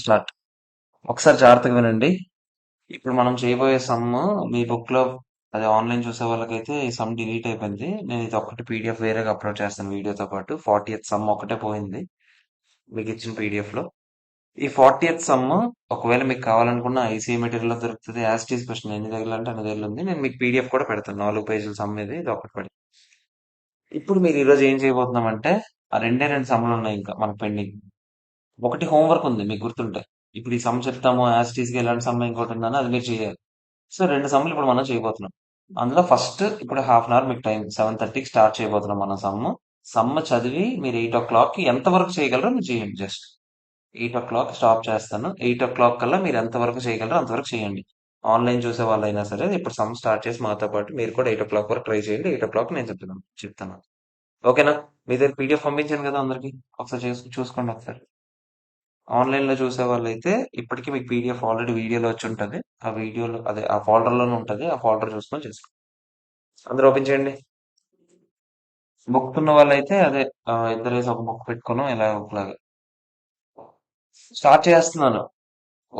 Start. ఒకసారి జాగ్రత్తగా వినండి. ఇప్పుడు మనం చేయబోయే సమ్ మీ బుక్ లో అది ఆన్లైన్ చూసే వాళ్ళకైతే ఈ సమ్ డిలీట్ అయిపోయింది. నేను ఇది ఒక్కటి పీడిఎఫ్ వేరేగా అప్లోడ్ చేస్తాను వీడియోతో పాటు. 40th సమ్ ఒకటే పోయింది మీకు ఇచ్చిన పీడిఎఫ్ లో. ఈ 40th సమ్ ఒకవేళ మీకు కావాలనుకున్న ఐసీఐ మెటీరియల్ లో దొరుకుతుంది. యాస్టీస్ క్వశ్చన్ ఎన్ని తగిలంటే అన్ని తగిలింది. నేను మీకు పీడిఎఫ్ కూడా పెడతాను. 4 పేజీల సమ్ ఇది ఒకటి పెడతాను. ఇప్పుడు మీరు ఈ రోజు ఏం చేయబోతున్నామంటే ఆ రెండు సమ్లు ఉన్నాయి ఇంకా మనకు పెండింగ్. ఒకటి హోంవర్క్ ఉంది మీకు గుర్తుంటే. ఇప్పుడు ఈ సమ్ చెప్తాము యాస్టీస్ కి ఎలాంటి సమ్ ఇంకోటి ఉందని అది మీరు చేయాలి. సో రెండు సమ్ములు ఇప్పుడు మనం చేయబోతున్నాం. అందులో ఫస్ట్ ఇప్పుడు హాఫ్ అన్ అవర్ మీకు టైం 7:30కి స్టార్ట్ చేయబోతున్నాం మన సమ్ చదివి మీరు 8 o'clock కి ఎంత వరకు చేయగలరో మీరు చేయండి. జస్ట్ 8 o'clock స్టాప్ చేస్తాను. 8 o'clock కల్లా మీరు ఎంత వరకు చేయగలరో అంతవరకు చేయండి. ఆన్లైన్ చూసే వాళ్ళైనా సరే ఇప్పుడు సమ్ స్టార్ట్ చేసి మాతో పాటు మీరు కూడా 8 o'clock వరకు ట్రై చేయండి. 8 o'clock నేను చెప్తాను. ఓకేనా? మీ దగ్గర పీడిఎఫ్ పంపించాను కదా అందరికి. ఒకసారి చూసుకోండి ఒకసారి. ఆన్లైన్ లో చూసే వాళ్ళైతే ఇప్పటికీ మీకు పీడిఎఫ్ ఆల్రెడీ వీడియోలో వచ్చి ఉంటది. ఆ వీడియోలో అదే ఆ ఫోల్డర్ లోనే ఉంటది. ఆ ఫోల్డర్ చూసుకొని చేసుకోండి. అందరూ ఓపెన్ చేయండి. బుక్ ఉన్న వాళ్ళైతే అదే ఇద్దరేసి ఒక బుక్ పెట్టుకున్నాం ఇలా ఒకలాగా స్టార్ట్ చేస్తున్నాను.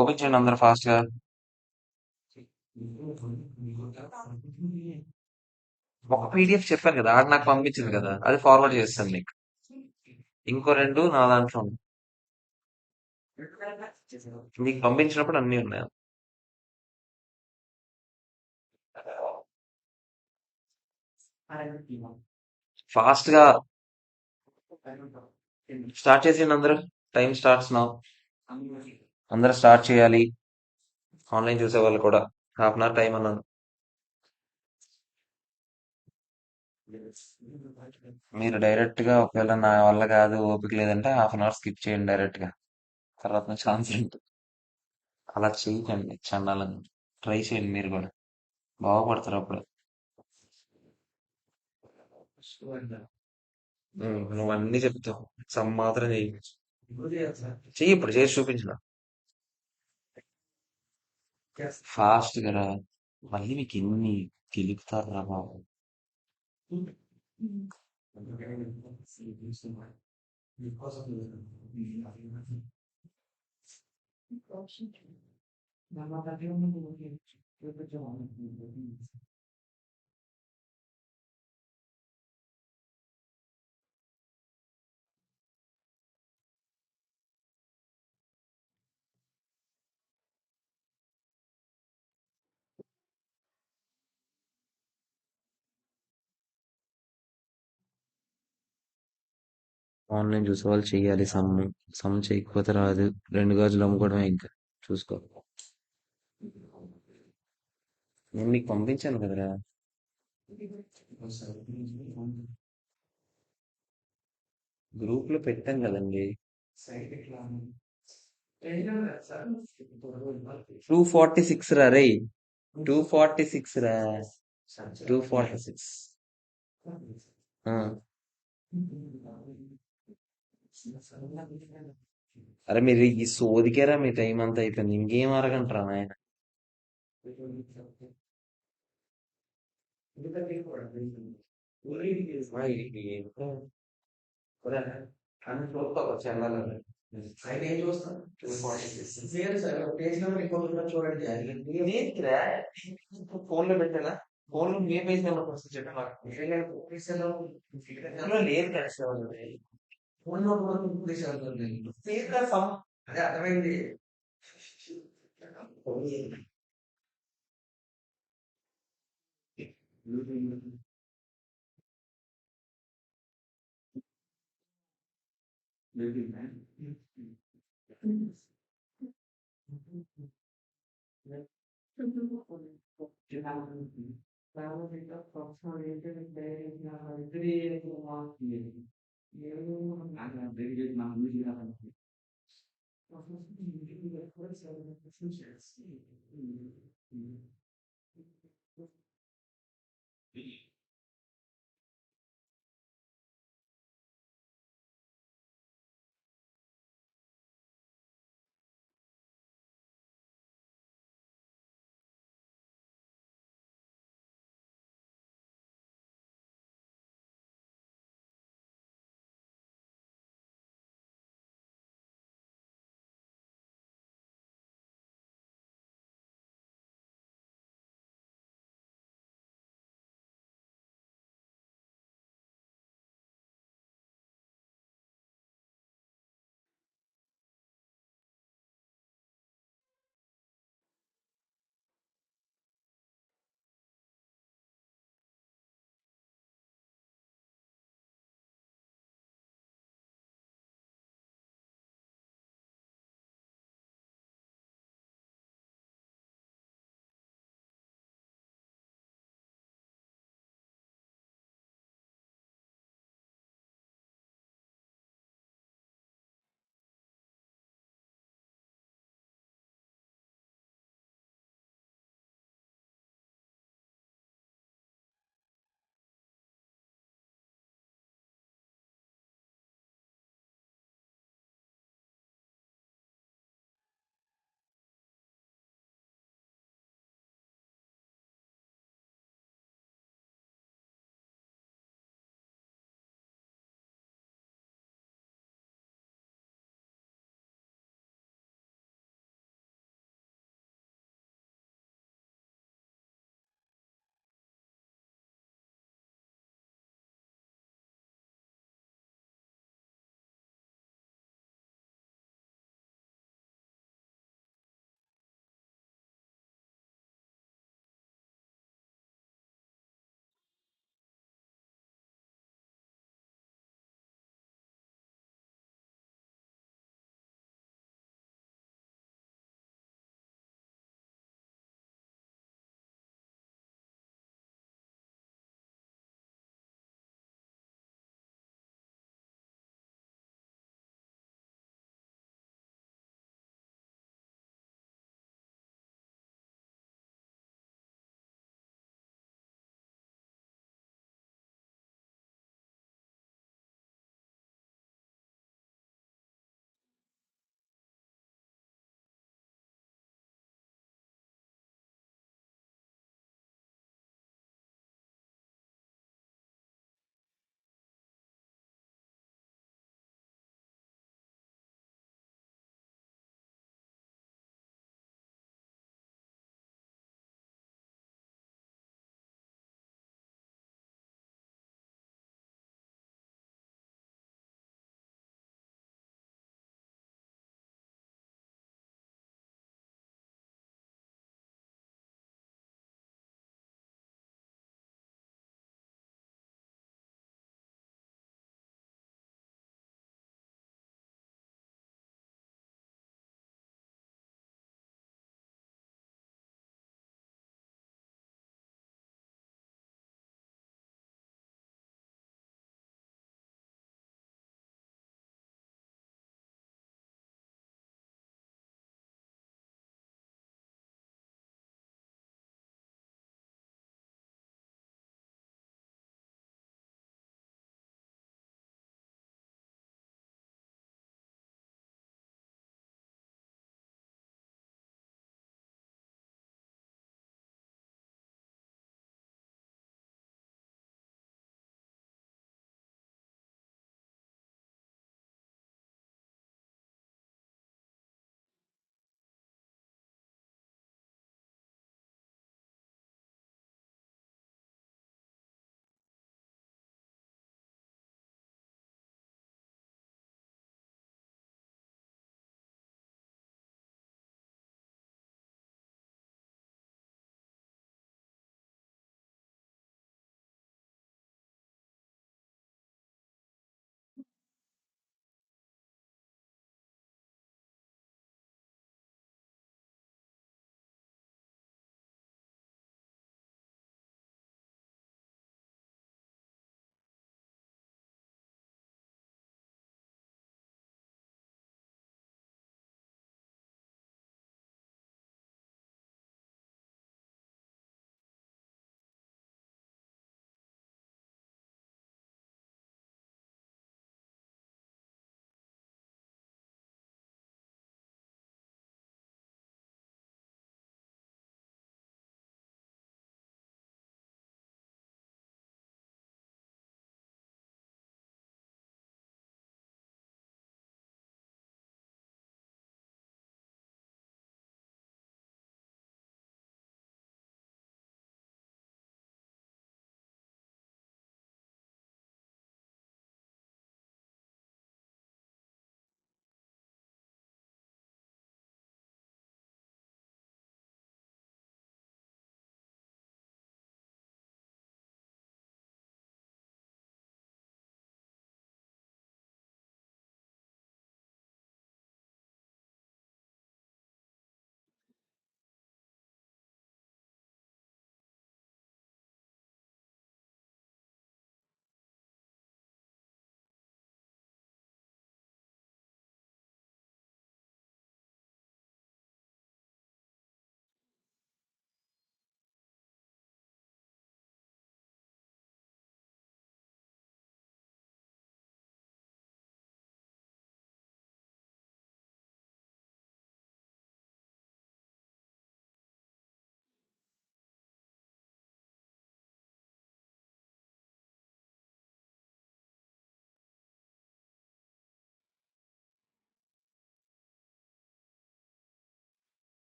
ఓపెన్ చేయండి అందరూ ఫాస్ట్ గా. ఒక పీడిఎఫ్ చెప్పాను కదా ఆడ నాకు పంపించింది కదా అది ఫార్వర్డ్ చేస్తాను మీకు. ఇంకో రెండు నా దాంట్లో ఉన్నాయి. మీకు పంపించినప్పుడు అన్ని ఉన్నాయి. ఫాస్ట్ గా స్టార్ట్ చేసేయండి అందరూ. Time starts now. అందరూ స్టార్ట్ చేయాలి. ఆన్లైన్ చూసే వాళ్ళు కూడా హాఫ్ అన్ అవర్ టైం అన్నాను. మీరు డైరెక్ట్ గా ఒకవేళ నా వల్ల కాదు ఓపిక లేదంటే హాఫ్ అన్ అవర్ స్కిప్ చేయండి డైరెక్ట్ గా. తర్వాత ఛాన్స్ ఉంటుంది. అలా చేయకండి చండాలంగా. ట్రై చేయండి మీరు కూడా. బాగుపడతారు అప్పుడు. నువ్వు అన్ని చెప్తావు. సమ్ మాత్రం చెయ్యి. చెయ్యి ఇప్పుడు చేసి చూపించిన. ఫాస్ట్ గా రా. మళ్ళీ మీకు ఎన్ని గెలుపుతారు రా బాబు. ఆన్లైన్ చూసే వాళ్ళు చెయ్యాలి సమ్. సమ్ చేయకపోతే రాదు. 2 గాజులు అమ్ముకోవడమే ఇంకా. చూసుకో. నేను మీకు పంపించాను కదరా. గ్రూప్ లో పెట్టాను కదండి. 246 రా రే. 246 రా. 246. అరే మీరు ఈ సోదికేరా మీ టైం అంతా అయిపోయింది. ఇంకేం అరగంటారా నాయన. ఫోన్ లో పెట్టానా? ఫోన్ లో ఏ పేజ్ నెంబర్ వస్తుంది చెప్పండి నాకు. ఇందులో లేదు కదా. లేదు కదా అదే అర్థమైంది.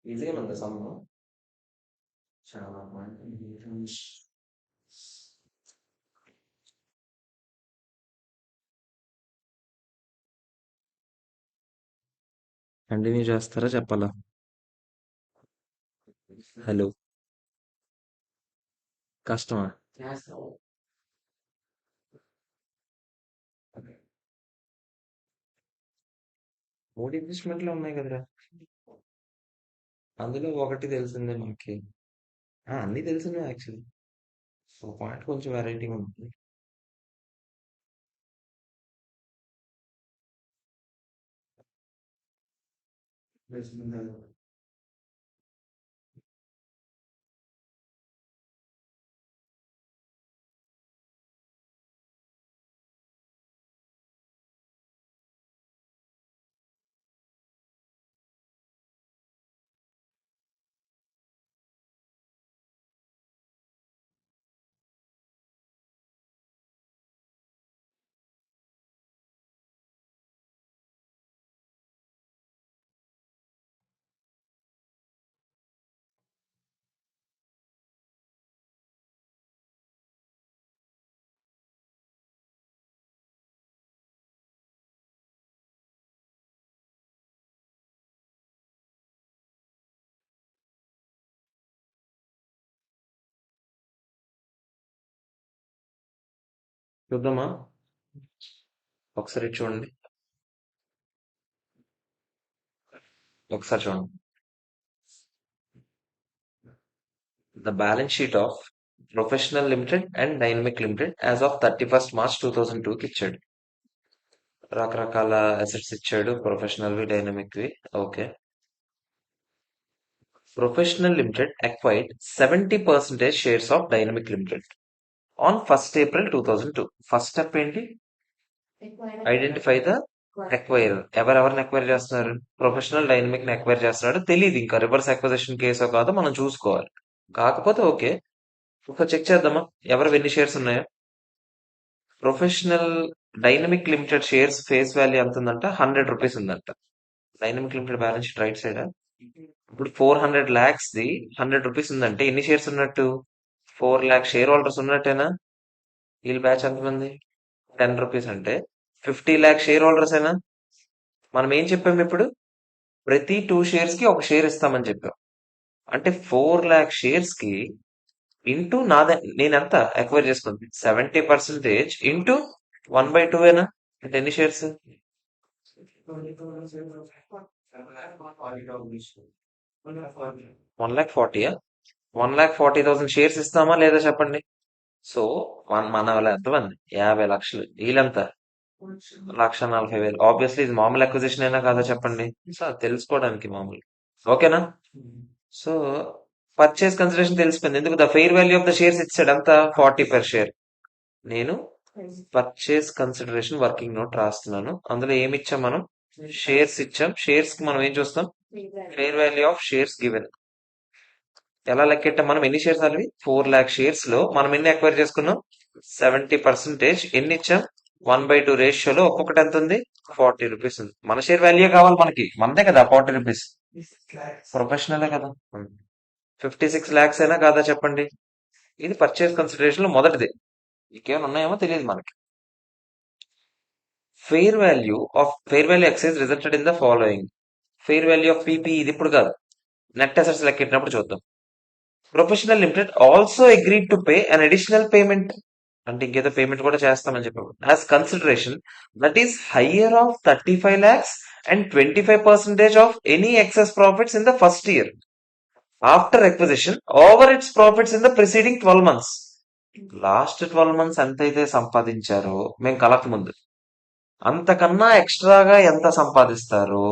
ఈజీగానే ఉంది సమ్. చాలా పాయింట్ కంటిన్యూ చేస్తారా చెప్పాలా? హలో. కష్టమా? మూడు ఇన్వెస్ట్మెంట్లు ఉన్నాయి కదరా. అందులో ఒకటి తెలిసిందే మనకి. అన్ని తెలిసిందే యాక్చువల్లీ. ఒక పాయింట్ కొంచెం వెరైటీగా ఉంటుంది. చూద్దామా? ఒకసారి ఇటు చూడండి. ఒకసారి చూడండి. The balance sheet of Professional Limited and Dynamic Limited as of 31st March 2002 కి ఇచ్చాడు. రకరకాల అసెట్స్ ఇచ్చాడు. ప్రొఫెషనల్‌వి, డైనమిక్‌వి. Okay. Professional Limited acquired 70% shares of Dynamic Limited on 1st April 2002. First step ఏంటి? Identify the acquirer. ఎవరెవరిని ఎక్వైర్ చేస్తున్నారు? Professional dynamic ని acquire చేస్తున్నాడు. తెలియదు ఇంకా రివర్స్ అక్విజిషన్ కేసో కాదో మనం చూసుకోవాలి. కాకపోతే ఓకే. ఒకసారి చెక్ చేద్దామా ఎవరు ఎన్ని షేర్స్ ఉన్నాయో. Professional dynamic limited shares face value ఎంత ఉందంట? 100 రూపీస్ ఉందంట. Dynamic limited balance sheet right side. ఇప్పుడు 400 lakhs ది 100 రూపీస్ ఉందంటే ఎన్ని షేర్స్ ఉన్నట్టు? 4 lakh షేర్ హోల్డర్స్ ఉన్నట్టేనా? వీళ్ళ బ్యాచ్ ఎంతమంది? 10 రూపీస్ అంటే 50 lakh షేర్ హోల్డర్స్ ఏనా? మనం ఏం చెప్పాము ఇప్పుడు? ప్రతి 2 షేర్స్ కి ఒక షేర్ ఇస్తామని చెప్పాం. అంటే 4 lakh షేర్స్ కి ఇంటూ నేనెంత ఎక్వైర్ చేసుకుంది? 70% ఇంటూ 1/2 ఏనా? అంటే ఎన్ని షేర్స్? 1,40,000. 1,40,000 షేర్స్ ఇస్తామా లేదా చెప్పండి. సో మన వాళ్ళ ఎంతమంది? 50 లక్షలు. వీళ్ళంతా 1,40,000. ఆబ్వియస్లీ ఇది మామూలు అక్విజిషన్ అయినా కాదా చెప్పండి. సో అది తెలుసుకోవడానికి మామూలు. ఓకేనా? సో పర్చేస్ కన్సిడరేషన్ తెలిసిపోయింది. ఎందుకు? The fair value of the shares ఇచ్చాడు ఎంత? 40 per షేర్. నేను పర్చేస్ కన్సిడరేషన్ వర్కింగ్ నోట్ రాస్తున్నాను. అందులో ఏమి ఇచ్చాం మనం? షేర్స్ ఇచ్చాం. షేర్స్ కి మనం ఏం చూస్తాం? Fair value of shares given. ఎలా లెక్కెట్టాం మనం? ఎన్ని షేర్స్ అవి? 4 lakh షేర్స్ లో మనం ఎన్ని అక్వైర్ చేసుకున్నాం? 70%. ఎన్ని ఇచ్చాం? 1/2 రేషియోలో ఒక్కొక్కటి ఎంత ఉంది? 40 రూపీస్ ఉంది. మన షేర్ వాల్యూ కావాలి మనకి. మనదే కదా 40 రూపీస్. ప్రొఫెషనలే కదా. 56 lakhs అయినా కాదా చెప్పండి. ఇది పర్చేస్ కన్సిడరేషన్ లో మొదటిది. ఇంకేమైనా ఉన్నాయేమో తెలియదు మనకి. Fair value exercise resulted in the following. Fair value of P P ఇప్పుడు కాదు, నెట్ అసెట్స్ లెక్కెట్టినప్పుడు చూద్దాం. Professional limited also agreed to pay an additional payment. అంటే ఇంకేదో పేమెంట్ కూడా చేస్తామని చెప్పాము. As consideration that is higher of 35 lakhs and 25% of any excess profits in the first year after acquisition over its profits in the preceding 12 months. Last 12 months ఎంతైతే సంపాదించారో మేము కలక ముందు, అంతకన్నా ఎక్స్ట్రాగా ఎంత సంపాదిస్తారో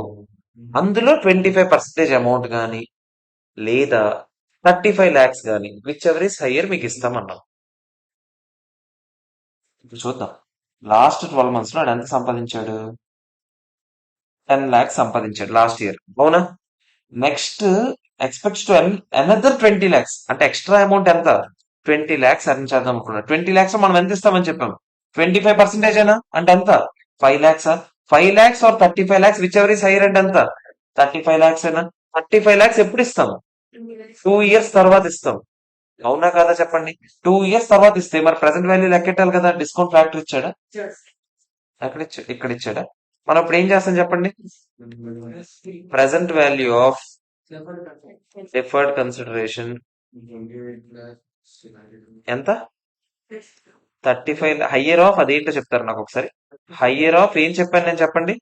అందులో 25% అమౌంట్ గాని లేదా 35 lakhs గాని విచ్ ఎవర్ ఇస్ హయ్యర్ మీకు ఇస్తామన్నాం. ఇప్పుడు చూద్దాం. లాస్ట్ 12 months లో వాడు ఎంత సంపాదించాడు? 10 lakhs సంపాదించాడు లాస్ట్ ఇయర్. అవునా? Next expects to another 20 lakhs. అంటే ఎక్స్ట్రా అమౌంట్ ఎంత? 20 lakhs ఎర్న్ చేద్దాం అనుకున్నాడు. 20 lakhs మనం ఎంత ఇస్తామని చెప్పాం? 25% అయినా అంటే ఎంత? 5 lakhs. 5 lakhs or 35 lakhs which ever is hire అంటే ఎంత? 35 lakhs అయినా. 35 lakhs ఎప్పుడు ఇస్తాం? 2 years తర్వాత ఇస్తాం. అవునా కాదా చెప్పండి. 2 years తర్వాత ఇస్తే మరి ప్రెసెంట్ వాల్యూ లెక్కెట్టాలి కదా. డిస్కౌంట్ ఫ్యాక్టర్ ఇచ్చాడా? ఎక్కడ ఇచ్చాడు? ఇక్కడ ఇచ్చాడా? మనం ఇప్పుడు ఏం చేస్తాం చెప్పండి. Present value of deferred consideration ఎంత? 35. హయ్యర్ ఆఫ్ అదేంటో చెప్తారు నాకు ఒకసారి. హయ్యర్ ఆఫ్ ఏం చెప్పాను నేను చెప్పండి.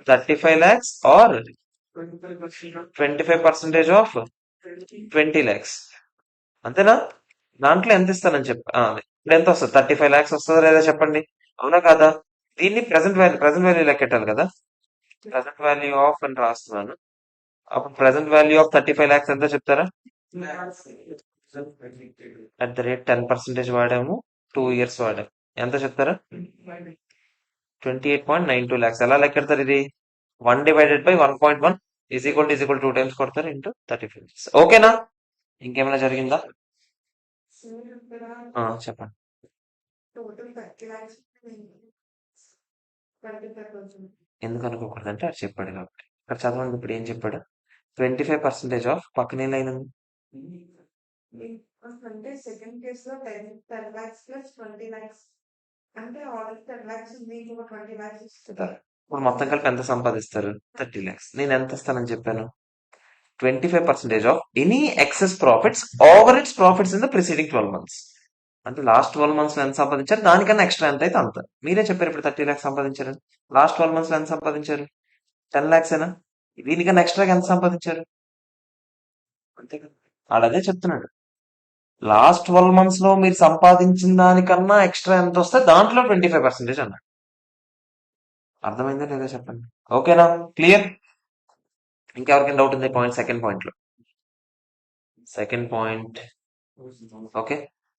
35 lakhs ఆర్ 25% ఆఫ్ 20 lakhs. అంతేనా? దాంట్లో ఎంత ఇస్తానని ఇప్పుడు ఎంత వస్తుంది? 35 lakhs వస్తుందా లేదా చెప్పండి. అవునా కాదా? దీన్ని ప్రెసెంట్ వాల్యూ లెక్కెట్టాలి కదా. ప్రెసెంట్ వాల్యూ ఆఫ్ అని రాస్తున్నాను. అప్పుడు ప్రెసెంట్ వాల్యూ ఆఫ్ 35 lakhs ఎంత చెప్తారా? అట్ ద రేట్ 10% వాడాము, 2 years వాడాము. ఎంత చెప్తారా? 28.92 lakhs. ఎలా లెక్కెడతారు ఇది? 1/1.1 ఈజ్ ఈక్వల్ టు 2 times కొడతారు ఇంటూ 35 lakhs. ఓకేనా? ఇంకేమైనా జరిగిందా? చెప్పండి. ఎందుకు అనుకోకూడదు అంటే అది చెప్పాడు కాబట్టి. ఇక్కడ చదవండి. ఇప్పుడు ఏం చెప్పాడు? 25% ఆఫ్ పక్కన ఏం లైన్ ఉంది? అంటే సెకండ్ కేస్ లో 10 lakhs ప్లస్ 20 lakhs అంటే ఆల్రెడీ 10 lakhs ఉంది, ఇంకొక 20 lakhs ఇస్తారు. ఇప్పుడు మొత్తం కలిపి ఎంత సంపాదిస్తారు? 30 lakhs. నేను ఎంత ఇస్తానని చెప్పాను? 25% of any excess profits over its profits in the preceding 12 months. అంటే లాస్ట్ 12 మంత్స్ లో ఎంత సంపాదించారు దానికన్నా ఎక్స్ట్రా ఎంత అయితే అంత. మీరే చెప్పారు ఇప్పుడు 30 lakhs సంపాదించారని. లాస్ట్ 12 మంత్స్ లో ఎంత సంపాదించారు? 10 lakhs ఏనా? దీనికన్నా ఎక్స్ట్రాగా ఎంత సంపాదించారు? అంతే కదా. ఆడదే చెప్తున్నాడు. లాస్ట్ 12 మంత్స్ లో మీరు సంపాదించిన దానికన్నా ఎక్స్ట్రా ఎంత వస్తే దాంట్లో 25% అన్నాడు. అర్థమైందా లేదా చెప్పండి. ఓకేనా? క్లియర్? ఇంకెవరికైనా డౌట్ ఉంది పాయింట్ సెకండ్ పాయింట్ లో? Second point okay.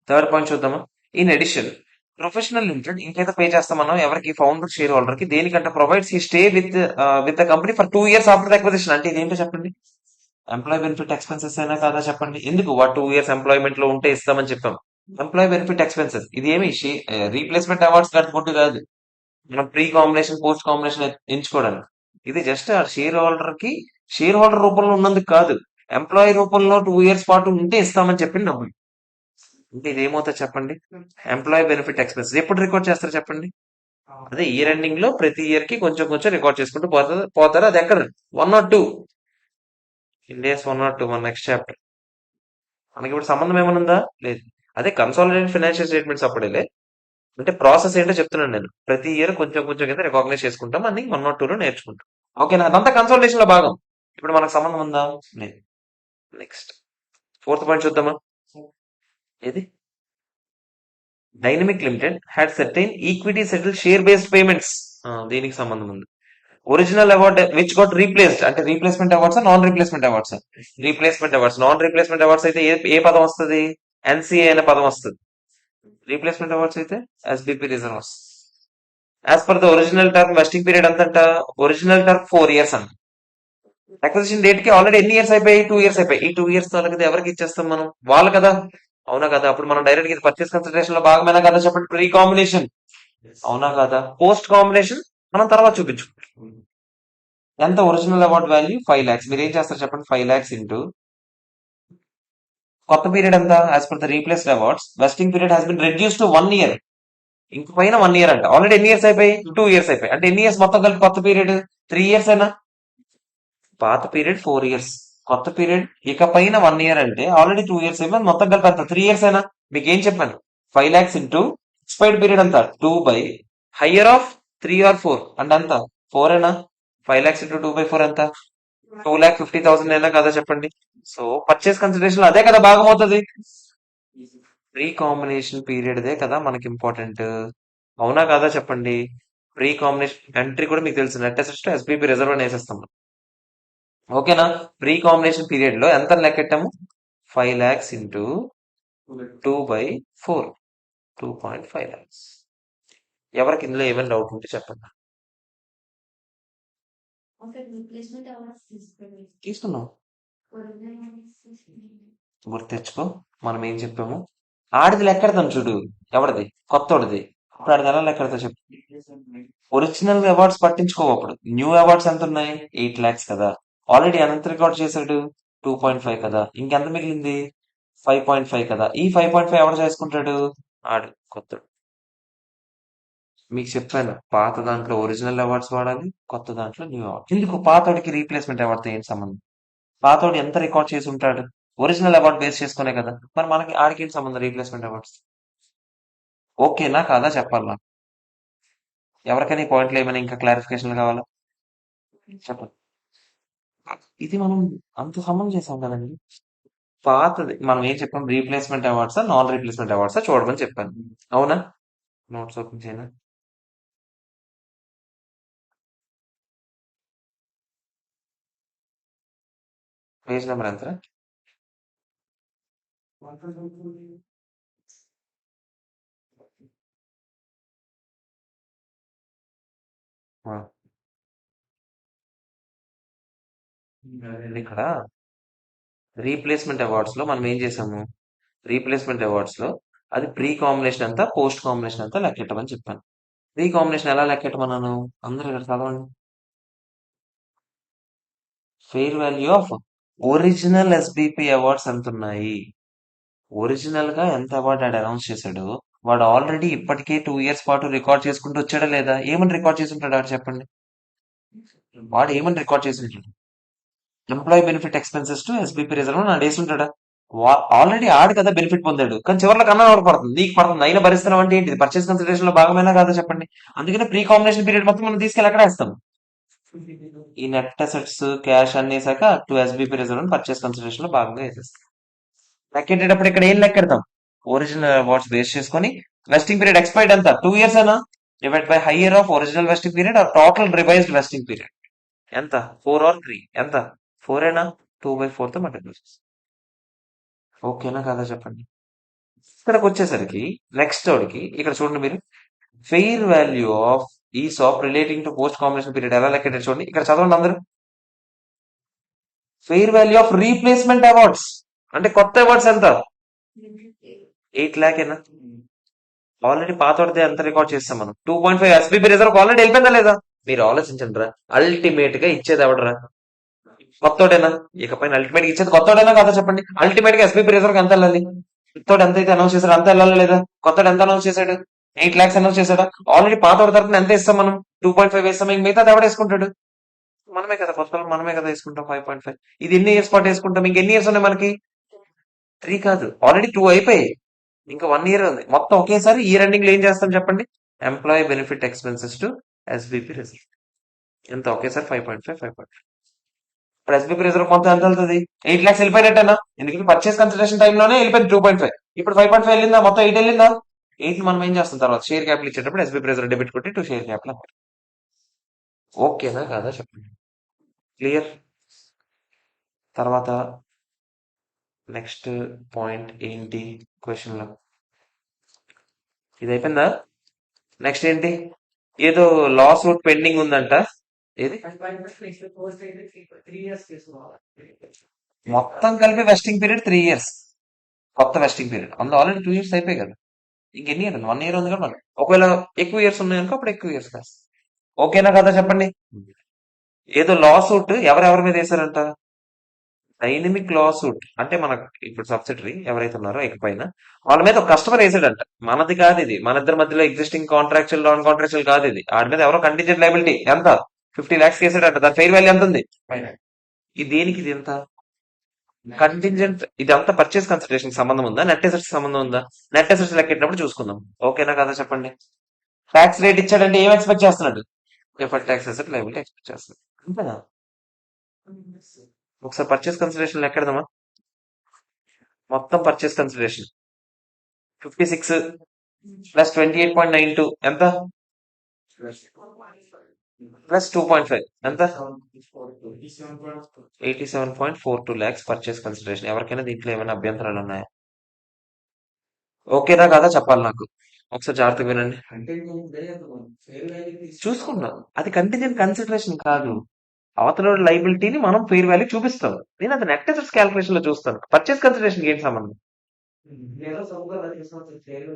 Third point చూద్దామా? ఇన్ ఎడిషన్ ప్రొఫెషనల్ లిమిటెడ్ ఇంకైతే పే చేస్తాం మనం ఎవరికి? ఫౌండర్ షేర్ హోల్డర్ కి. దేనికంటే ప్రొవైడ్స్ ఈ stay with the company for 2 years after the acquisition. అంటే ఇదేంటో చెప్పండి. ఎంప్లాయ్ బెనిఫిట్ ఎక్స్పెన్సెస్ అయినా కాదా చెప్పండి. ఎందుకు 2 years ఎంప్లాయ్మెంట్ లో ఉంటే ఇస్తామని చెప్పాం. ఎంప్లాయ్ బెనిఫిట్ ఎక్స్పెన్సెస్ ఇది ఏమి రీప్లేస్మెంట్ అవార్డ్స్ కట్టుకుంటూ కాదు. మనం ప్రీ కాంబినేషన్ పోస్ట్ కాంబినేషన్ ఎంచుకోవడానికి. ఇది జస్ట్ ఆ షేర్ హోల్డర్ కి షేర్ హోల్డర్ రూపంలో ఉన్నందుకు కాదు. ఎంప్లాయీ రూపంలో 2 years పాటు ఉంటే ఇస్తామని చెప్పింది డబ్బులు. అంటే ఇది ఏమవుతుంది చెప్పండి. ఎంప్లాయీ బెనిఫిట్ ఎక్స్పెన్సెస్ ఎప్పుడు రికార్డ్ చేస్తారు చెప్పండి. అదే ఇయర్ ఎండింగ్ లో ప్రతి ఇయర్ కి కొంచెం కొంచెం రికార్డ్ చేసుకుంటూ పోతారు. అది ఎక్కడ 1 or 2 ఇండియాస్ 1 or 2 మన నెక్స్ట్ చాప్టర్. మనకి ఇప్పుడు సంబంధం ఏమైనా ఉందా? లేదు. అదే కన్సాలిడేటెడ్ ఫైనాన్షియల్ స్టేట్మెంట్స్ అప్పుడేలే. అంటే ప్రాసెస్ ఏంటో చెప్తున్నాను నేను. ప్రతి ఇయర్ కొంచెం కొంచెం కింద రికాగ్నైజ్ చేసుకుంటాం. అన్ని 1 or 2 లో నేర్చుకుంటాం. ఓకేనా? అదంతా కన్సల్టేషన్ లో భాగం. ఇప్పుడు మనకు సంబంధం ఉందా? లేదు. నెక్స్ట్ ఫోర్త్ పాయింట్ చూద్దామా? ఏది? Dynamic limited had certain equity settle share based payments. దీనికి సంబంధం ఉంది. Original award which got replaced. అంటే replacement awards non replacement awards? Replacement awards. Non replacement awards అయితే ఏ పదం వస్తుంది? ఎన్సీఏ అనే పదం వస్తుంది. రీప్లేస్మెంట్ అవార్డ్స్ అయితే SBP reserves. As per the original term vesting period ఎంతంట? ఒరిజినల్ టర్మ్ 4 years అంట. అక్విజిషన్ డేట్ కి ఆల్రెడీ ఎన్ని ఇయర్స్ అయిపోయి? 2 years అయిపోయి. ఈ 2 years తొలగితే ఎవరికి ఇచ్చేస్తాం మనం? వాళ్ళు కదా. అవునా కదా? అప్పుడు మనం డైరెక్ట్ ఇది పర్చేస్ కన్సిడరేషన్ లో భాగమైనా కదా చెప్పండి. ప్రీ కాంబినేషన్ అవునా కదా? పోస్ట్ కాంబినేషన్ మనం తర్వాత చూపించుకుంటాం. ఎంత ఒరిజినల్ అవార్డ్ వాల్యూ? 5 lakhs. మీరు ఏం చేస్తారు చెప్పండి. 5 lakhs ఇంటూ కొత్త పీరియడ్ ఎంత? As per the replaced awards vesting period has been reduce to 1 year. ఇంక పైన 1 year అంట. ఆల్రెడీ ఎన్ని ఇయర్స్ అయిపోయి? 2 years అయిపోయి. అంటే ఎన్ని ఇయర్స్ మొత్తం కలిపి కొత్త పీరియడ్? 3 years అయినా. పాత పీరియడ్ 4 years, కొత్త పీరియడ్ ఇక పైన 1 year అంటే ఆల్రెడీ 2 years అయిపోయింది. మొత్తం కలిపి అంత 3 years అయినా. మీకు ఏం చెప్పాను? 5 lakhs ఇంటూ ఎక్స్పైర్డ్ పీరియడ్ అంతా 2/హయ్యర్ ఆఫ్ 3 or 4 అంటే అంత 4 అయినా. 5 lakhs ఇంటూ 2/4 ఎంత? 2,50,000 అయినా కదా చెప్పండి. సో పర్చేస్ కన్సిడరేషన్ అదే కదా భాగం అవుతుంది. ప్రీ కాంబినేషన్ పీరియడ్దే కదా మనకి ఇంపార్టెంట్. అవునా కాదా చెప్పండి. ప్రీ కాంబినేషన్ ఎంట్రీ కూడా మీకు తెలుసు. Net assets to SBP reserve అని వేసేస్తాం. ఓకేనా? ప్రీ కాంబినేషన్ పీరియడ్ లో ఎంత లెక్కెట్టాము? 5 lakhs ఇంటూ 2/4 2.5 lakhs. ఎవరికి ఇందులో ఏమైనా డౌట్ ఉంటే చెప్పండి. తీసుకున్నాం. గుర్తు తెచ్చుకో. మనం ఏం చెప్పాము? ఆడిది లెక్కెడతాం చూడు. ఎవరిది? కొత్తోడిది. అప్పుడు ఆడిది ఎలా లెక్కెడతా చెప్పు. ఒరిజినల్ అవార్డ్స్ పట్టించుకోవు. అప్పుడు న్యూ అవార్డ్స్ ఎంత ఉన్నాయి? 8 lakhs కదా. ఆల్రెడీ ఎంత రికార్డ్ చేశాడు? 2.5 కదా. ఇంకెంత మిగిలింది? 5.5 కదా. ఈ 5.5 ఎవరు చేసుకుంటాడు? ఆడు కొత్తడు. మీకు చెప్పాను పాత దాంట్లో ఒరిజినల్ అవార్డ్స్ వాడాలి, కొత్త దాంట్లో న్యూ అవార్డ్. ఎందుకు? పాతోడికి రీప్లేస్మెంట్ అవార్డ్తో ఏంటి సంబంధం? పాతోడు ఎంత రికార్డ్ చేసి ఉంటాడు? ఒరిజినల్ అవార్డ్ బేస్ చేసుకునే కదా. మరి మనకి ఆడికి ఏంటి సంబంధం రీప్లేస్మెంట్ అవార్డ్స్? ఓకేనా కాదా చెప్పాలా? ఎవరికైనా ఈ పాయింట్లు ఏమైనా ఇంకా క్లారిఫికేషన్ కావాలా? చెప్పండి. ఇది మనం అంత సంబంధం చేసాం కదండి. పాతది మనం ఏం చెప్పాం? రీప్లేస్మెంట్ అవార్డ్సా నాన్ రీప్లేస్మెంట్ అవార్డ్సా చూడమని చెప్పాను. అవునా? నోట్స్ ఓపెన్ చేయనా? పేజ్ నెంబర్ ఎంత? ఇక్కడ రీప్లేస్మెంట్ అవార్డ్స్ లో మనం ఏం చేసాము? రీప్లేస్మెంట్ అవార్డ్స్ లో అది ప్రీ కాంబినేషన్ అంతా పోస్ట్ కాంబినేషన్ అంతా లెక్కెట్టమని చెప్పాను. ప్రీ కాంబినేషన్ ఎలా లెక్కెట్టమన్నాను? అందరూ ఇక్కడ చదవండి. Fair value of original ఎస్బిపి awards ఎంత ఉన్నాయి? ఒరిజినల్ గా ఎంత అవార్డు ఆడు అనౌన్స్ చేశాడు? వాడు ఆల్రెడీ ఇప్పటికే 2 years పాటు రికార్డ్ చేసుకుంటూ వచ్చాడా లేదా? ఏమని రికార్డ్ చేసి ఉంటాడు ఆడు చెప్పండి. వాడు ఏమని రికార్డ్ చేసి ఉంటాడు? Employee benefit expenses to SBP reserve అని వేసి ఉంటాడా? ఆల్రెడీ ఆడు కదా బెనిఫిట్ పొందాడు, కానీ చివరిలో కన్నా ఎవరు పడుతుంది, నీకు పడుతుంది, అయినా భరిస్తున్నాం అంటే ఏంటిది, పర్చేస్ కన్సిడరేషన్ లో భాగమైనా కాదా చెప్పండి. అందుకనే ప్రీ కాంబినేషన్ పీరియడ్ మొత్తం మనం తీసుకెళ్ళి అక్కడ వేస్తాం. ఈ నెట్ అసెట్స్ క్యాష్ అన్నేసాక to SBP reserve purchase consideration లో భాగంగా వేసేస్తాం. లెక్కెట్టేటప్పుడు ఇక్కడ ఏం లెక్కెడతాం, ఒరిజినల్ అవార్డ్స్ బేస్ చేసుకొని వెస్టింగ్ పీరియడ్ ఎక్స్పైర్డ్ ఎంత 2 years అనా, divide by higher of original vesting period or total revised vesting period ఎంత, 4 or 3 ఎంత, 4 ఏనా, 2/4 తో మల్టిప్లై చేస్తాం. ఓకేనా కదా చెప్పండి. ఇక్కడికి వచ్చేసరికి నెక్స్ట్ వాడికి ఇక్కడ చూడండి మీరు, fair value of ESOP relating to post combination period ఎలా లెక్కెట్టారు చూడండి, ఇక్కడ చదవండి అందరూ. Fair value of replacement awards అంటే కొత్త అవార్డ్స్ ఎంత, 8 lakh ఏనా, ఆల్రెడీ పాతోడితే ఎంత రికార్డ్ చేస్తాం మనం, 2.5 ఎస్బీపీ రిజర్వ్ ఆల్రెడీ వెళ్ళిపోయిందా లేదా, మీరు ఆలోచించండి రా. అల్టిమేట్ గా ఇచ్చేది ఎవడరా, కొత్తోడేనా, ఇకపైన అల్టిమేట్ గా ఇచ్చేది కొత్తోడేనా కదా చెప్పండి. అల్టిమేట్ గా ఎస్బీపీ రిజర్వ్ ఎంత వెళ్ళాలి, కొత్తోడు ఎంత అయితే అనౌన్స్ చేశాడు అంత వెళ్ళాలి లేదా, కొత్తోడు ఎంత అనౌన్స్ చేశాడు, 8 lakhs అనౌన్స్ చేశాడా, ఆల్రెడీ పాతోడి తరపున ఎంత ఇస్తాం మనం, 2.5 వేస్తాం, ఇంక మిగతా ఎవడ వేసుకుంటాడు, మనమే కదా, కొత్త వాళ్ళు మనమే కదా వేసుకుంటాం 5.5. ఇది ఎన్ని ఇయర్స్ పాటు వేసుకుంటాం, ఇంకెన్ని ఇయర్స్ ఉన్నాయి మనకి, 3 కాదు, ఆల్రెడీ 2 అయిపోయాయి, ఇంకా 1 year ఉంది మొత్తం. ఒకేసారి ఇయర్ ఎండింగ్ లో ఏం చేస్తాం చెప్పండి, employee benefit expenses to SBP reserve ఎంత, ఒకేసారి 5.5. ఇప్పుడు ఎస్బీపీ రిజర్వ్ మొత్తం ఎంత వెళ్తుంది, 8 lakhs వెళ్ళిపోయినట్టేనా, ఎందుకంటే పర్చేస్ కన్సిడరేషన్ టైంలోనే వెళ్ళిపోయింది 2.5, ఇప్పుడు 5.5 వెళ్ళిందా, మొత్తం 8 వెళ్ళిందా, 8 మనం ఏం చేస్తాం తర్వాత షేర్ క్యాపిటల్ ఇచ్చేటప్పుడు ఎస్బీపీ రిజర్వ్ డెబిట్ కొట్టి టు షేర్ క్యాపిటల్. ఓకేనా కాదా చెప్పండి, క్లియర్. తర్వాత నెక్స్ట్ పాయింట్ ఏంటి క్వశ్చన్ లో, ఇది అయిపోయిందా, నెక్స్ట్ ఏంటి, ఏదో లా సూట్ పెండింగ్ ఉందంట, ఏది మొత్తం కలిపి వెస్టింగ్ పీరియడ్ 3 years, కొత్త వెస్టింగ్ పీరియడ్ అందులో ఆల్రెడీ 2 years అయిపోయి కదా, ఇంకెన్ని ఇయర్ ఉంది, 1 year ఉంది కదా మనకి, ఒకవేళ ఎక్కువ ఇయర్స్ ఉన్నాయనుకో అప్పుడు ఎక్కువ ఇయర్స్ కాస్త. ఓకేనా కదా చెప్పండి. ఏదో లా సూట్ ఎవరెవరి మీద వేశారంట, డైనమిక్ లా సూట్ అంటే మనకు ఇప్పుడు సబ్సిడరీ ఎవరైతే ఉన్నారో ఇకపైన వాళ్ళ మీద ఒక కస్టమర్ వేసాడంట, మనది కాదు ఇది, మన ఇద్దరి మధ్యలో ఎగ్జిస్టింగ్ కాంట్రాక్చువల్ నాన్ కాంట్రాక్చువల్ కాదు ఇది, ఆడి మీద ఎవరో కంటింజెంట్ లైబిలిటీ ఎంత 50 lakhs వేసాడంట, దాని ఫెయిర్ వాల్యూ ఎంత ఉంది, ఇది దేనికి, ఇది ఎంత కంటింజెంట్, ఇది అంతా పర్చేస్ కన్సిడరేషన్ సంబంధం ఉందా, నెట్ అసెట్స్ సంబంధం ఉందా, నెట్ అసెట్స్ లెక్కెట్టినప్పుడు చూసుకుందాం. ఓకేనా కదా చెప్పండి. ట్యాక్స్ రేట్ ఇచ్చాడంటే ఏం ఎక్స్పెక్ట్ చేస్తున్నాడు, effort tax asset liability expect చేస్తున్నాడు అంతేనా. ఒకసారి పర్చేస్ కన్సిడరేషన్ లెక్కెడదామా, మొత్తం పర్చేస్ కన్సిడరేషన్ 56 ప్లస్ 28.92 ఎంత, ప్లస్ 2.5 ఎంత, 87.42 lakhs పర్చేస్ కన్సిడరేషన్. ఎవరికైనా దీంట్లో ఏమైనా అభ్యంతరాలు ఉన్నాయా, ఓకేనా కాదా చెప్పాలి నాకు, ఒకసారి జాగ్రత్తగా వినండి. చూసుకున్నా అది కంటింజెంట్ కన్సిడరేషన్ కాదు, అవతల లైబిలిటీని మనం ఫెయిర్ వాల్యూ చూపిస్తాం, నేను అది నెట్ అసెట్స్ క్యాల్కులేషన్ లో చూస్తాను, పర్చేస్ కన్సిడరేషన్ ఏం సంబంధం.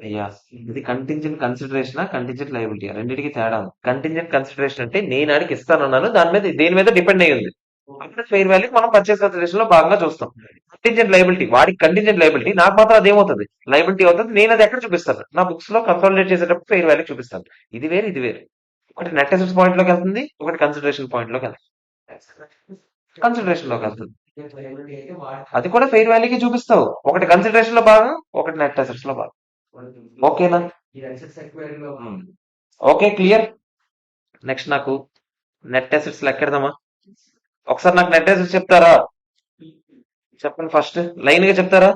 అయ్యా ఇది కంటింజెంట్ కన్సిడరేషన్ కంటింజెంట్ లైబిలిటీ రెండింటికి తేడా ఉంది. కంటింజెంట్ కన్సిడరేషన్ అంటే నేను ఆడికి ఇస్తానన్నాను, దాని మీద దేని మీద డిపెండ్ అయ్యి ఉంది, అప్పుడు ఫెయిర్ వాల్యూ మనం పర్చేస్ కన్సిడరేషన్ లో భాగంగా చూస్తాం. కంటింజెంట్ లైబిలిటీ వాడికి కంటింజెంట్ లైబిలిటీ, నాకు మాత్రం అదేమవుతుంది లైబిలిటీ అవుతుంది, నేను అది ఎక్కడ చూపిస్తాను, నా బుక్స్ లో కన్సాలిడేట్ చేసేటప్పుడు ఫెయిర్ వాల్యూ చూపిస్తాను. ఇది వేరు ఇది వేరు, ఒకటి నెట్ అసెట్స్ పాయింట్ లోకి వెళ్తుంది, ఒకటి కన్సిడరేషన్ పాయింట్ లోకి వెళ్తుంది, కన్సిడరేషన్ లోకి వెళ్తుంది, అది కూడా ఫెయిర్ వాల్యూకి చూపిస్తావు, ఒకటి కన్సిడరేషన్ లో భాగం, ఒకటి నెట్ అసెట్స్ లో భాగం. ఓకేనా, ఓకే క్లియర్. నెక్స్ట్ నాకు నెట్ అసెట్స్ లెక్కెడదామా, ఒకసారి నాకు నెట్ అసెట్స్ చెప్తారా, చెప్పండి ఫస్ట్ లైన్ గా చెప్తారా.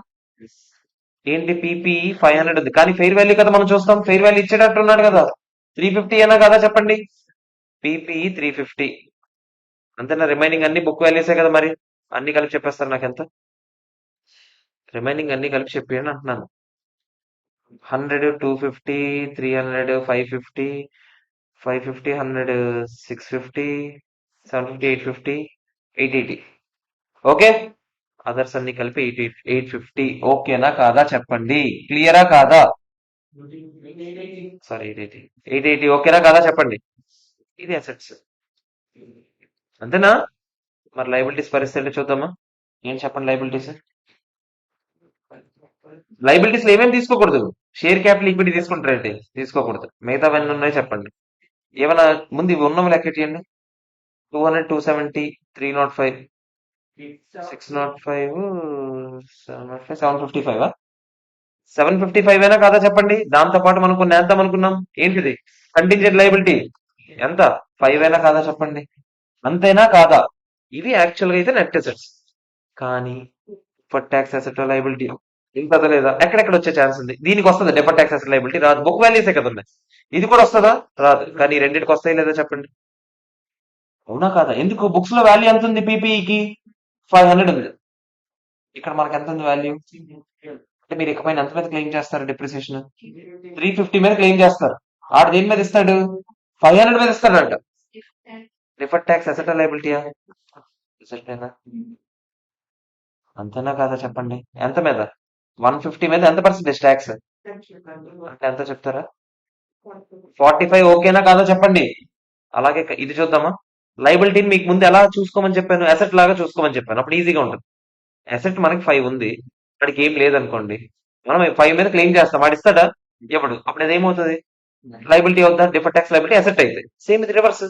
ఏంటి పీపీఈ 500 ఉంది, కానీ ఫెయిర్ వాల్యూ కదా మనం చూస్తాం, ఫెయిర్ వాల్యూ ఇచ్చేటట్టు ఉన్నాడు కదా, 350 అయినా కదా చెప్పండి, పీపీఈ 350 అంతేనా, రిమైనింగ్ అన్ని బుక్ వాల్యూసే కదా, మరి అన్ని కలిపి చెప్పేస్తారు నాకు ఎంత, రిమైనింగ్ అన్ని కలిపి చెప్పేయండి అంటున్నాను. 100 250 300 550 550 100 650 750 850 880. ఓకే, అదర్స్ అన్ని కలిపి 850. ఓకేనా కాదా చెప్పండి, క్లియరా కాదా, సారీ 880 ఓకేనా కాదా చెప్పండి. ఇది అసెట్స్ అంతేనా. మరి లైబిలిటీస్ పరిస్థితి చూద్దామా, ఏం చెప్పండి లైబిలిటీస్. లైబిలిటీస్ ఏమేమి తీసుకోకూడదు, షేర్ క్యాపిటల్ ఈక్విటీ తీసుకుంటారంటే తీసుకోకూడదు, మిగతావన్నీ ఉన్నాయి చెప్పండి, ఏమైనా ముందు ఇవి ఉన్నవి లెక్క చేయండి. 200 270 305 605 705 755 755 అయినా కాదా చెప్పండి. దాంతో పాటు మనం కొన్ని వేద్దాం అనుకున్నాం. ఏంటిది? కంటింజెంట్ లయబిలిటీ ఎంత? 5 అయినా కాదా చెప్పండి. అంతేనా కాదా? ఇవి యాక్చువల్ గా అయితే నెట్ అసెట్స్. కానీ డిఫర్డ్ ట్యాక్స్ అసెట్ లయబిలిటీ ఇంతదా లేదా? ఎక్కడెక్కడ వచ్చే ఛాన్స్ ఉంది? దీనికి వస్తుంది డిఫర్డ్ ట్యాక్స్ అసెట్ లయబిలిటీ రాదు. బుక్ వాల్యూసే కదా ఉన్నాయి. ఇది కూడా వస్తుందా? రాదు. కానీ ఈ రెండింటికి వస్తాయి లేదా చెప్పండి. అవునా కాదా? ఎందుకు? బుక్స్ లో వాల్యూ ఎంత ఉంది పీపీఈకి? 500 ఉంది. ఇక్కడ మనకి ఎంత ఉంది వాల్యూ? అంటే మీరు ఇకపైన ఎంత మీద క్లెయిమ్ చేస్తారు డిప్రిసియేషన్? 350 మీద క్లెయిమ్ చేస్తారు. ఆడు దేని మీద ఇస్తాడు? 500 మీద ఇస్తాడంట. డిఫర్డ్ ట్యాక్స్ అసెట్ లయబిలిటీయా? అసెట్టేనా? అంతేనా కాదా చెప్పండి. ఎంత మీద? 150 మీద ఎంత పర్సెంటేజ్ ట్యాక్స్? అంటే ఎంత చెప్తారా? 45 ఓకేనా కాదా చెప్పండి. అలాగే ఇది చూద్దామా? లయబిలిటీని మీకు ముందు ఎలా చూసుకోమని చెప్పాను? అసెట్ లాగా చూసుకోమని చెప్పాను. అప్పుడు ఈజీగా ఉంటుంది. అసెట్ మనకి 5 ఉంది. వాడికి ఏం లేదనుకోండి. మనం 5 మీద క్లెయిమ్ చేస్తాం. వాడు ఇస్తాడా? ఇవ్వడు. అప్పుడు అది ఏమవుతుంది? లయబిలిటీ అవుతా? డిఫర్డ్ ట్యాక్స్ లయబిలిటీ అసెట్ అయితే సేమ్ ఇది రివర్స్.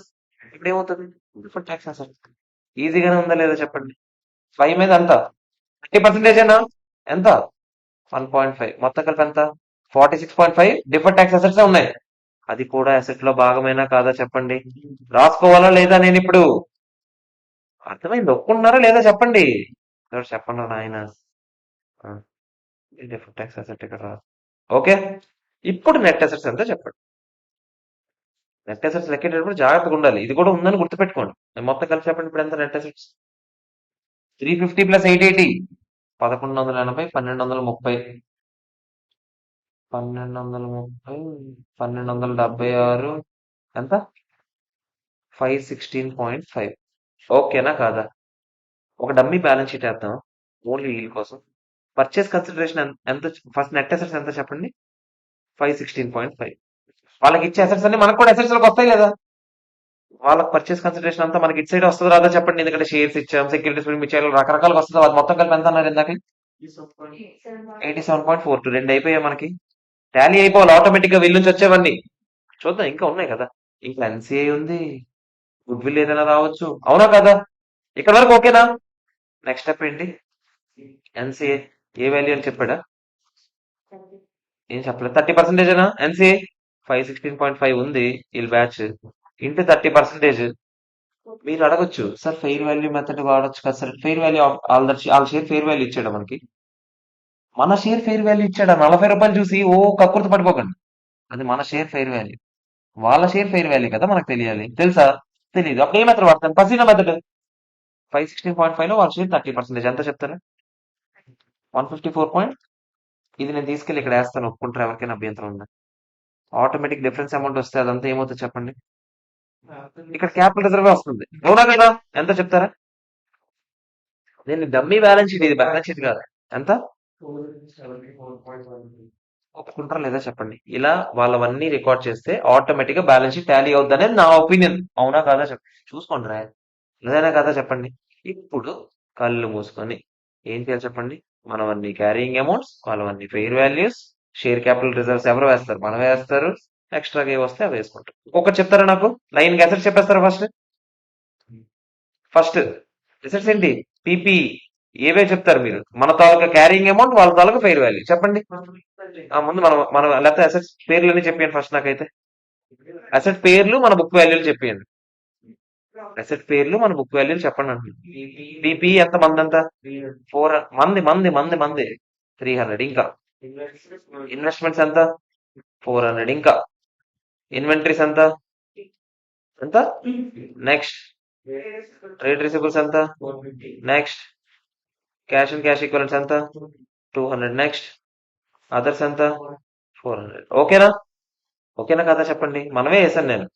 ఇప్పుడు ఏమవుతుంది? Deferred tax asset. ఈజీగానే ఉందా లేదా చెప్పండి. 5 మీద ఎంత? 30% ఏనా? ఎంత? 1.5 మొత్తం కలిపి ఎంత? 46.5 డిఫర్డ్ ట్యాక్స్ అసెట్స్ ఉన్నాయి. అది కూడా అసెట్ లో భాగమైనా కాదా చెప్పండి. రాసుకోవాలా లేదా నేను ఇప్పుడు? అర్థమైంది. ఒప్పుకుంటున్నారా లేదా చెప్పండి. ఎవరు చెప్పండి నాయన. డిఫరెంట్ ట్యాక్స్ అసెట్ ఇక్కడ రాదు. ఓకే. ఇప్పుడు నెట్ అసెట్స్ ఎంత చెప్పండి. నెట్ అసెట్స్ లెక్కేటప్పుడు జాగ్రత్తగా ఉండాలి. ఇది కూడా ఉందని గుర్తుపెట్టుకోండి. మొత్తం కలిసి చెప్పండి ఇప్పుడు ఎంత నెట్ అసెట్స్? 350 ప్లస్ 880 1180 1230 1230 1276 ఎంత? 516.5 ఓకేనా కాదా? ఒక డమ్మీ బ్యాలెన్స్ షీట్ వేద్దాం ఓన్లీ వీల్ కోసం. పర్చేస్ కన్సిడరేషన్ ఎంత? ఫస్ట్ నెట్ అసెట్స్ ఎంత చెప్పండి. 516.5 వాళ్ళకి ఇచ్చే అసెట్స్ అన్ని మనకు కూడా అసెట్స్ లోకి వస్తాయి లేదా? వాళ్ళకి పర్చేస్ కన్సిడరేషన్ అంతా మనకి ఇటు సైడ్ వస్తుంది రాదా చెప్పండి. ఎందుకంటే షేర్స్ ఇచ్చాం, సెక్యూరిటీస్ ఇచ్చారు, రకరకాలుగా వస్తుంది. అది మొత్తం కలిపి ఎంత అన్నారు ఇందాక? 87.42 రెండు అయిపోయాయి మనకి. టాలీ అయిపోవాలి ఆటోమేటిక్ గా వీళ్ళ నుంచి వచ్చేవన్నీ. చూద్దాం ఇంకా ఉన్నాయి కదా. ఇంకా ఎన్సీఐ ఉంది, గుడ్ విల్ ఏదైనా రావచ్చు. అవునా కదా? ఇక్కడ వరకు ఓకేనా? నెక్స్ట్ స్టెప్ ఏంటి? ఎన్సీఏ ఏ వాల్యూ అని చెప్పాడా? ఏం చెప్పలేదు. 30% ఏనా ఎన్సీఏ? 516.5 ఉంది వీళ్ళ బ్యాచ్. ఇంటూ 30%. మీరు అడగొచ్చు సార్ ఫెయిర్ వాల్యూ మెథడ్ వాడొచ్చు కదా సార్. ఫెయిర్ వాల్యూ వాళ్ళ షేర్ ఫెయిర్ వాల్యూ ఇచ్చాడా మనకి? మన షేర్ ఫెయిర్ వాల్యూ ఇచ్చాడా? 40 రూపాయలు చూసి ఓ కక్కుర్తి పడిపోకండి. అది మన షేర్ ఫెయిర్ వాల్యూ. వాళ్ళ షేర్ ఫెయిర్ వాల్యూ కదా మనకు తెలియాలి. తెలుసా? తెలియదు. అప్పుడు ఏ మెథడ్ వాడతాను? పసీనా మెథడ్. 516.5 లో వాళ్ళ షేర్ 30% ఎంత చెప్తారా? 154. ఇది నేను తీసుకెళ్ళి ఇక్కడ వేస్తాను. ఒప్పుకుంటారు ఎవరికైనా అభ్యంతరం ఉందా? ఆటోమేటిక్ డిఫరెన్స్ అమౌంట్ వస్తే అదంతా ఏమవుతుంది చెప్పండి. ఇక్కడ క్యాపిటల్ రిజర్వ్ వస్తుంది. అవునా కదా? ఎంత చెప్తారా? నేను డమ్మీ బ్యాలెన్స్ షీట్, ఇది బ్యాలెన్స్ షీట్ కాదు. ఎంత? ఒప్పుకుంటారా లేదా చెప్పండి. ఇలా వాళ్ళవన్నీ రికార్డ్ చేస్తే ఆటోమేటిక్ గా బ్యాలెన్స్ షీట్ టాలీ అవుద్ది అనేది నా ఒపీనియన్. అవునా కాదా చెప్పండి. చూసుకోండి రా. నిజైనా కాదా చెప్పండి. ఇప్పుడు కళ్ళు మూసుకొని ఏం చేయాలి చెప్పండి. మనవన్నీ క్యారీయింగ్ అమౌంట్స్, వాళ్ళవన్నీ fair values, share capital reserves ఎవరు వేస్తారు? మనం వేస్తారు. ఎక్స్ట్రాగా ఏ వస్తే అవి వేసుకుంటాం. ఒక్కొక్కటి చెప్తారా నాకు? లైన్ అసెట్స్ చెప్పేస్తారా ఫస్ట్? ఫస్ట్ అసెట్స్ ఏంటి? పీపీ ఏవే చెప్తారు మీరు? మన తాలూకా క్యారీయింగ్ అమౌంట్, వాళ్ళ తాలూకా ఫెయిర్ వాల్యూ చెప్పండి. ముందు మనం మనం లేకపోతే అసెట్స్ పేర్లు చెప్పండి ఫస్ట్ నాకైతే. అసెట్ పేర్లు మన బుక్ వాల్యూలు చెప్పండి. అసెట్ పేర్లు మన బుక్ వాల్యూలు చెప్పండి అంటున్నాను. పీపీ ఎంత మంది అంతా? 4 మంది మంది మంది మంది 300. ఇంకా ఇన్వెస్ట్మెంట్స్ ఎంత? 400. ఇంకా ఇన్వెంటరీస్ ఎంత? ఎంత? నెక్స్ట్ ట్రేడ్ రిసీవబుల్స్ ఎంత? Next cash and cash equivalents ఎంత? 200. నెక్స్ట్ అదర్స్ ఎంత? 400. ఓకేనా? ఓకేనా కదా చెప్పండి. మనమే వేసాను నేను.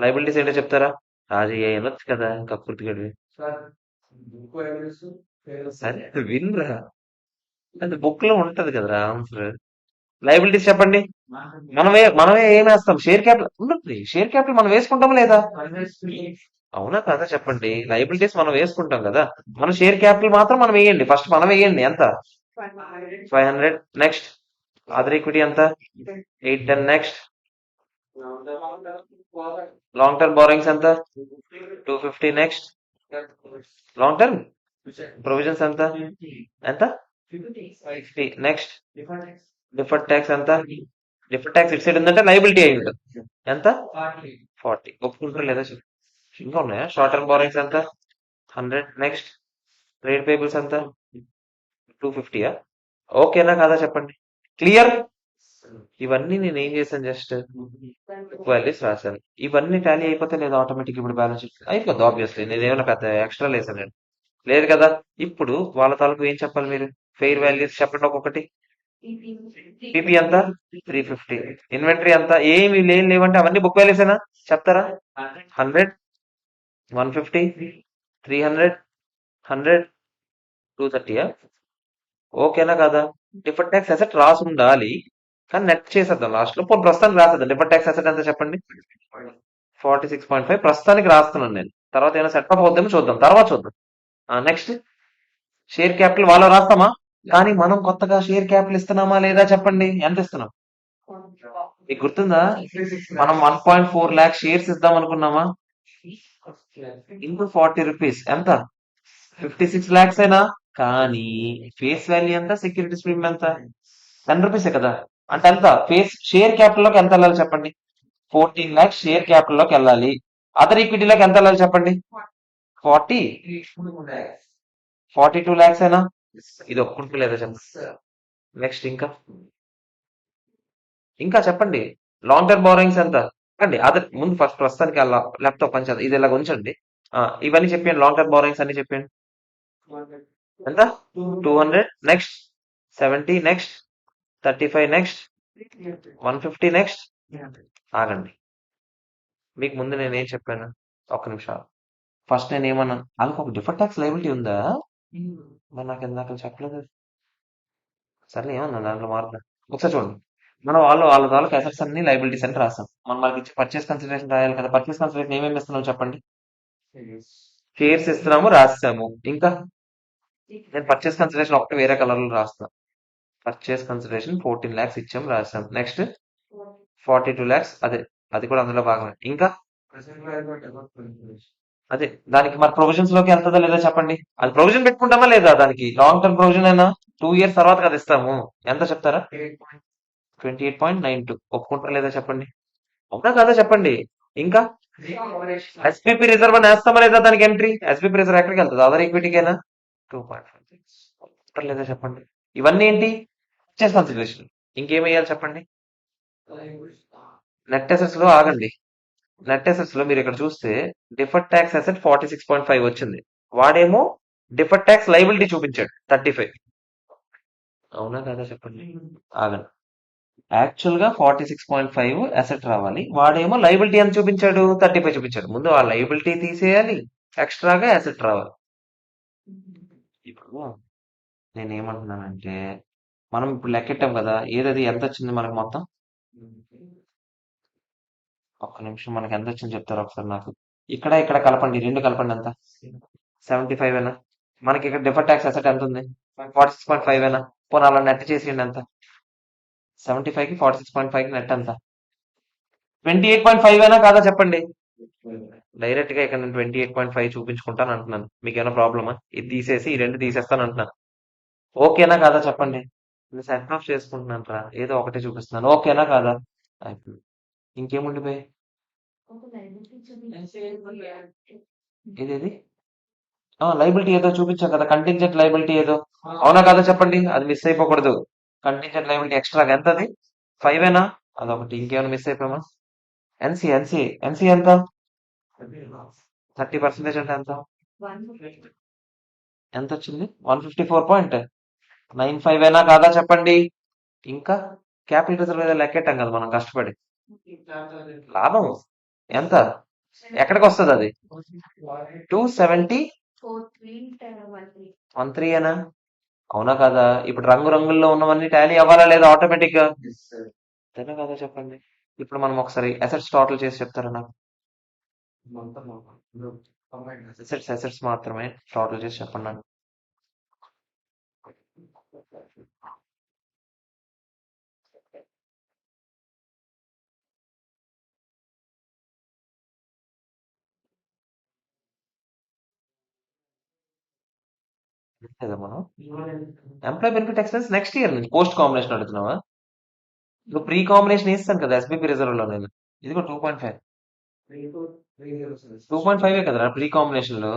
లైబిలిటీస్ ఏంటో చెప్తారా? రాజయ్య అనొచ్చు కదా కక్కుర్తి గడివి. సరే వినరా. అది బుక్ లో ఉంటది కదరా ఆన్సర్. లైబిలిటీస్ చెప్పండి. మనమే ఏం వేస్తాం? షేర్ క్యాపిటల్ ఉంటుంది. షేర్ క్యాపిటల్ మనం వేసుకుంటాం లేదా? అవునా కదా చెప్పండి. లైబిలిటీస్ మనం వేసుకుంటాం కదా. మన షేర్ క్యాపిటల్ మాత్రం మనం వేయండి. ఫస్ట్ మనం వేయండి. ఎంత? 500. నెక్స్ట్ అదర్ ఈక్విటీ ఎంత? 810. నెక్స్ట్ లాంగ్ టర్మ్ బారోయింగ్స్ ఎంత? 250. నెక్స్ట్ లాంగ్ టర్మ్ ప్రొవిజన్స్ ఎంత ఎంత 50. నెక్స్ట్ డిఫర్డ్ ట్యాక్స్ ఎంత డిఫర్డ్ ట్యాక్స్ ఇటు సైడ్ ఉందంటే లైబిలిటీ అయి ఉంటుంది ఎంత 40. ఒప్పుకుంటారా లేదా చెప్పు. ఇంకా ఉన్నాయా షార్ట్ టర్మ్ బారోయింగ్స్ ఎంత 100. నెక్స్ట్ ట్రేడ్ పేబుల్స్ ఎంత 250. ఓకేనా కాదా చెప్పండి క్లియర్. ఇవన్నీ నేను ఏం చేశాను జస్ట్ వాల్యూస్ రాశాను. ఇవన్నీ టాలీ అయిపోతే లేదా ఆటోమేటిక్ ఇప్పుడు బ్యాలెన్స్ షీట్ అయిపోద్ది ఆబ్వియస్లీ. నేను ఏమైనా పెద్ద ఎక్స్ట్రా లేసాను నేను లేదు కదా. ఇప్పుడు వాళ్ళ తాలూకు ఏం చెప్పాలి మీరు ఫెయిర్ వాల్యూస్ చెప్పండి ఒక్కొక్కటి. పీపీ ఎంత 350. ఇన్వెంటరీ ఎంత ఏమి లేవంటే అవన్నీ బుక్ వాల్యూసేనా చెప్తారా 100 150 300 100 230. ఓకేనా కదా. డిఫర్డ్ ట్యాక్స్ అసెట్ రాసి ఉండాలి కానీ నెట్ చేసేద్దాం లాస్ట్ లో. పోనీ ప్రస్తుతానికి రాసేద్దాం. డిఫర్డ్ ట్యాక్స్ అసెట్ ఎంత చెప్పండి 46.5 ప్రస్తుతానికి రాస్తున్నాను నేను. తర్వాత ఏమైనా సెట్ అప్ అవుద్దామో చూద్దాం తర్వాత చూద్దాం. నెక్స్ట్ షేర్ క్యాపిటల్ వాళ్ళు రాస్తామా కానీ మనం కొత్తగా షేర్ క్యాపిటల్ ఇస్తున్నామా లేదా చెప్పండి ఎంత ఇస్తున్నాం మీకు గుర్తుందా మనం 1.4 lakh షేర్స్ ఇద్దాం అనుకున్నామా ఇంటూ 40 రూపీస్ ఎంత 56 lakhs అయినా కానీ ఫేస్ వాల్యూ ఎంత సెక్యూరిటీస్ ప్రీమియం ఎంత 10 రూపీసే కదా. అంటే ఎంత ఫేస్ షేర్ క్యాపిటల్ లోకి ఎంత వెళ్ళాలి చెప్పండి 14 lakhs షేర్ క్యాపిటల్ లోకి వెళ్ళాలి. అదర్ ఈక్విటీలోకి ఎంత వెళ్ళాలి చెప్పండి 40 42 lakhs అయినా ఇది ఒప్పుకుంటూ లేదా చెప్పండి. నెక్స్ట్ ఇంకా చెప్పండి లాంగ్ టర్మ్ బారోయింగ్స్ ఎంత అండి అదర్ ముందు ఫస్ట్ ప్రస్తుతానికి అలా ల్యాప్టాప్ పనిచేది ఇది ఇలా ఉంచండి. ఇవన్నీ చెప్పండి లాంగ్ టర్మ్ బారోయింగ్స్ అన్ని చెప్పండి ఎంత 200. నెక్స్ట్ 70. నెక్స్ట్ 35. నెక్స్ట్ 150. నెక్స్ట్ ఆగండి మీకు ముందు నేను ఏం చెప్పాను ఒక్క నిమిషం ఫస్ట్ నేను ఏమన్నాను వాళ్ళకి ఒక డిఫర్ ట్యాక్స్ లైబిలిటీ ఉందా మరి నాకు ఇందాక చెప్పలేదు. సరే ఏమన్నా దాంట్లో మార్పు ఒకసారి చూడండి. మనం వాళ్ళ తాలూకు అసెట్స్ అన్ని లైబిలిటీస్ అని రాస్తాం. మనం మనకి ఇచ్చే పర్చేస్ కన్సిడరేషన్ రాయాలి కదా. పర్చేస్ కన్సిడరేషన్ ఏమేమి ఇస్తున్నాం చెప్పండి షేర్స్ ఇస్తున్నాము రాస్తాము. ఇంకా నేను పర్చేస్ కన్సిడరేషన్ ఒకటి వేరే కలర్ లో రాస్తాను. పర్చేస్ కన్సిడరేషన్ 14 lakhs ఇచ్చాం రాస్తాం. నెక్స్ట్ 42 lakhs అదే అది కూడా అందులో భాగమే. ఇంకా అదే దానికి మరి ప్రొవిజన్స్ లోకి వెళ్తుందా లేదా చెప్పండి. అది ప్రొవిజన్ పెట్టుకుంటామా లేదా దానికి లాంగ్ టర్మ్ ప్రొవిజన్ అయినా 2 years తర్వాత కదా ఇస్తాము. ఎంత చెప్తారా 28.92 ఒప్పుకుంటారా లేదా చెప్పండి అవునా కదా చెప్పండి. ఇంకా ఎస్పీపీ రిజర్వ్ అని వేస్తామా లేదా దానికి ఎంట్రీ ఎస్పీపీ రిజర్వ్ ఎక్కడికి వెళ్తుంది అదర్ ఈక్విటీకైనా 2.56 లేదా చెప్పండి. ఇవన్నీ ఏంటి పర్చేస్ కన్సిడరేషన్. ఇంకేమయ్యాలి చెప్పండి నెట్ అసెట్స్ లో ఆగండి. నెట్ అసెట్స్ లో మీరు ఇక్కడ చూస్తే డిఫర్డ్ ట్యాక్స్ అసెట్ 46.5 వచ్చింది. వాడేమో డిఫర్డ్ ట్యాక్స్ లైబిలిటీ చూపించాడు 35. అవునా కదా చెప్పండి ఆగండి. యాక్చువల్ గా 46.5 అసెట్ రావాలి. వాడేమో లైబిలిటీ అని చూపించాడు 35 చూపించాడు. ముందు ఆ లైబిలిటీ తీసేయాలి ఎక్స్ట్రాగా అసెట్ రావాలి. ఇప్పుడు నేనేమంటున్నానంటే మనం ఇప్పుడు లెక్కెట్టాం కదా ఏదది ఎంత వచ్చింది మనకు మొత్తం ఒక్క నిమిషం మనకి ఎంత వచ్చింది చెప్తారు ఒకసారి నాకు. ఇక్కడ కలపండి రెండు కలపండి ఎంత 75 ఏనా మనకి ఇక్కడ డిఫర్ ట్యాక్స్ అసెట్ ఎంత ఉంది 46.5 ఏనా పోనీ అలా నెట్ చేసేయండి ఎంత 75 కి 46.5 కి నెట్ ఎంత 28.5 అయినా కాదా చెప్పండి డైరెక్ట్ గా ఇక్కడ నేను 28.5 చూపించుకుంటాను అంటున్నాను. మీకు ఏమైనా ప్రాబ్లమా ఇది తీసేసి ఈ రెండు తీసేస్తాను అంటున్నాను. ఓకేనా కాదా చెప్పండి నేను సెట్ ఆఫ్ చేసుకుంటున్నాను రా ఏదో ఒకటే చూపిస్తున్నాను. ఓకేనా కాదా అయిపోయింది. ఇంకేముండిపోయి ఇదేది లైబిలిటీ ఏదో చూపించాం కదా కంటింజెంట్ లైబిలిటీ ఏదో అవునా కదా చెప్పండి అది మిస్ అయిపోకూడదు. కంటింజెంట్ లైబిలిటీ ఎక్స్ట్రా ఎంత అది 5 ఏనా అదొకటి. ఇంకేమైనా మిస్ అయిపోయామా ఎన్సీ ఎంత 30% అంటే ఎంత ఎంత వచ్చింది 154.95 అయినా కాదా చెప్పండి. ఇంకా క్యాపిటల్ రిజర్వ్ మీద లెక్కెట్టాం కదా మనం కష్టపడి లాభం ఎంత ఎక్కడికి వస్తుంది అది 270.13 అయినా అవునా కదా. ఇప్పుడు రంగుల్లో ఉన్నవన్నీ టాలీ అవ్వాలా లేదా ఆటోమేటిక్ గా అంతేనా కదా చెప్పండి. ఇప్పుడు మనం ఒకసారి అసెట్స్ టోటల్ చేసి చెప్తారా నాకు అసెట్స్ మాత్రమే టోటల్ చేసి చెప్పండి నాకు లేదా మనం employee benefit expense next year నుంచి పోస్ట్ కాంబినేషన్ అడుగుతున్నావా? ఇప్పుడు ప్రీ కాంబినేషన్ ఇస్తాను కదా ఎస్బీపీ రిజర్వ్ లో నేను. ఇదిగో 2.5. 2.5 కదరా ప్రీ కాంబినేషన్ లో.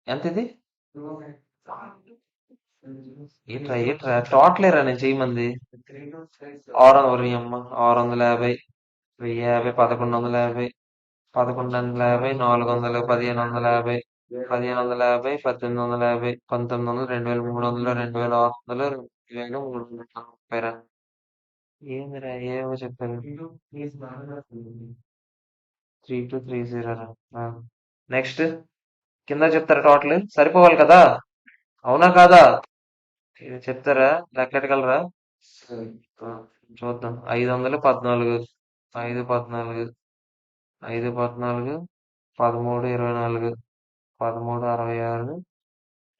ఎంత ఇది? ఏట్రా ఏట్రా టోటలేరా నేను చేయమంది. 600 650, 1050, 1150, 1150, 400, 1550, 1550, 1850, 1900, 2300, 2600, 2000, 330. ఏందిరా ఏమో చెప్పారు. 3230 రా. నెక్స్ట్ కింద చెప్తారా టోటల్ సరిపోవాలి కదా? అవునా కాదా? ఇది చెప్తారా లెక్కెట్టగలరా? ఆ, చూద్దాం. 514, 514, 514, 1324, 1366.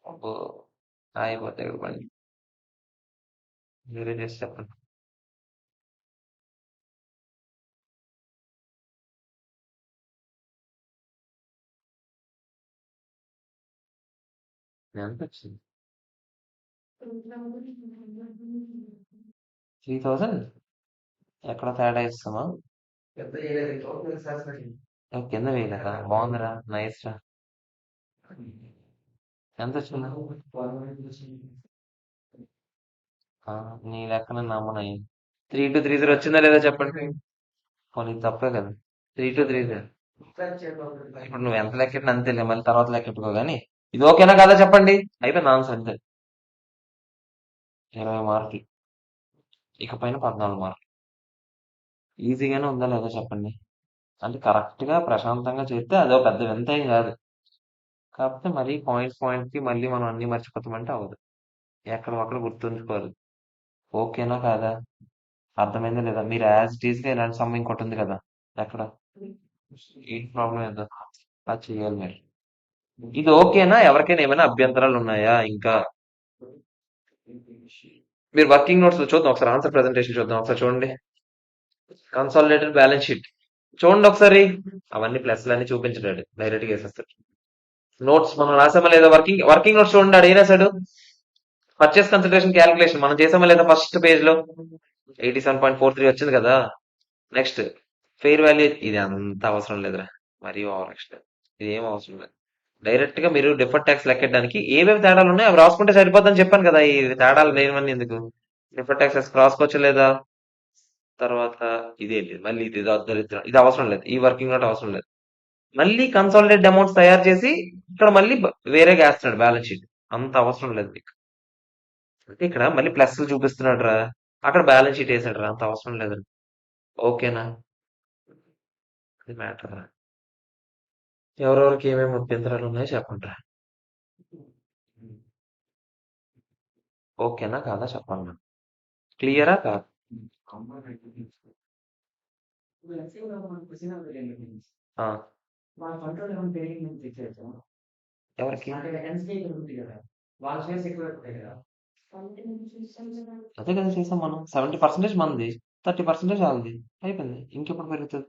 అబ్బో, అయిపోతాయి ఇక్కడ పని. మీరే చేసి చెప్పండి. ఎంత వచ్చింది? 3000. ఎక్కడ తేడా ఇస్తామా? కింద వేయలేదా? బాగుందిరా, నైస్ రా. ఎంత వచ్చింది? ఆ, నీ లెక్కన నమ్మనయ్యి. 3230 వచ్చిందా లేదా చెప్పండి. పోనీ తప్పే కదా. 3230. ఇప్పుడు నువ్వు ఎంత లెక్కెట్టిన అంతేలే, మళ్ళీ తర్వాత లెక్కెట్టుకో గానీ. ఇది ఓకేనా కదా చెప్పండి. అయిపోయింది ఆన్సర్ అంతే. 20 మార్కులు. ఇక పైన 14 మార్కులు. ఈజీగానే ఉందా లేదా చెప్పండి. అంటే కరెక్ట్ గా ప్రశాంతంగా చేస్తే అదో పెద్ద వింత ఏం కాదు. కాకపోతే మరీ పాయింట్ పాయింట్ కి మళ్ళీ మనం అన్ని మర్చిపోతామంటే అవ్వదు. ఎక్కడ ఒక్కడ గుర్తుంచుకోవాలి. ఓకేనా కాదా? అర్థమైందా లేదా? మీరు యాజ్ ఇట్ ఈస్ గా ఇలాంటి సమ్ ఇంకోటి ఉంది కదా. ఎక్కడ ఏంటి ప్రాబ్లం ఏదో అది చెయ్యాలి మీరు. ఇది ఓకేనా? ఎవరికైనా ఏమైనా అభ్యంతరాలు ఉన్నాయా ఇంకా? మీరు వర్కింగ్ నోట్స్ చూద్దాం ఒకసారి, ఆన్సర్ ప్రెజెంటేషన్ చూద్దాం ఒకసారి చూడండి. కన్సాలిడేటెడ్ బ్యాలెన్స్ షీట్ చూడండి ఒకసారి. అవన్నీ ప్లస్లు అన్ని చూపించడాడు, డైరెక్ట్ గా వేసేస్తాడు. నోట్స్ మనం రాసామా లేదా? వర్కింగ్ వర్కింగ్ నోట్స్ చూడండి, ఆడు ఏం రాశాడు? పర్చేస్ కన్సిడరేషన్ క్యాలిక్యులేషన్ మనం చేసామా లేదా? ఫస్ట్ పేజ్ లో 87.43 వచ్చింది కదా. నెక్స్ట్ ఫెయిర్ వాల్యూ, ఇది అంత అవసరం లేదురా, మరీ ఓవర్ నెక్స్ట్. ఇది ఏం అవసరం లేదు. డైరెక్ట్ గా మీరు డిఫర్డ్ ట్యాక్స్ లెక్కెట్టడానికి ఏవేవి తేడాలు ఉన్నాయో అవి రాసుకుంటే సరిపోద్దని చెప్పాను కదా. ఈ తేడాలు లేనివన్నీ ఎందుకు? డిఫర్డ్ ట్యాక్సెస్ రాసుకోవచ్చు లేదా? తర్వాత ఇదేంటి మళ్ళీ ఇది దరిద్రం, ఇది అవసరం లేదు. ఈ వర్కింగ్ నోట్ అవసరం లేదు. మళ్ళీ కన్సాలిడేట్ అమౌంట్స్ తయారు చేసి ఇక్కడ మళ్ళీ వేరేగా వేస్తున్నాడు బ్యాలెన్స్ షీట్. అంత అవసరం లేదు మీకు. అంటే ఇక్కడ మళ్ళీ ప్లస్లు చూపిస్తున్నాడు రా, అక్కడ బ్యాలెన్స్ షీట్ వేసాడు రా, అంత అవసరం లేదు. ఓకేనా? అది మ్యాటర్ రా. ఎవరెవరికి ఏమేమి అభ్యంతరాలు ఉన్నాయో చెప్పండి రా. ఓకేనా కాదా చెప్పండి. క్లియరా కాదు? ఆ, ఎవరికి? అదే కదా చేసాం మనం. 70% మనది, 30% వాళ్ళది. అయిపోయింది, ఇంకెప్పుడు పెరుగుతుంది?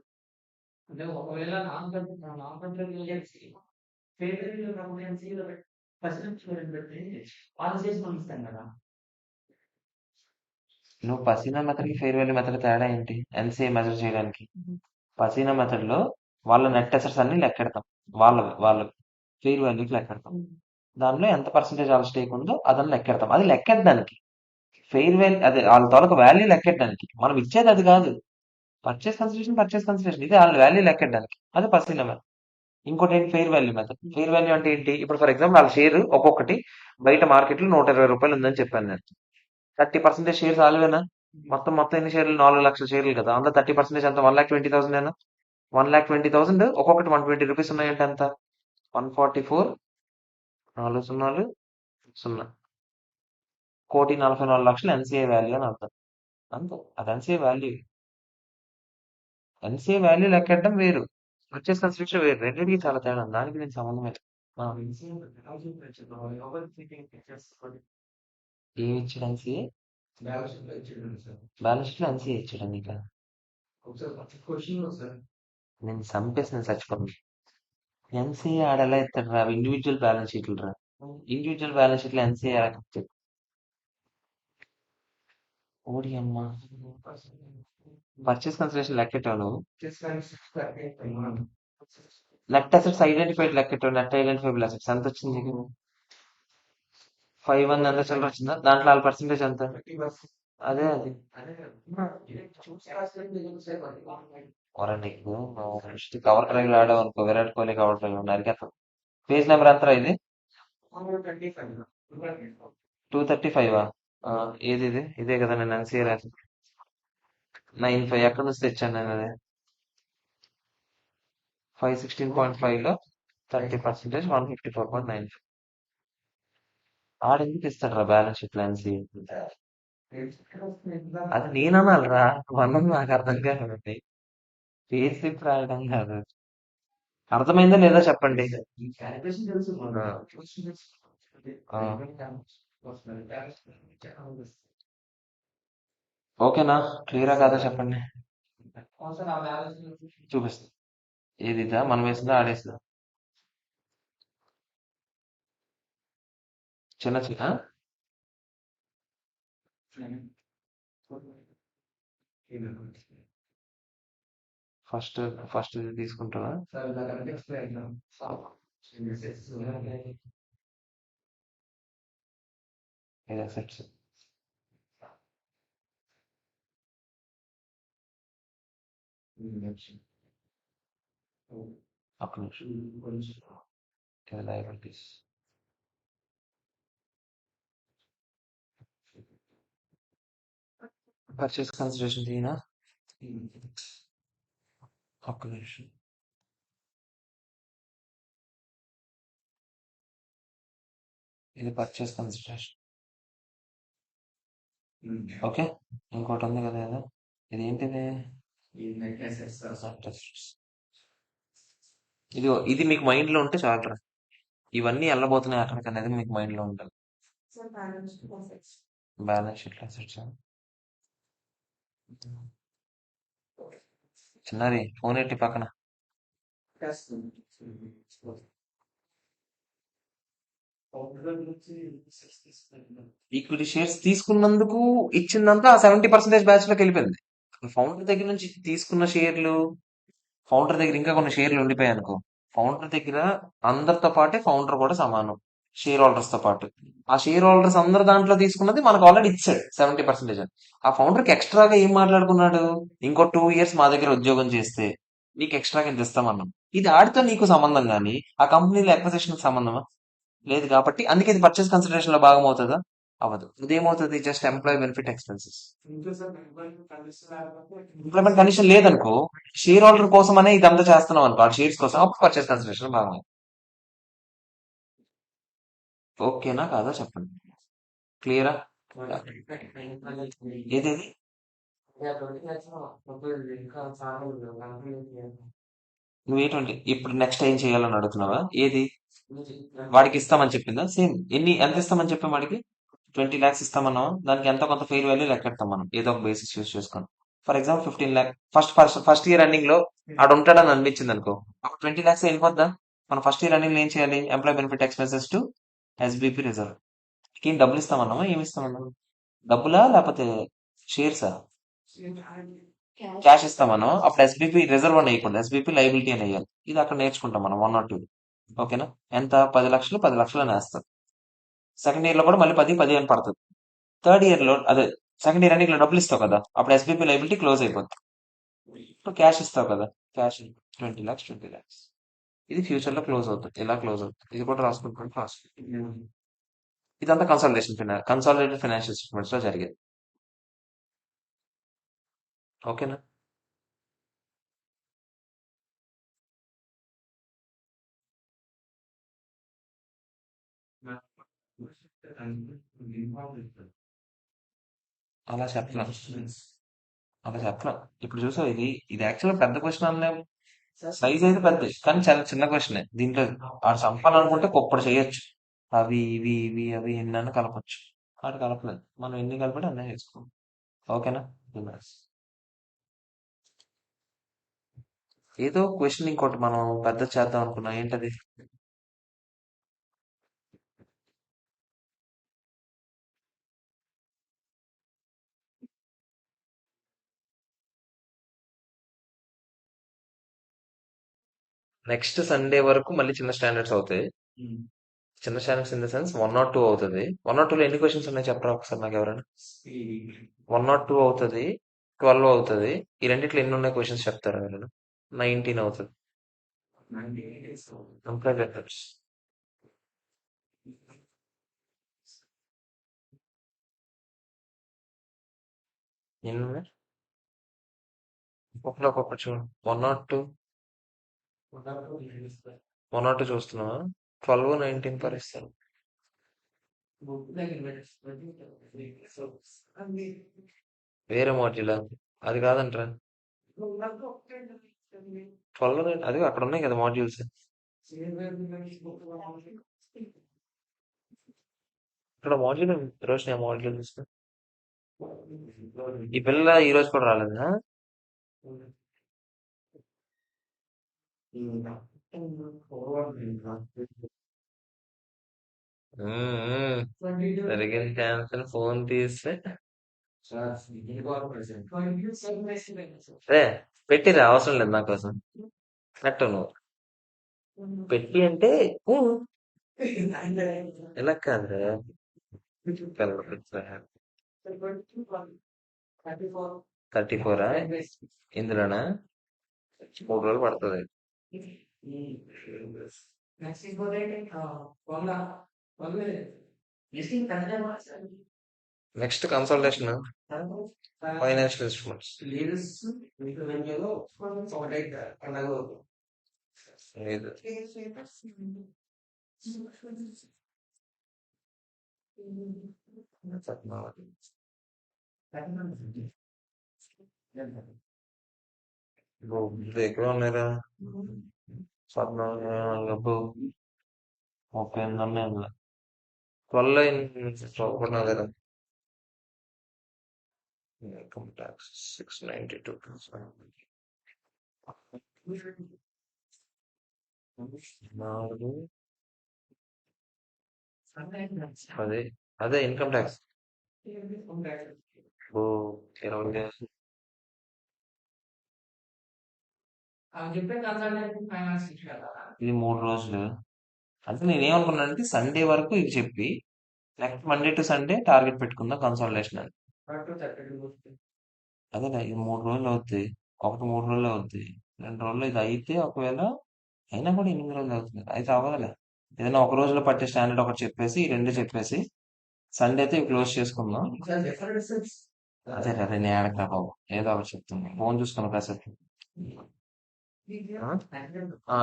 నువ్వు పసీనా మెథడ్ కి ఫెయిర్ వాల్యూ మెథడ్ తేడా ఏంటి? ఎన్సీఏ మెజర్ చేయడానికి పసీనా మెథడ్ లో వాళ్ళ నెట్ అసెట్స్ అన్ని లెక్కెడతాం. వాళ్ళ ఫెయిర్ వాల్యూకి లెక్కెడతాం. దానిలో ఎంత పర్సెంటేజ్ వాళ్ళ స్టేక్ ఉందో అదని లెక్కెడతాం. అది లెక్కెట్టడానికి ఫెయిర్ వాల్యూ, అదే వాళ్ళ తాలూకు వాల్యూ లెక్కెట్టడానికి. మనం ఇచ్చేది అది కాదు. పర్చేస్ కన్సిడరేషన్ ఇది వాళ్ళ వాల్యూ లెక్కెట్టడానికి. అది పసీనా మెథడ్. ఇంకోటి ఏంటి? Fair value method. Fair value అంటే ఏంటి? ఇప్పుడు ఫర్ ఎగ్జాంపుల్ వాళ్ళ షేర్ ఒక్కొక్కటి బయట మార్కెట్ లో 120 రూపాయలు ఉందని చెప్పాను నేను. 30% షేర్స్ ఆల్వేనా? మొత్తం మొత్తం ఎన్ని షేర్లు? 4 లక్షల షేర్లు కదా. అందులో 30% ఎంత? 1,20,000 ఏనా? 1,20,000 ఒక్కొక్కటి 120 రూపీస్ ఉన్నాయంటే ఎంత? 144, 4 సున్నాలు 0, 1,44,00,000 ఎన్సీఏ వాల్యూ అని అర్థం. అంతే, అది ఎన్సీఏ వాల్యూ. ఎన్సీఏ వాల్యూ లెక్కెట్టడం వేరు, పర్చేస్ కన్సిడరేషన్ వేరు. రెండింటికి చాలా తేడా ఉంది. దానికి దీనికి సంబంధమే లేదు. ఆ, ఏమి ఇచ్చాడు ఎన్సీఏ? బ్యాలెన్స్ షీట్ లో ఎన్సీఏ ఇచ్చాడు నీకు? నేను చంపేసి నేను చచ్చిపోను. ఎన్సీఏ ఆడెలా ఇస్తాడు రా ఇండివిజువల్ బ్యాలెన్స్ షీట్లు రా ఇండివిజువల్ బ్యాలెన్స్ షీట్లు ఎన్సీఏ ఓడి అమ్మ పర్చేస్ కన్సిడరేషన్ లెక్కెట్టావు నువ్వు నెట్ అసెట్స్ ఐడెంటిఫైడ్ లెక్కెట్టావు నెట్ ఐడెంటిఫైబుల్ అసెట్స్ ఎంత వచ్చింది నీకు 5 ఎంత చిల్లర వచ్చిందా దాంట్లో వాళ్ళ పర్సెంటేజ్ ఎంత అదే అది ఒరే నీకు కవర్ డ్రైవ్ ఆడావు అనుకో విరాట్ కోహ్లీ కవర్ డ్రైవ్ నరికేస్తాం పేజ్ నెంబర్ ఎంత ఇది 235 ఏది ఇది ఇదే కదా నేను ఎన్సీఏ రాసి 95 ఎక్కడి నుంచి తెచ్చాను నేను అది 516.5 లో 30% 154.95 ఆడెందుకు ఇస్తాడు రా బ్యాలెన్స్ షీట్ ఎన్సీఏ అది నేను అనాలిరా అన్నది నాకు అర్థం కాదు పేజ్ స్లిప్ రాయడం కాదు అర్థమైందా లేదా చెప్పండి ఆ, ఓకేనా క్లియరా కాదా చెప్పండి చూపిస్తా ఏది ఇదా మనం వేసిందా ఆడేసిందా చిన్న చిన్న ఫస్ట్ ఫస్ట్ ఇది తీసుకుంటావా ఇది అసెట్స్ అప్పుడు ఇది లయబిలిటీస్ పర్చేస్ కన్సిడరేషన్ తీనా ఒక్క నిమిషం ఇది పర్చేస్ కన్సిడరేషన్ ఓకే ఇంకోటి ఉంది కదా ఏదో ఇది ఏంటిది Net assets. ఇది మీకు మైండ్ లో ఉంటే చాలరా ఇవన్నీ వెళ్ళబోతున్నాయి అక్కడికి అనేది మీకు మైండ్ లో ఉండాలి బ్యాలెన్స్ షీట్ అసెట్స్ చిన్నది ఫోన్ ఎట్టి పక్కన ఈక్విటీ షేర్స్ తీసుకున్నందుకు ఇచ్చిందంతా 70% బ్యాచ్ లోకి వెళ్ళిపోయింది ఫౌండర్ దగ్గర నుంచి తీసుకున్న షేర్లు ఫౌండర్ దగ్గర ఇంకా కొన్ని షేర్లు ఉండిపోయాయి అనుకో ఫౌండర్ దగ్గర అందరితో పాటే ఫౌండర్ కూడా సమానం షేర్ హోల్డర్స్ తో పాటు ఆ షేర్ హోల్డర్స్ అందరు దాంట్లో తీసుకున్నది మనకు ఆల్రెడీ ఇచ్చాడు 70% ఆ ఫౌండర్ కి ఎక్స్ట్రాగా ఏం మాట్లాడుకున్నాడు ఇంకో 2 ఇయర్స్ మా దగ్గర ఉద్యోగం చేస్తే నీకు ఎక్స్ట్రాగా ఎంత ఇస్తామన్నాం ఇది ఆడితో నీకు సంబంధం కానీ ఆ కంపెనీలో ఎక్వజిషన్ సంబంధమా లేదు కాబట్టి అందుకే ఇది పర్చేస్ కన్సిడరేషన్ లో భాగం అవుతుందా అవ్వదు ఇదేమవుతుంది just employee benefit expenses implement condition లేదనుకో షేర్ హోల్డర్ కోసం అనే ఇదంతా చేస్తున్నాం అనుకో ఆ షేర్స్ కోసం అప్పుడు పర్చేస్ కన్సిడరేషన్ భాగం ఓకేనా కాదా చెప్పండి క్లియరా ఏదేది నువ్వేటువంటి ఇప్పుడు నెక్స్ట్ ఏం చేయాలని అడుగుతున్నావా ఏది వాడికి ఇస్తామని చెప్పిందా సేమ్ ఎంత ఇస్తామని చెప్పాం వాడికి 20 lakhs ఇస్తామన్నాం దానికి ఎంత కొంత ఫెయిర్ వాల్యూ లెక్కెడతాం మనం ఏదో ఒక బేసిస్ యూస్ చేసుకొని for example 15 lakh first year running లో ఆడు ఉంటాడని అనిపించింది అనుకో అప్పుడు 20 lakhs వెళ్ళిపోద్దా మనం ఫస్ట్ ఇయర్ రన్నింగ్ లో ఏం చేయాలి employee benefit expenses to SBP reserve ఏం డబ్బులు ఇస్తామన్నామా ఏమి ఇస్తామన్నాం డబ్బులా లేకపోతే షేర్సా క్యాష్ ఇస్తామను అప్పుడు ఎస్బిపి రిజర్వ్ అని వేయకూడదు ఎస్బిపి లైబిలిటీ అని వేయాలి ఇది అక్కడ నేర్చుకుంటాం మనం 1 or 2 ఓకేనా ఎంత 10 లక్షలు అని వేస్తాం సెకండ్ ఇయర్ లో కూడా మళ్ళీ 10 అని పడుతుంది థర్డ్ ఇయర్ లో అదే సెకండ్ ఇయర్ లో డబ్బులు ఇస్తావు కదా అప్పుడు ఎస్బిపి లైబిలిటీ క్లోజ్ అయిపోతుంది ఇప్పుడు క్యాష్ ఇస్తావు కదా క్యాష్ 20 lakhs ఇది ఫ్యూచర్ లో క్లోజ్ అవుతుంది ఇలా క్లోజ్ అవుతుంది ఇది కూడా రాసుకుంటాం ఫాస్ట్ ఇదంతా కన్సాలిడేటెడ్ ఫైనాన్షియల్ స్టేట్మెంట్స్ లో జరిగేది ఓకేనా అలా చెప్పలేం అలా చెప్పలేం ఇప్పుడు చూసావు ఇది యాక్చువల్గా పెద్ద క్వశ్చన్ అనే సైజ్ అయితే పెద్ద కానీ చాలా చిన్న క్వశ్చన్ దీంట్లో ఆడు చంపాలనుకుంటే కుప్పడు చేయొచ్చు అవి ఇవి ఇవి అవి ఎన్నైనా కలపచ్చు ఆడు కలపలేదు మనం ఎన్ని కలిపి అన్నీ చేసుకోం ఓకేనా ఏదో క్వశ్చన్ ఇంకోటి మనం పెద్ద చేద్దాం అనుకున్నాం ఏంటది. నెక్స్ట్ సండే వరకు మళ్ళీ చిన్న స్టాండర్డ్స్ అవుతాయి. చిన్న standards in the sense 1 or 2 అవుతుంది. 1 or 2లో ఎన్ని క్వశ్చన్స్ ఉన్నాయి చెప్పరా ఒకసారి నాకు ఎవరైనా. 1 or 2 అవుతుంది, 12 అవుతుంది. ఈ రెండిట్లో ఎన్ని ఉన్నాయి క్వశ్చన్స్ చెప్తారా ఎవరైనా. 19 అవుతుంది. కంప్లీట్ మెథడ్స్ ఎన్ని ఉన్నాయి. ఒక్కొక్కటి చూడు. 1 or 2, 1 or 2 చూస్తున్నావా. 12, 19 పరిస్తారు. వేరే మాడ్యూల్ అది కాదంటారా. 12 అది అక్కడ ఉన్నాయి కదా మాడ్యూల్స్. ఇక్కడ మాడ్యూల్ రోషిని ఆ మాడ్యూల్ చూసిన. ఈ పిల్ల ఈ రోజు కూడా రాలేదా. జరిగిన ఛాన్స్ ఫోన్ తీస్తే ఏ పెట్టిరా అవసరం లేదు నా కోసం. పెట్టు నువ్వు. పెట్టి అంటే ఊ, ఎలా కాదురా. పిల్ల 34 ఇందులోనా 3 రోజులు పడుతుంది. Next consultation financial instruments. లేదు దగ్గర ఉన్నారా. 14 38 ఉన్నాయి అందులో. 12 చదువుకున్నా లేదా. Income tax 692. నాలుగు అదే అదే ఇన్కమ్ ట్యాక్స్. ఓ 20. ఇది 3 రోజులు. అంటే నేనేమనుకున్నానంటే సండే వరకు ఇది చెప్పి next Monday to Sunday target పెట్టుకుందాం కన్సల్టేషన్ అని. అదే ఇది 3 రోజులు అవుద్ది. 3 రోజులు అవుద్ది. 2 రోజులు ఇది అయితే ఒకవేళ అయినా కూడా 8 రోజులు అవుతుంది. అయితే అవ్వదులే. ఏదైనా ఒక రోజులో పట్టే స్టాండర్డ్ ఒకటి చెప్పేసి ఈ రెండు చెప్పేసి సండే అయితే క్లోజ్ చేసుకుందాం. అదే అదే నేను ఆడక బాబు ఏదో ఒకటి చెప్తుంది. ఫోన్ చూసుకున్న కాసేపు.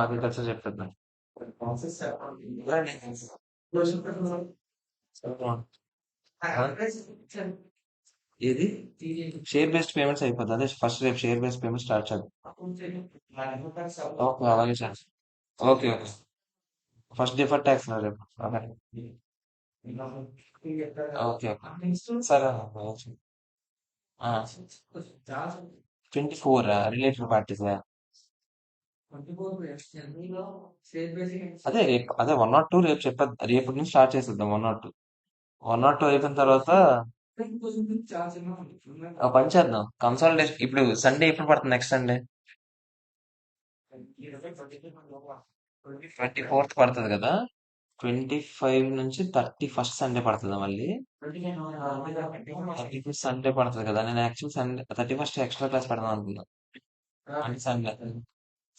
అగ్రికల్చర్ చెప్పేద్దాం. ఆ, ఏది షేర్ బేస్డ్ పేమెంట్స్ అయిపోతుంది. అదే ఫస్ట్ రేపు షేర్ బేస్డ్ పేమెంట్ స్టార్ట్ చేద్దాం. ఓకే అలాగే చేస్తాం. Okay okay. First differ tax రేపు. ఓకే ఓకే సరే. 24 రిలేటెడ్ పార్టీస్. అదే రేపు అదే 1 or 2 రేపు చెప్పేది. రేపటి నుంచి స్టార్ట్ చేసేద్దాం 1 or 2. 1 or 2 అయిపోయిన తర్వాత పని చేద్దాం. కన్సల్టేషన్ ఇప్పుడు సండే ఎప్పుడు పడుతుంది నెక్స్ట్ సండే. 24th పడుతుంది కదా. 25 నుంచి 31st సండే పడుతుంది మళ్ళీ. 31st సండే పడుతుంది కదా. నేను actual Sunday 31st extra class పెడదాం అనుకున్నా. అంటే సండే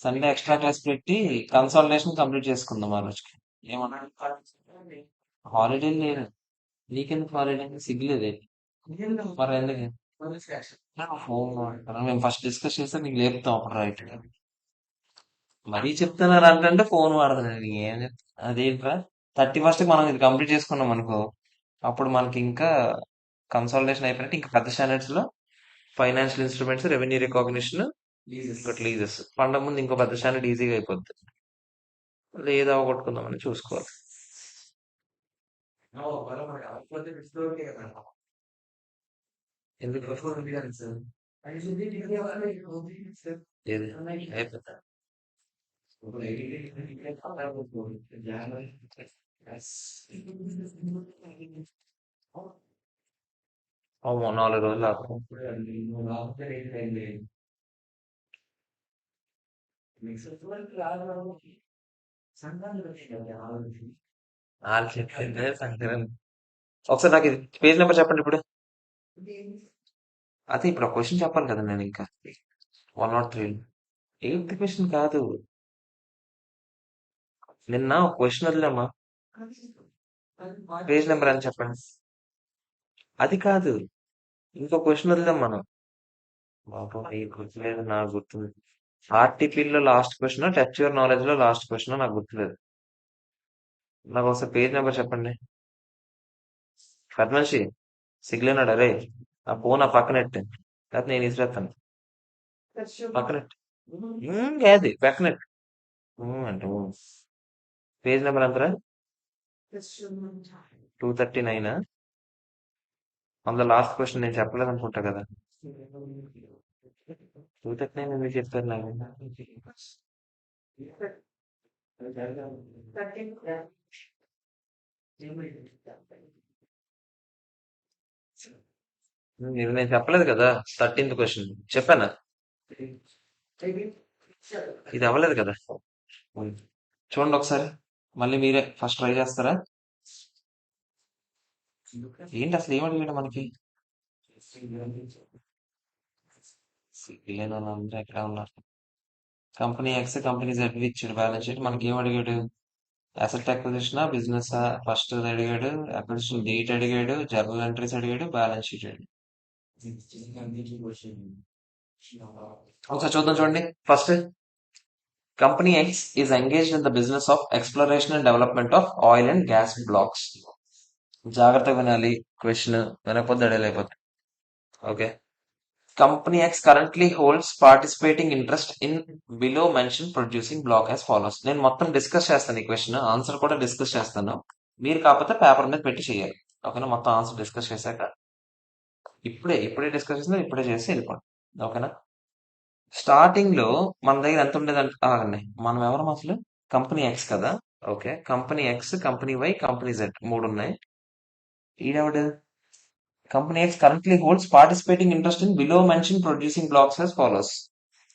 సండే ఎక్స్ట్రా క్లాస్ పెట్టి కన్సల్టేషన్ కంప్లీట్ చేసుకుందాం ఆ రోజుకి. ఏమన్నా హాలిడే లేదు. నీకెందుకు హాలిడే సిగ్గులేదే. మరి ఎందుకు ఫోన్ మాట్లాడతాను. మేము ఫస్ట్ డిస్కస్ చేస్తే నీకు లేపుతాం అప్పుడు రైట్. మరీ చెప్తున్నారు అంటే ఫోన్ వాడుతున్నాను. నీకు ఏం చెప్తా అదేంట్రా. 31st మనం ఇది కంప్లీట్ చేసుకున్నాం అనుకో. అప్పుడు మనకి ఇంకా కన్సల్టేషన్ అయిపోయినట్టు ఇంకా పెద్ద స్టాండర్డ్స్ లో ఫైనాన్షియల్ ఇన్స్ట్రుమెంట్స్, రెవెన్యూ రికాగ్నిషన్, ఇంకోటి లీజెస్ పండగ ముందు ఇంకో పెద్ద స్టాండర్డ్ ఈజీగా అయిపోద్ది. లేదా అవగొట్టుకుందామని చూసుకోవాలి. ఎందుకు ఏది అయిపోయిందా? అమ్మో 4 రోజులు ఆగు. వాళ్ళు చెప్పిందే సంక్రాంతి. ఒకసారి నాకు ఇది పేజ్ నెంబర్ చెప్పండి ఇప్పుడు. అదే ఇప్పుడు ఆ క్వశ్చన్ చెప్పాలి కదా నేను ఇంకా 103. 8th క్వశ్చన్ కాదు. నిన్న ఒక క్వశ్చన్ వదిలేమ్మా. పేజ్ నెంబర్ అని చెప్పండి. అది కాదు. ఇంకో క్వశ్చన్ వదిలేం మనం. బాబు నీకు గుర్తులేదు, నాకు గుర్తుంది. ఆర్టీపీలో last question, touch your knowledge లో లాస్ట్ క్వశ్చన్ నాకు గుర్తులేదు. నాకు ఒకసారి పేజ్ నెంబర్ చెప్పండి. పద్మనిషి సిగ్గులేనాడు అరే, ఆ ఫోన్ ఆ పక్కనెట్టు, లేకపోతే నేను ఇసిరేస్తాను. పక్కనెట్టు. ఏది పక్కనెట్టు. అంటే పేజ్ నెంబర్ ఎంతరా? 239. అందులో లాస్ట్ క్వశ్చన్ నేను చెప్పలేదు అనుకుంటా కదా. 239 ఎందుకు చెప్పారు నాకు? ఇది నేను చెప్పలేదు కదా. 13th క్వశ్చన్ చెప్పానా? ఇది అవ్వలేదు కదా. చూడండి ఒకసారి, మళ్ళీ మీరే ఫస్ట్ ట్రై చేస్తారా? ఏంటి అసలు ఏం అడిగాడు మనకి? సిగ్గులేని వాళ్ళందరూ ఎక్కడ ఉన్నారు? కంపెనీ ఎక్స్ కంపెనీ జెడ్ ఇచ్చాడు బ్యాలెన్స్ షీట్. మనకి ఏం అడిగాడు? అసెట్ అక్విజిషన్ బిజినెస్ ఫస్ట్ అడిగాడు, అక్విజిషన్ డేట్ అడిగాడు, జర్నల్ ఎంట్రీస్ అడిగాడు, బ్యాలెన్స్ షీట్ అడిగాడు. ఒకసారి చూద్దాం చూడండి. First, company X is engaged in the business of exploration and development of oil and gas blocks. జాగ్రత్తగా వినాలి క్వశ్చన్, వినకపోతే అడగలేకపోతే. Okay. Company X currently holds participating interest in below mentioned producing block as follows. నేను మొత్తం discuss చేస్తాను, ఈ question answer కూడా discuss చేస్తాను. మీరు కాకపోతే పేపర్ మీద పెట్టి చేయాలి. ఓకేనా? మొత్తం ఆన్సర్ డిస్కస్ చేశాక ఇప్పుడే డిస్కస్ చేసిన ఇప్పుడే చేసి వెళ్ళిపోండి. ఓకేనా? స్టార్టింగ్ లో మన దగ్గర ఎంత ఉండేదంటే ఆగండి, మనం ఎవరు అసలు? కంపెనీ ఎక్స్ కదా. Okay, company X, company Y, company Z 3 ఉన్నాయి. ఈడెవడు? Company X currently holds participating interest in below mention producing blocks as follows.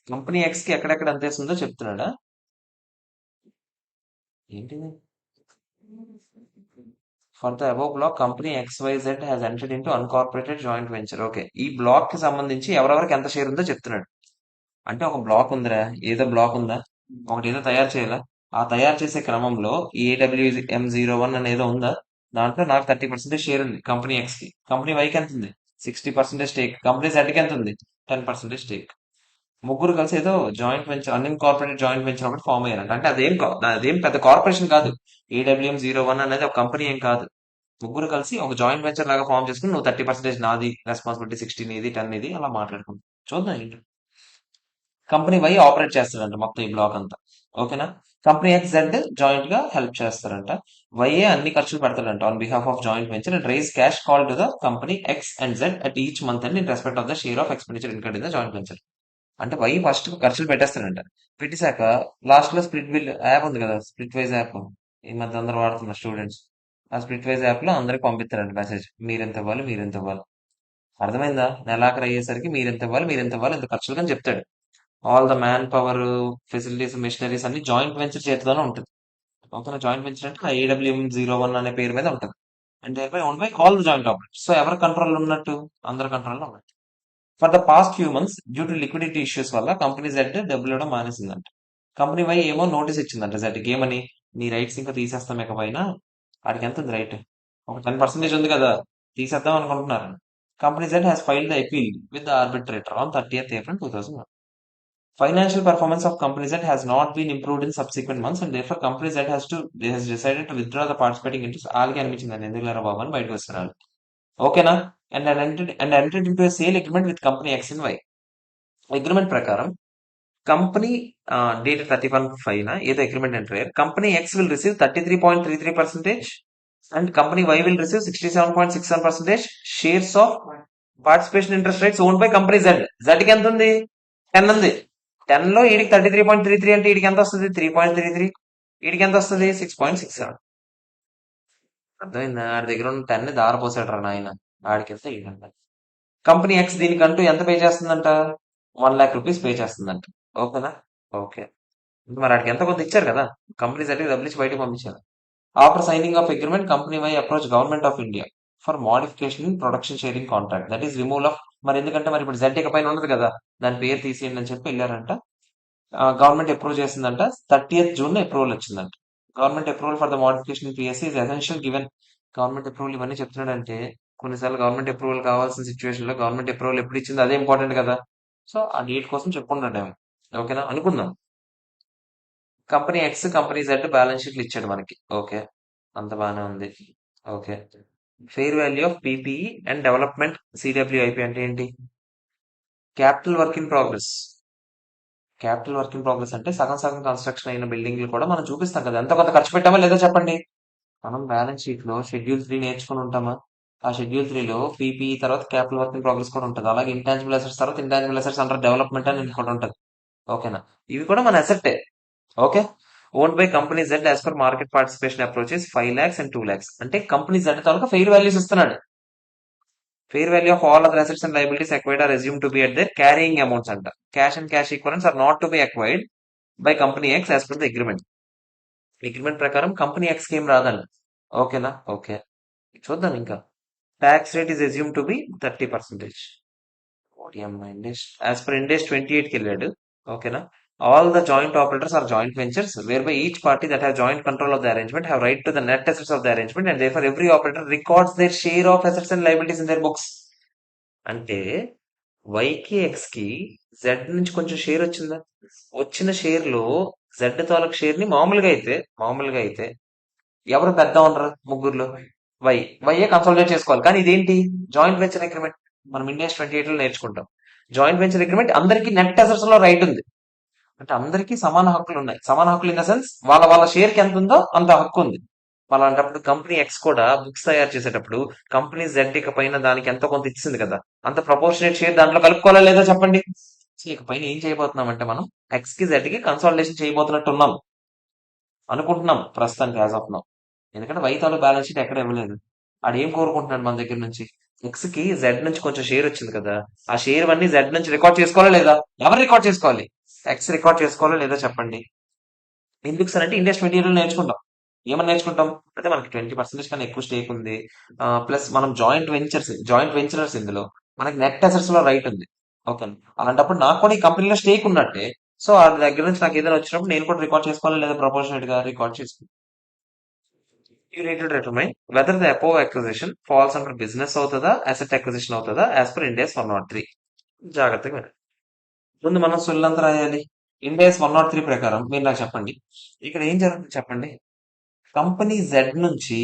Company X కి ఎక్కడెక్కడ ఎంత వేస్తుందో చెప్తున్నాడా? ఏంటిది? For the above block company XYZ has entered into unincorporated joint venture. Okay, ఈ block కి సంబంధించి ఎవరెవరికి ఎంత షేర్ ఉందో చెప్తున్నాడు. అంటే ఒక బ్లాక్ ఉందిరా, ఏదో బ్లాక్ ఉందా, ఒకటి ఏదో తయారు చేయాలా. ఆ తయారు చేసే క్రమంలో AWM01 అనేదో ఉందా, దాంట్లో నాకు 30% షేర్ ఉంది కంపెనీ ఎక్స్ కి. కంపెనీ వైకి ఎంత ఉంది? 60% స్టేక్. కంపెనీ జెడ్ కి ఎంత ఉంది? 10% స్టేక్. ముగ్గురు కలిసి ఏదో joint venture, unincorporated joint venture ఒకటి ఫామ్ అయ్యారంట. అంటే అదేం పెద్ద కార్పొరేషన్ కాదు. AWM01 అనేది ఒక కంపెనీ ఏం కాదు. ముగ్గురు కలిసి ఒక జాయింట్ వెంచర్ లాగా ఫామ్ చేసుకుని, నువ్వు 30% నాది రెస్పాన్సిబిలిటీ, 60 నీది, 10 నీది, అలా మాట్లాడుకుంటాం. చూద్దాం ఏంటి. కంపెనీ వై ఆపరేట్ చేస్తాడంట మొత్తం ఈ బ్లాక్ అంతా. ఓకేనా? కంపెనీ ఎక్స్ జెడ్ జాయింట్ గా హెల్ప్ చేస్తారంట. వైఏ అన్ని ఖర్చులు పెడతాడంట on behalf of joint venture and raise cash call to the company X and Z at each month and in respect of the share of expenditure incurred in the joint venture. అంటే Y first ఖర్చులు పెట్టేస్తాడంట. పెట్టేశాక last లో split bill app ఉంది కదా, split wise app ఈ మధ్య అందరూ వాడుతున్నారు స్టూడెంట్స్. ఆ స్ప్లిట్ వైజ్ యాప్ లో అందరికి పంపిస్తారంట మెసేజ్, మీరెంత ఇవ్వాలి, మీరెంత ఇవ్వాలి. అర్థమైందా? నెలాఖరు అయ్యేసరికి మీరెంత ఇవ్వాలి, మీరెంత ఇవ్వాలి, ఎంత ఖర్చులు అని చెప్తాడు. All the manpower, facilities, machineries అన్ని జాయింట్ వెంచర్ చేతిలోనే ఉంటుంది. ఓకేనా? జాయింట్ వెంచర్ అంటే ఆ AWM01 అనే పేరు మీద ఉంటుంది. And thereby own by all the joint operators. So ఎవరి కంట్రోల్ ఉన్నట్టు? అందరి కంట్రోల్లో ఉన్నట్టు. For the past few months due to liquidity issues వల్ల కంపెనీ జెడ్ డబ్బులు ఇవ్వడం మానేసిందంట. కంపెనీ వై ఏమో నోటీస్ ఇచ్చిందంట జెడ్కి, ఏమని? నీ రైట్స్ ఇంకా తీసేస్తాం ఇకపైన. వాడికి ఎంత ఉంది రైట్? ఒక 10% ఉంది కదా, తీసేద్దాం అనుకుంటున్నారు. Company Z has filed the appeal with the arbitrator on 30th April 2001. Financial performance of Company Z has not been improved in subsequent months, and therefore Company Z has decided to withdraw the participating interest. వాళ్ళకి అనిపించింది ఎందుకు బాబు అని బయటకు వస్తున్నారు. ఓకేనా? And entered into a sale agreement with company X and Y. Agreement ప్రకారం company date 31/5 ఏదో agreement enter అయ్యారు. Company X will receive 33.33% and company Y will receive 67.67% shares of participation interest rates own by company Z. Z కి ఎంత ఉంది? 10 ఉంది. 10 లో ఈడికి 33.33 అంటే ఈడికి ఎంత వస్తుంది? 3.33. ఈడికి ఎంత వస్తుంది? 6.67. అర్థమైందా? ఆడి దగ్గర ఉన్న 10 ని దారపోసాడు రా నాయన. ఆడికి వెళ్తే ఈడంట. కంపెనీ ఎక్స్ దీనికంటూ ఎంత పే చేస్తుందంట? 1 lakh రూపీస్ పే చేస్తుందంట. ఓకేనా? ఓకే. మరి ఆడికి ఎంత కొంత ఇచ్చారు కదా, కంపెనీ సర్టిఫికేట్ డబ్బులు ఇచ్చి బయటకు పంపించారు. After signing of agreement company Y approach government of India for modification in production sharing contract that is removal of. మరి ఎందుకంటే మరి ఇప్పుడు జెడ్ ఇక పైన ఉండదు కదా, దాని పేరు తీసేయండి అని చెప్పి వెళ్ళారంట. గవర్నమెంట్ అప్రూవ్ చేసిందంట. 30th June అప్రూవల్ వచ్చిందంట. Government approval for the modification PSC is essential given. Government approval ఇవన్నీ చెప్తున్నాడంటే కొన్నిసార్లు గవర్నమెంట్ అప్రూవల్ కావాల్సిన సిచ్యువేషన్ లో గవర్నమెంట్ అప్రూవల్ ఎప్పుడు ఇచ్చింది అదే ఇంపార్టెంట్ కదా. సో ఆ డేట్ కోసం చెప్పుకుంటాడేమో. ఓకేనా? అనుకుందాం. Company X company Z balance షీట్లు ఇచ్చాడు మనకి. ఓకే, అంత బాగానే ఉంది. Okay. Fair value of PPE and development సిడబ్ల్యూఐపి అంటే ఏంటి? Capital work in progress. Capital work in progress అంటే సగం సగం కన్స్ట్రక్షన్ అయిన బిల్డింగ్లు కూడా మనం చూపిస్తాం కదా, ఎంత కొంత ఖర్చు పెట్టామా లేదా చెప్పండి. మనం బ్యాలెన్స్ షీట్ లో షెడ్యూల్ 3 నేర్చుకుని ఉంటామా? ఆ షెడ్యూల్ 3 లో పీపీఈ తర్వాత క్యాపిటల్ వర్క్ ఇన్ ప్రోగ్రెస్ కూడా ఉంటుంది. అలాగే ఇంటాంజిబుల్ అసెట్స్ తర్వాత ఇంటాంజిబుల్ అసెట్స్ అండర్ డెవలప్మెంట్ అని ఇంకోటి ఉంటుంది. ఓకేనా? ఇవి కూడా మన అసెట్టే. Okay. Owned by company Z as per market participation approaches 5 lakhs and 2 lakhs. అంటే కంపెనీ జెడ్ తాలూకా ఫెయిర్ వాల్యూస్ ఇస్తున్నాడు. Fair value of all other assets and liabilities acquired are assume to be at their carrying amounts అంట. Cash and cash equivalents are not to be acquired by company X as per the agreement. Agreement ప్రకారం company X కి ఏం రాదండి. ఓకేనా? Okay. చూద్దాం ఇంకా. Tax rate is assume to be 30%. Ind AS as per Ind AS 28 కి వెళ్ళాడు. ఓకేనా? All the joint operators are joint ventures where by each party that have joint control of the arrangement have right to the net assets of the arrangement and therefore every operator records their share of assets and liabilities in there books. అంటే వైకి X కి Z నుంచి కొంచెం share వచ్చిందా? వచ్చిన share లో Z తాలూకు share ని మామూలుగా అయితే ఎవరు పెద్ద ఉండరు ముగ్గురులో? వై. వైఏ కన్సల్టేట్ చేసుకోవాలి. కానీ ఇదేంటి? Joint venture agreement. మనం ఇండియా 28 లో నేర్చుకుంటాం. జాయింట్ వెంచర్ అగ్రిమెంట్ అందరికి నెట్ అసెట్స్ లో రైట్ ఉంది. అంటే అందరికీ సమాన హక్కులు ఉన్నాయి. సమాన హక్కులు ఇన్ ద సెన్స్ వాళ్ళ వాళ్ళ షేర్ కి ఎంత ఉందో అంత హక్కు ఉంది. అలాంటప్పుడు కంపెనీ ఎక్స్ కూడా బుక్స్ తయారు చేసేటప్పుడు కంపెనీ జెడ్ ఇక పైన దానికి ఎంతో కొంత ఇచ్చింది కదా, అంత ప్రపోర్షనేట్ షేర్ దాంట్లో కలుపుకోవాలా లేదా చెప్పండి. సో ఇక పైన ఏం చేయబోతున్నాం అంటే మనం ఎక్స్ కి జెడ్ కి కన్సాలిడేషన్ చేయబోతున్నట్టు ఉన్నాం అనుకుంటున్నాం ప్రస్తుతానికి యాజ్ ఆఫ్ నౌ. ఎందుకంటే వై తాలూ బ్యాలెన్స్ షీట్ ఎక్కడ ఇవ్వలేదు. ఆడు ఏం కోరుకుంటున్నాడు మన దగ్గర నుంచి? ఎక్స్ కి జెడ్ నుంచి కొంచెం షేర్ వచ్చింది కదా, ఆ షేర్ అన్ని జెడ్ నుంచి రికార్డ్ చేసుకోవాలా లేదా? ఎవరు రికార్డ్ చేసుకోవాలి? ఎక్స్ రికార్డ్ చేసుకోవాలా లేదా చెప్పండి. ఎందుకు సార్ అంటే ఇండెక్స్ మెటీరియల్ నేర్చుకుంటాం. ఏమని నేర్చుకుంటాం అంటే మనకి 20% కన్నా ఎక్కువ స్టేక్ ఉంది, ప్లస్ మనం జాయింట్ వెంచరర్స్ ఇందులో మనకి నెట్ అసెట్స్ లో రైట్ ఉంది. ఓకే. అలాంటప్పుడు నాకు కూడా ఈ కంపెనీలో స్టేక్ ఉన్నట్టే. సో ఆ దగ్గర నుంచి నాకు ఏదైనా వచ్చినప్పుడు నేను కూడా రికార్డ్ చేసుకోవాలి లేదా ప్రపోర్షనేట్ గా రికార్డ్ చేసుకుంటాను. You need to determine whether the above acquisition falls under business అవుతుందా అసెట్ అక్విజిషన్ అవుతుందా యాజ్ పర్ ఇండియాస్ 103. జాగ్రత్తగా వినండి. ముందు మనం సొల్లంతా రాయాలి. ఇండియాస్ 103 ప్రకారం మీరు నాకు చెప్పండి, ఇక్కడ ఏం జరుగుతుంది చెప్పండి. కంపెనీ జెడ్ నుంచి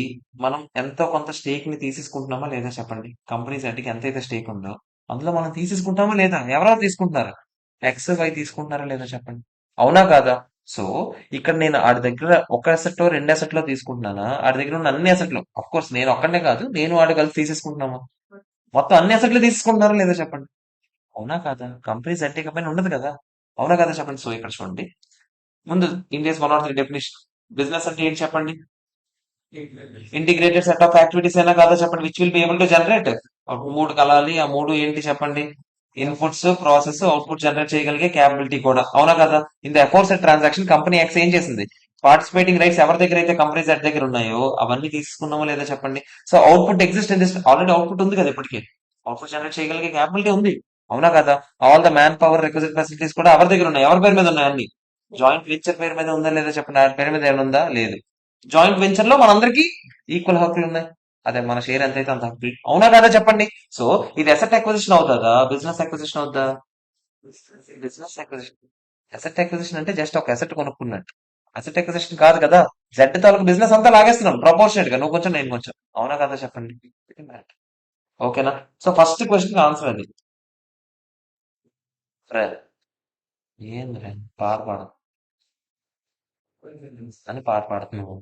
మనం ఎంతో కొంత స్టేక్ ని తీసేసుకుంటున్నామా లేదా చెప్పండి. కంపెనీ జెడ్ కి ఎంతైతే స్టేక్ ఉందో అందులో మనం తీసేసుకుంటామా లేదా? ఎవరెవరు తీసుకుంటున్నారు? ఎక్స్ వై తీసుకుంటున్నారా లేదా చెప్పండి. అవునా కాదా? సో ఇక్కడ నేను ఆడి దగ్గర ఒక అసెట్ లో 2 అసెట్ లో తీసుకుంటున్నానా, ఆడి దగ్గర ఉన్న అన్ని అసెట్లు అఫ్ కోర్స్ నేను ఒక్కనే కాదు, నేను ఆడు కలిసి తీసేసుకుంటున్నామా? మొత్తం అన్ని అసెట్లు తీసుకుంటున్నారా లేదా చెప్పండి. అవునా కాదా? కంపెనీ జెడ్ ఇక పైన ఉండదు కదా. అవునా కదా చెప్పండి. సో ఇక్కడ చూడండి, ముందు ఇండియాస్ 103 డెఫినేషన్. బిజినెస్ అంటే ఏంటి చెప్పండి. ఇంటిగ్రేటెడ్ సెట్ ఆఫ్ యాక్టివిటీస్ అయినా కాదా చెప్పండి, which will be able to generate. మూడు కలాలి, ఆ మూడు ఏంటి చెప్పండి. ఇన్పుట్స్, ప్రాసెస్, అవుట్పుట్ జనరేట్ చేయగలిగే క్యాపబిలిటీ కూడా. అవునా కదా? In the aforesaid transaction company X ఏం చేసింది? పార్టిసిపేటింగ్ రైట్స్ ఎవరి దగ్గర అయితే కంపెనీ జెడ్ దగ్గర ఉన్నాయో అవన్నీ తీసుకున్నామో లేదా చెప్పండి. So output exist in this, already output ఉంది కదా ఇప్పటికే. అవుట్పుట్ జనరేట్ చేయగలిగే క్యాపబిలిటీ ఉంది. అవునా కదా? All the manpower requisite facilities కూడా ఎవరి దగ్గర ఉన్నాయి? ఎవరి పేరు మీద ఉన్నాయి? అన్ని జాయింట్ వెంచర్ పేరు మీద ఉందా లేదా చెప్పండి. ఆ పేరు మీద ఏమైనా ఉందా? లేదు. జాయింట్ వెంచర్ లో మనందరికీ ఈక్వల్ హక్కులు ఉన్నాయి. అదే మన షేర్ ఎంతైతే అంత హక్కు. అవునా కదా చెప్పండి. సో ఇది అసెట్ అక్విజిషన్ అవుతుందా బిజినెస్ అక్విజిషన్ అవుతుందా? Business acquisition. అసెట్ అక్విజిషన్ అంటే జస్ట్ ఒక అసెట్ కొనుక్కున్నట్టు. అసెట్ అక్విజిషన్ కాదు కదా. జెడ్ తాలూకు బిజినెస్ అంతా లాగేస్తున్నాం ప్రపోర్షనేట్ గా, నువ్వు కొంచెం నేను కొంచెం. అవునా కదా చెప్పండి. ఓకేనా? సో ఫస్ట్ క్వశ్చన్ ఆన్సర్ అది. రే ఏంది రే పాట పాడ అని పాట పాడుతున్నావు.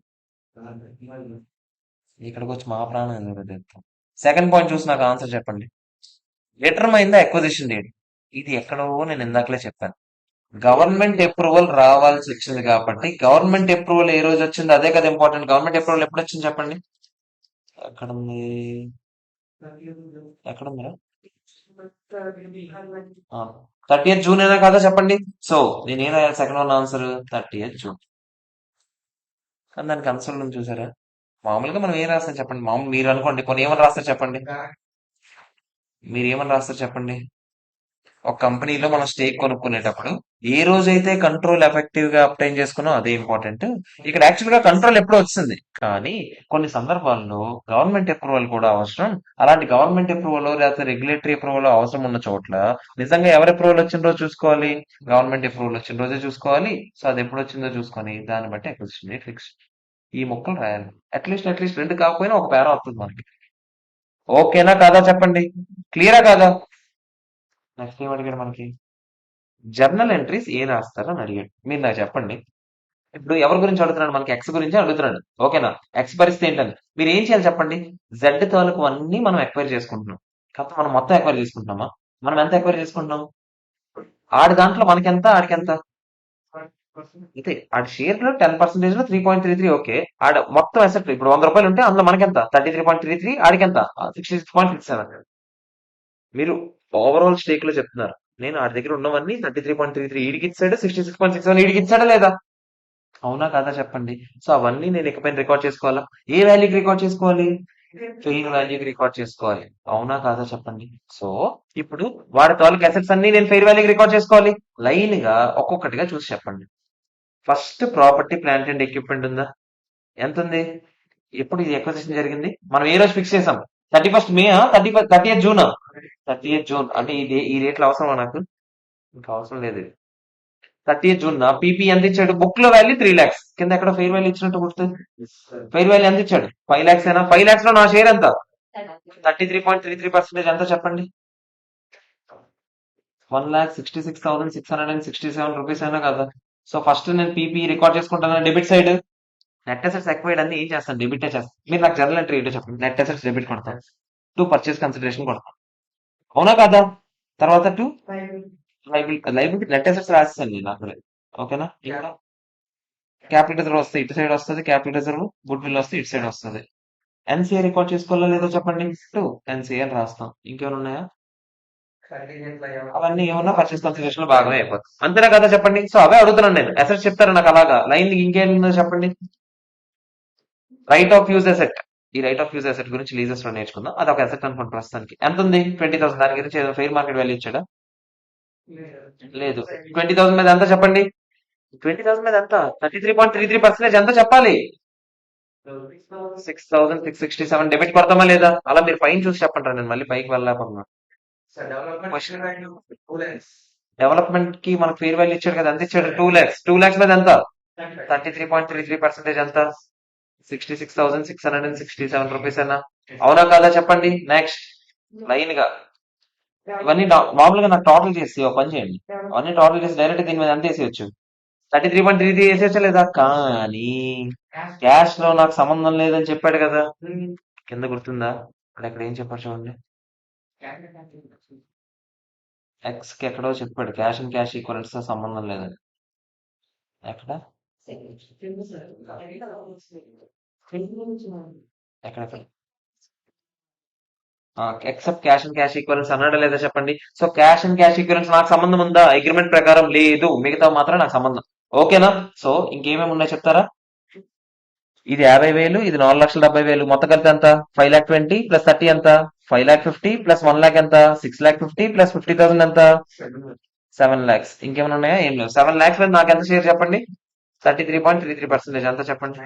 ఇక్కడికి వచ్చి మా ప్రాణం ఎందుకు తీస్తాం? సెకండ్ పాయింట్ చూసి నాకు ఆన్సర్ చెప్పండి. Determine the acquisition date. ఇది ఎక్కడో నేను ఇందాకలే చెప్పాను. గవర్నమెంట్ అప్రూవల్ రావాల్సి వచ్చింది కాబట్టి గవర్నమెంట్ అప్రూవల్ ఏ రోజు వచ్చింది అదే కదా ఇంపార్టెంట్. గవర్నమెంట్ అప్రూవల్ ఎప్పుడు వచ్చింది చెప్పండి. ఎక్కడుంది? ఎక్కడుందిరా? 30th జూన్ అయినా కదా చెప్పండి. సో నేనేం రాయాలి second one answer? 30th June. కానీ దానికి ఆన్సర్ ఉంది చూసారా? మామూలుగా మనం ఏం రాస్తాం చెప్పండి. మామూలు మీరు అనుకోండి, కొన్ని ఏమని రాస్తారు చెప్పండి. మీరు ఏమని రాస్తారు చెప్పండి. ఒక కంపెనీలో మనం స్టేక్ కొనుక్కునేటప్పుడు ఏ రోజైతే కంట్రోల్ ఎఫెక్టివ్ గా అప్టైన్ చేసుకున్నాం అదే ఇంపార్టెంట్. ఇక్కడ యాక్చువల్ గా కంట్రోల్ ఎప్పుడో వచ్చింది, కానీ కొన్ని సందర్భాల్లో గవర్నమెంట్ అప్రూవల్ కూడా అవసరం. అలాంటి గవర్నమెంట్ అప్రూవల్ లేకపోతే రెగ్యులేటరీ అప్రూవల్ అవసరం ఉన్న చోట్ల నిజంగా ఎవరి అప్రూవల్ వచ్చిన రోజు చూసుకోవాలి, గవర్నమెంట్ అప్రూవల్ వచ్చిన రోజే చూసుకోవాలి. సో అది ఎప్పుడు వచ్చిందో చూసుకొని దాన్ని బట్టి అక్విజిషన్ డేట్ ఫిక్స్. ఈ మొక్కలు రాయాలి. అట్లీస్ట్ రెండు కాకపోయినా ఒక పేరా వస్తుంది మనకి. ఓకేనా కాదా చెప్పండి. క్లియరా కాదా? నెక్స్ట్ ఏం అడిగాడు మనకి? జర్నల్ ఎంట్రీస్ ఏ రాస్తారు అని అడిగాడు. మీరు నాకు చెప్పండి. ఇప్పుడు ఎవరి గురించి అడుగుతున్నాడు? మనకి ఎక్స్ గురించి అడుగుతున్నాడు. ఓకేనా? ఎక్స్ పరిస్థితి ఏంటని మీరు ఏం చేయాలి చెప్పండి. జెడ్ తాలూకు అన్ని మనం ఎక్వైర్ చేసుకుంటున్నాం. కాకపోతే మనం మొత్తం ఎక్వైర్ చేసుకుంటున్నామా? మనం ఎంత ఎక్వైర్ చేసుకుంటున్నాం? ఆడి దాంట్లో మనకెంత, ఆడికెంత? అయితే ఆడి షేర్ లో 10% లో 3.33. ఓకే, ఆడ మొత్తం అసెట్ ఇప్పుడు 100 రూపాయలు ఉంటే అందులో మనకెంత? 33.33. ఆడికెంత? 66.67. మీరు ఓవరాల్ స్టేక్ లో చెప్తున్నారు. నేను ఆడి దగ్గర ఉన్నవన్నీ 33.33 ఈడికి ఇచ్చాడు, 66.67 ఈడికి ఇచ్చాడా లేదా? అవునా కాదా చెప్పండి. సో అవన్నీ నేను ఇకపైన రికార్డ్ చేసుకోవాలా? ఏ వాల్యూకి రికార్డ్ చేసుకోవాలి? ఫెయిర్ వాల్యూకి రికార్డ్ చేసుకోవాలి. అవునా కాదా చెప్పండి. సో ఇప్పుడు వాడి తాలూకు అసెట్స్ అన్ని నేను ఫెయిర్ వాల్యూకి రికార్డ్ చేసుకోవాలి. లైన్ గా ఒక్కొక్కటిగా చూసి చెప్పండి. First property plant and equipment ఉందా? ఎంత ఉంది? ఎప్పుడు ఇది ఎక్విజిషన్ జరిగింది? మనం ఏ రోజు ఫిక్స్ చేసాం? 31st మే, 30th జూన్. 30th జూన్ అంటే ఈ రేట్లు అవసరమా నాకు? ఇంకా అవసరం లేదు. 30th జూన్ పీపీ ఎంత ఇచ్చాడు? బుక్ లో వాల్యూ 3 lakhs. కింద ఎక్కడ ఫెయిర్ వాల్యూ ఇచ్చినట్టు గుర్తుంది. ఫెయిర్ వాల్యూ ఎంత ఇచ్చాడు? 5 lakhs అయినా? 5 lakhs లో నా షేర్ ఎంత? 33.33% ఎంత చెప్పండి. 1,66,667 రూపీస్ అయినా కదా? సో ఫస్ట్ నేను పీపీ రికార్డ్ చేసుకుంటాను డెబిట్ సైడ్. నెట్ అసెట్స్ ఎక్కువ అన్ని ఏం చేస్తాను? డెబిటే చేస్తాను. మీరు నాకు జనరల్ ఎంట్రీ ఏంటో చెప్పండి. నెట్ అసెట్స్ డెబిట్ కొడతాను, టు పర్చేస్ కన్సిడరేషన్ కొడతాను. అవునా కాదా? తర్వాత టు లైబిలిటీ నెట్ అసెట్స్ రాసేసాను నేను అక్కడే. ఓకేనా? ఇంకా క్యాపిటల్ రిజర్వ్ వస్తే ఇటు సైడ్ వస్తుంది, క్యాపిటల్ రిజర్వ్ గుడ్ విల్ వస్తే ఇటు సైడ్ వస్తుంది. ఎన్సీఏ రికార్డ్ చేసుకోవాలో లేదో చెప్పండి. టు ఎన్సీఏ అని రాస్తాం. ఇంకేమైనా ఉన్నాయా? అవన్నీ ఏమన్నా పర్చేస్ కన్సిడరేషన్ లో భాగమే అయిపోతుంది. అంతేనా కదా చెప్పండి. సో అవే అడుగుతున్నాను నేను. అసెట్స్ చెప్తారు నాకు అలాగా. లైన్ ఇంకేముందో చెప్పండి. Right of use asset. ఈ రైట్ ఆఫ్ యూజ్ అసెట్ గురించి లీజెస్ లో నేర్చుకుందాం. అది ఒక అసెట్ అనుకోండి ప్రస్తుతానికి. ఎంత ఉంది? 20,000. దాని గురించి ఏదో ఫెయిర్ మార్కెట్ వాల్యూ ఇచ్చాడా? లేదు. 20,000 మీద ఎంత చెప్పండి. 20,000 మీద ఎంత? 33.33% ఎంత చెప్పాలి? 6,667 డెబిట్ కొడతామా లేదా? అలా మీరు పైన చూసి చెప్పంటారు. నేను మళ్ళీ పైకి వెళ్ళలేకపోతున్నా. డెవలప్మెంట్ కి మనకు ఫెయిర్ వాల్యూ ఇచ్చాడు కదా, ఎంత ఇచ్చాడు? 2 lakhs. 2 lakhs మీద ఎంత? 33.33% ఎంత? 66,667 రూపీస్ అన్నా? అవునా కాదా చెప్పండి. నెక్స్ట్ లైన్ గా ఇవన్నీ మామూలుగా నాకు టోటల్ చేసి ఒక పని చేయండి. అవన్నీ టోటల్ చేసి డైరెక్ట్ దీని మీద ఎంత వేసేయచ్చు? 33.33 వేసేయచ్చా లేదా? కానీ క్యాష్ లో నాకు సంబంధం లేదని చెప్పాడు కదా. కింద గుర్తుందా? అక్కడ ఏం చెప్పారు చూడండి. ఎక్స్ కి ఎక్కడో చెప్పాడు క్యాష్ అండ్ క్యాష్ ఈక్వలెంట్స్ తో సంబంధం లేదని. ఎక్కడ? ఎక్కడెక్కడ? Except cash and cash equivalents అన్నాడా లేదా చెప్పండి. So cash and cash equivalents నాకు సంబంధం ఉందా? అగ్రిమెంట్ ప్రకారం లేదు. మిగతా మాత్రం నాకు సంబంధం. ఓకేనా? సో ఇంకేమేమి ఉన్నాయి చెప్తారా? ఇది 50,000, ఇది 4,70,000. మొత్తం కలిపి ఎంత? 5,20,000 ప్లస్ 30 ఎంత? 5,50,000 ప్లస్ 1 lakh ఎంత? 6,50,000 ప్లస్ 50,000 ఎంత? 7 lakhs. ఇంకేమైనా ఉన్నాయా? ఏం లేవు. 7 lakhs మీద నాకు ఎంత షేర్ చెప్పండి. 33.33% ఎంత చెప్పండి.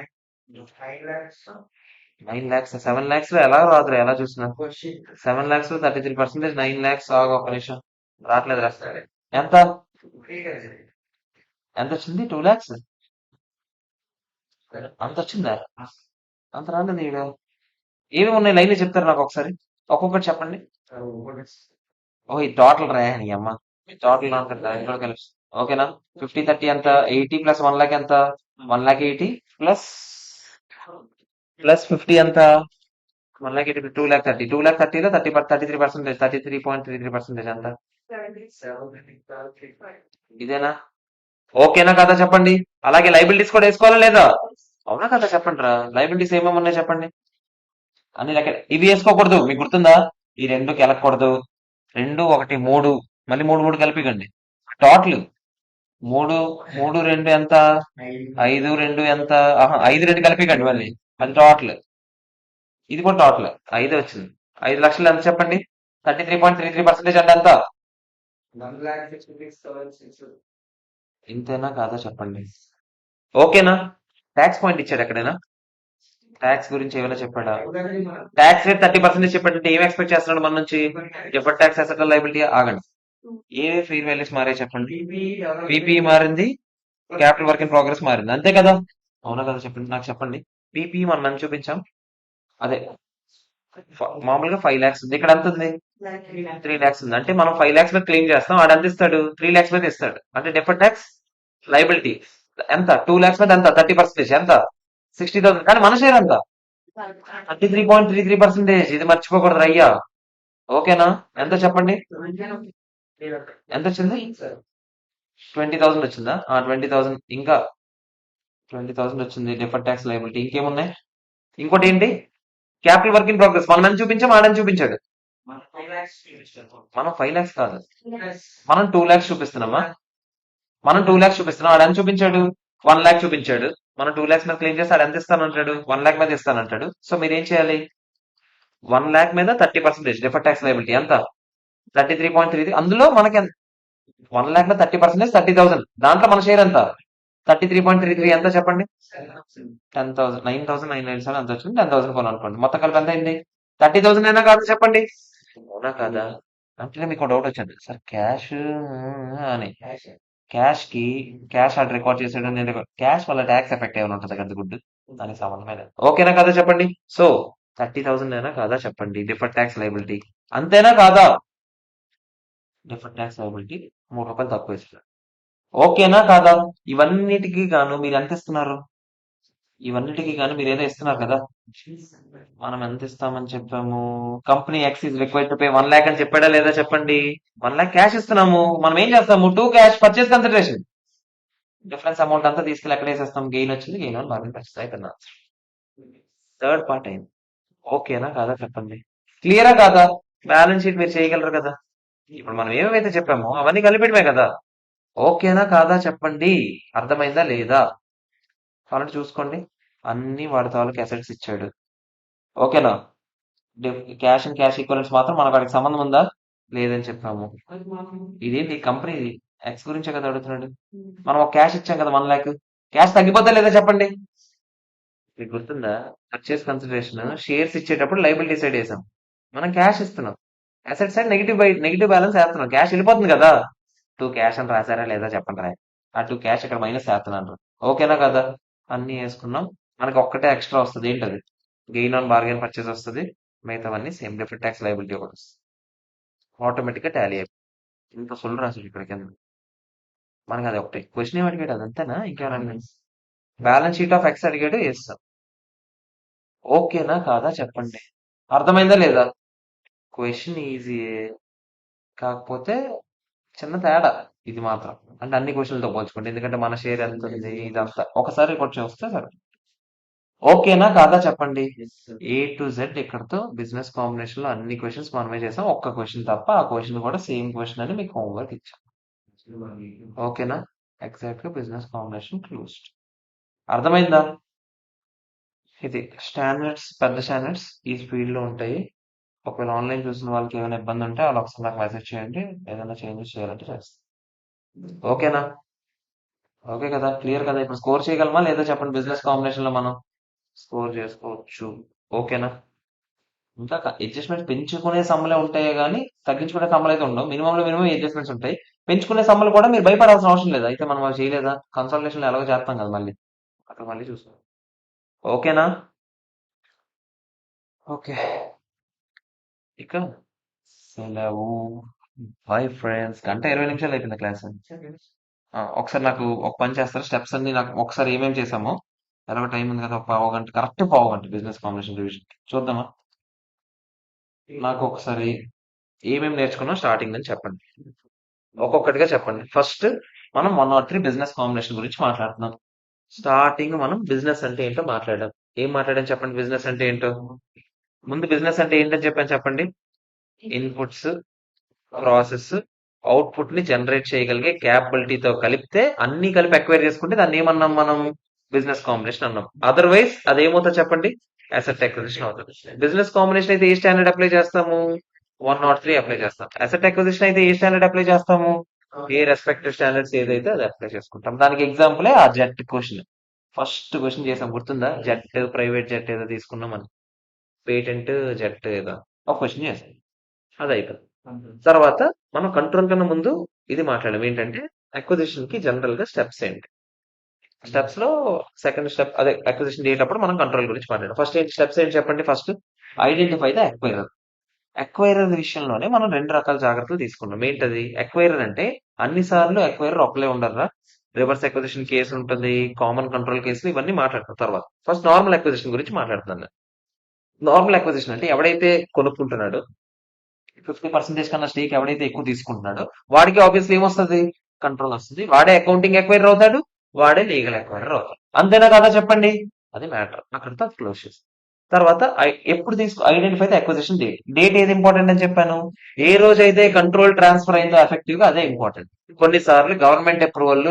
9 lakhs. 7 lakhs లో ఎలా రాదురా? ఎలా చూసినా 7 lakhs లో 33%, 9 lakhs. ఆగు ఒక నిమిషం. రావట్లేదు రా. ఎంత? ఎంత వచ్చింది? 2 lakhs. అంత వచ్చిందా? అంత రాలేదు ఈడ. ఏమేమి ఉన్నాయి లైన్ చెప్తారు నాకు ఒకసారి. ఒక్కొక్కటి చెప్పండి. ఓ ఈ టోటల్ రా నీ అమ్మ. టోటల్ ఇంట్లో కలిపి. ఓకేనా? 50, 30 ఎంత? 80 ప్లస్ 1 lakh ఎంత? 1,80,000 ప్లస్ 50 ఎంత? 1 lakh 80, 2 lakh 30, 2 lakh 30లో 33%, 33.33% అంత 77.5. ఇదేనా? ఓకేనా కదా చెప్పండి. అలాగే లైబిలిటీస్ కూడా వేసుకోవాలా లేదా? అవునా కదా చెప్పండి రా. లైబిలిటీస్ ఏమేమి ఉన్నాయి చెప్పండి. అన్ని లెక్క ఇవి వేసుకోకూడదు, మీకు గుర్తుందా? ఈ రెండు కెలకూడదు. 2 1 3, మళ్ళీ 3 3 కలిపికండి. టోటల్ 3 3 2 ఎంత? 5 2 ఎంత? 5 2 కలిపికండి మళ్ళీ. అది టోటల్. ఇది కూడా టోటల్. 5 వచ్చింది. 5 లక్షలు ఎంత చెప్పండి? 33.33% అంటే ఎంత? ఇంతేనా కాదా చెప్పండి. ఓకేనా? ట్యాక్స్ పాయింట్ ఇచ్చాడు ఎక్కడైనా? ట్యాక్స్ గురించి ఏమైనా చెప్పాడా? ట్యాక్స్ రేట్ 30% చెప్పాడంటే ఏం ఎక్స్పెక్ట్ చేస్తున్నాడు మన నుంచి? డిఫర్డ్ ట్యాక్స్ అసెట్ లైబిలిటీ ఆగండి. ఏ ఫెయిర్ వాల్యూస్ మారాయి చెప్పండి. పీపీ మారింది, క్యాపిటల్ వర్క్ ఇన్ ప్రోగ్రెస్ మారింది, అంతే కదా? అవునా కదా చెప్పండి, నాకు చెప్పండి. పీపీ మనం ఎంత చూపించాం? అదే మామూలుగా 5 lakhs ఉంది, ఇక్కడ ఎంత ఉంది? 3 lakhs ఉంది. అంటే మనం 5 lakhs మీద క్లెయిమ్ చేస్తాం, ఆడు ఎంత ఇస్తాడు? 3 lakhs మీద ఇస్తాడు. అంటే డిఫర్డ్ ట్యాక్స్ లైబిలిటీ ఎంత? 2 lakhs మీద ఎంత? 30% ఎంత? 60,000. కానీ మన షేర్ ఎంత? 33.33%. ఇది మర్చిపోకూడదు అయ్యా. ఓకేనా? ఎంత చెప్పండి? ఎంత వచ్చింది? 20,000 వచ్చిందా? 20,000 ఇంకా 20,000 వచ్చింది డిఫర్డ్ ట్యాక్స్ లైబిలిటీ. ఇంకేమున్నాయి? ఇంకోటి ఏంటి? Capital work in progress. మనం ఎంత చూపించాం, ఆడని చూపించాడు. మనం 5 lakhs కాదు, మనం 2 lakhs చూపిస్తున్నామా? మనం 2 lakhs చూపిస్తున్నాం, ఆడు ఎంత చూపించాడు? 1 lakh చూపించాడు. మనం 2 lakhs మీద క్లెయిమ్ చేస్తే ఆడు ఎంత ఇస్తానంటాడు? 1 lakh మీద ఇస్తానంటాడు. సో మీరు ఏం చేయాలి? 1 lakh మీద 30% డిఫర్ ట్యాక్స్ లైబిలిటీ ఎంత? 33.33. అందులో మనకి 1 lakh లో 30% 30,000. దాంట్లో మన షేర్ ఎంత? 33.33 ఎంత చెప్పండి? 10,000, 9,997 ఎంత వచ్చింది? 10,000 కొను అనుకోండి. మొత్తం కలిపి ఎంత అయింది? 30,000 అయినా కాదు చెప్పండి. అవునా కాదా? అంటే మీకు డౌట్ వచ్చింది సార్, క్యాష్ అని. క్యాష్ ఆర్డర్ రికార్డ్ చేసాడు, నేను క్యాష్ వల్ల ట్యాక్స్ ఎఫెక్ట్ ఏమైనా ఉంటుంది కదా గుడ్, దానికి సంబంధమే లేదు. ఓకేనా కదా చెప్పండి. సో 30,000 అయినా కాదా చెప్పండి డిఫర్డ్ ట్యాక్స్ లైబిలిటీ. అంతేనా కాదా? డిఫర్డ్ ట్యాక్స్ లైబిలిటీ ₹3 తక్కువ ఇస్తారు. ఓకేనా కాదా? ఇవన్నిటికీ గాను మీరు ఎంత ఇస్తున్నారు? ఇవన్నిటికీ గాను మీరు ఏదో ఇస్తున్నారు కదా. మనం ఎంత ఇస్తామని చెప్పాము? Company X is required to pay 1 lakh అని చెప్పాడా లేదా చెప్పండి. 1 lakh క్యాష్ ఇస్తున్నాము. మనం ఏం చేస్తాము? 2 cash purchase consideration. Difference amount అంతా తీసుకెళ్ళి ఎక్కడ వేసేస్తాం? గెయిన్ వచ్చింది, గెయిన్ అని బాగా పర్చేస్ అయిపోయింది. థర్డ్ పార్ట్ అయింది. ఓకేనా కాదా చెప్పండి. క్లియరా కాదా? బ్యాలెన్స్ షీట్ మీరు చేయగలరు కదా. ఇప్పుడు మనం ఏమైతే చెప్పామో అవన్నీ కలిపెట్టమే కదా. ఓకేనా కాదా చెప్పండి. అర్థమైందా లేదా? కావాలంటే చూసుకోండి. అన్ని వాడి తాలూకు అసెట్స్ ఇచ్చాడు. ఓకేనా? క్యాష్ అండ్ క్యాష్ ఈక్వలెంట్స్ మాత్రం మనకు వాడికి సంబంధం ఉందా? లేదని చెప్పాము. ఇదేంటి కంపెనీ ఎక్స్ గురించే కదా అడుగుతున్నాడు. మనం ఒక క్యాష్ ఇచ్చాం కదా 1 lakh. క్యాష్ తగ్గిపోతా లేదా చెప్పండి. మీకు గుర్తుందా? పర్చేస్ కన్సిడరేషన్ షేర్స్ ఇచ్చేటప్పుడు లైబిలిటీ సైడ్ వేసాం. మనం క్యాష్ ఇస్తున్నాం. అసెట్ సైడ్ నెగిటివ్ బ్యాలెన్స్ వేస్తున్నాం. క్యాష్ వెళ్ళిపోతుంది కదా. 2 క్యాష్ అని రాసారా లేదా చెప్పండి రాయ్. ఆ 2 క్యాష్ ఇక్కడ మైనస్ వేస్తున్నాను. ఓకేనా కదా? అన్ని వేసుకున్నాం. మనకి ఒక్కటే ఎక్స్ట్రా వస్తుంది. ఏంటది? గెయిన్ ఆన్ బార్గెన్ పర్చేస్ వస్తుంది. మిగతావన్నీ సేమ్ డిఫరెంట్ ట్యాక్స్ లైబిలిటీ ఒకటి వస్తుంది. ఆటోమేటిక్ గా టాలీ అయిపోయింది. ఇంత ఫుల్ రాసుడు ఇక్కడ కింద. మనకి అది ఒకటి క్వశ్చన్ ఏమి అడిగాడు? అదంతేనా ఇంకేమైనా? బ్యాలెన్స్ షీట్ ఆఫ్ ఎక్స్ అడిగాడు, వేస్తాం. ఓకేనా కాదా చెప్పండి. అర్థమైందా లేదా? క్వశ్చన్ ఈజీయే, కాకపోతే చిన్న తేడా ఇది మాత్రం. అంటే అన్ని క్వశ్చన్లతో పోల్చుకోండి, ఎందుకంటే మన షేర్ ఎంత ఉంది ఇదంతా ఒకసారి కొంచెం వస్తే సరే. ఓకేనా కాదా చెప్పండి. ఏ టు జెడ్ ఇక్కడతో బిజినెస్ కాంబినేషన్ లో అన్ని క్వశ్చన్స్ మనమే చేసాం. ఒక్క క్వశ్చన్ తప్ప, ఆ క్వశ్చన్ కూడా సేమ్ క్వశ్చన్ అని మీకు హోంవర్క్ ఇచ్చాం. ఓకేనా? ఎగ్జాక్ట్ గా బిజినెస్ కాంబినేషన్ క్లోజ్డ్. అర్థమైందా? ఇది స్టాండర్డ్స్, పెద్ద స్టాండర్డ్స్ ఈ స్పీడ్ లో ఉంటాయి. ఒకవేళ ఆన్లైన్ చూసిన వాళ్ళకి ఏమైనా ఇబ్బంది ఉంటే వాళ్ళు ఒకసారి నాకు మెసేజ్ చేయండి, ఏదైనా చేంజెస్ చేయాలంటే చేస్తాను. ఓకేనా? ఓకే కదా, క్లియర్ కదా. ఇప్పుడు స్కోర్ చేయగలమా లేదా చెప్పండి. బిజినెస్ కాంబినేషన్ లో మనం స్కోర్ చేసుకోవచ్చు. ఓకేనా? ఇంకా అడ్జస్ట్మెంట్స్ పెంచుకునే సమ్మలే ఉంటాయి కానీ తగ్గించుకునే సమ్మలు అయితే ఉండవు. మినిమం లో మినిమం అడ్జస్ట్మెంట్స్ ఉంటాయి. పెంచుకునే సమ్మలు కూడా మీరు భయపడాల్సిన అవసరం లేదు. అయితే మనం అవి చేయలేదా? కన్సల్టేషన్ ఎలాగో చేస్తాం కదా మళ్ళీ, అక్కడ మళ్ళీ చూస్తాం. ఓకేనా? ఓకే, ఇక సెలవు. Bye friends. గంట 20 నిమిషాలు అయిపోయింది క్లాస్. ఒకసారి నాకు ఒక పని చేస్తారు, స్టెప్స్ అన్ని నాకు ఒకసారి ఏమేమి చేసామో. ఎలాగో టైం ఉంది కదా, ఒక పావు గంట, కరెక్ట్ పావు గంట బిజినెస్ కాంబినేషన్ రివిజన్ చూద్దామా? నాకు ఒకసారి ఏమేమి నేర్చుకున్నాం స్టార్టింగ్ అని చెప్పండి. ఒక్కొక్కటిగా చెప్పండి. ఫస్ట్ మనం 103 బిజినెస్ కాంబినేషన్ గురించి మాట్లాడుతున్నాం. స్టార్టింగ్ మనం బిజినెస్ అంటే ఏంటో మాట్లాడాం. ఏం మాట్లాడాం చెప్పండి? బిజినెస్ అంటే ఏంటో. ముందు బిజినెస్ అంటే ఏంటని చెప్పాను చెప్పండి. ఇన్పుట్స్, ప్రాసెస్, అవుట్పుట్ ని జనరేట్ చేయగలిగే క్యాపబిలిటీతో కలిపితే అన్ని కలిపి ఎక్వైర్ చేసుకుంటే దాన్ని ఏమన్నాం మనం? బిజినెస్ కాంబినేషన్ అన్నాం. అదర్వైజ్ అదేమవుతుంది చెప్పండి? అసెట్ అక్విజిషన్ అవుతుంది. బిజినెస్ కాంబినేషన్ అయితే ఏ స్టాండర్డ్ అప్లై చేస్తాము? 103 అప్లై చేస్తాం. అసెట్ అక్విజిషన్ అయితే ఏ స్టాండర్డ్ అప్లై చేస్తాము? ఏ రెస్పెక్టివ్ స్టాండర్డ్స్ ఏదైతే అది అప్లై చేసుకుంటాం. దానికి ఎగ్జాంపులే ఆ జెట్ క్వశ్చన్. ఫస్ట్ క్వశ్చన్ చేసాం గుర్తుందా? జెట్, ప్రైవేట్ జెట్ ఏదో తీసుకున్నాం అని. పేటెంట్ జెట్ ఏదో ఒక క్వశ్చన్ చేసాం. అది అయిపోయింది. తర్వాత మనం కంట్రోల్ కన్నా ముందు ఇది మాట్లాడాం. ఏంటంటే అక్విజిషన్ కి జనరల్ గా స్టెప్స్ ఏంటి? స్టెప్స్ లో సెకండ్ స్టెప్ అదే అక్విజిషన్ చేసేటప్పుడు మనం కంట్రోల్ గురించి మాట్లాడాం. ఫస్ట్ ఏంటి స్టెప్స్ ఏంటి చెప్పండి? First identify the acquirer. Acquirer విషయంలోనే మనం రెండు రకాల జాగ్రత్తలు తీసుకున్నాం. ఏంటది? అక్వైరర్ అంటే అన్ని సార్లు అక్వైరర్ ఒకలే ఉండరా? రివర్స్ అక్విజిషన్ కేసు ఉంటుంది, కామన్ కంట్రోల్ కేసులు, ఇవన్నీ మాట్లాడతాం తర్వాత. ఫస్ట్ నార్మల్ అక్విజిషన్ గురించి మాట్లాడుతున్నాను. నార్మల్ అక్విజిషన్ అంటే ఎవడైతే కొనుక్కుంటున్నాడో 50% కన్నా స్టేక్ ఎవడైతే ఎక్కువ తీసుకుంటున్నాడో వాడికి ఆబ్వియస్లీ ఏమొస్తుంది? కంట్రోల్ వస్తుంది. వాడే అకౌంటింగ్ ఎక్వైరర్ అవుతాడు, వాడే లీగల్ ఎక్వైరర్ అవుతాడు. అంతేనా కదా చెప్పండి? అది మ్యాటర్. అక్కడితో అది క్లోజ్ చేసి తర్వాత ఎప్పుడు identify the acquisition date. Date ఏది ఇంపార్టెంట్ అని చెప్పాను? ఏ రోజైతే కంట్రోల్ ట్రాన్స్ఫర్ అయిందో ఎఫెక్టివ్ గా అదే ఇంపార్టెంట్. కొన్నిసార్లు గవర్నమెంట్ అప్రూవల్,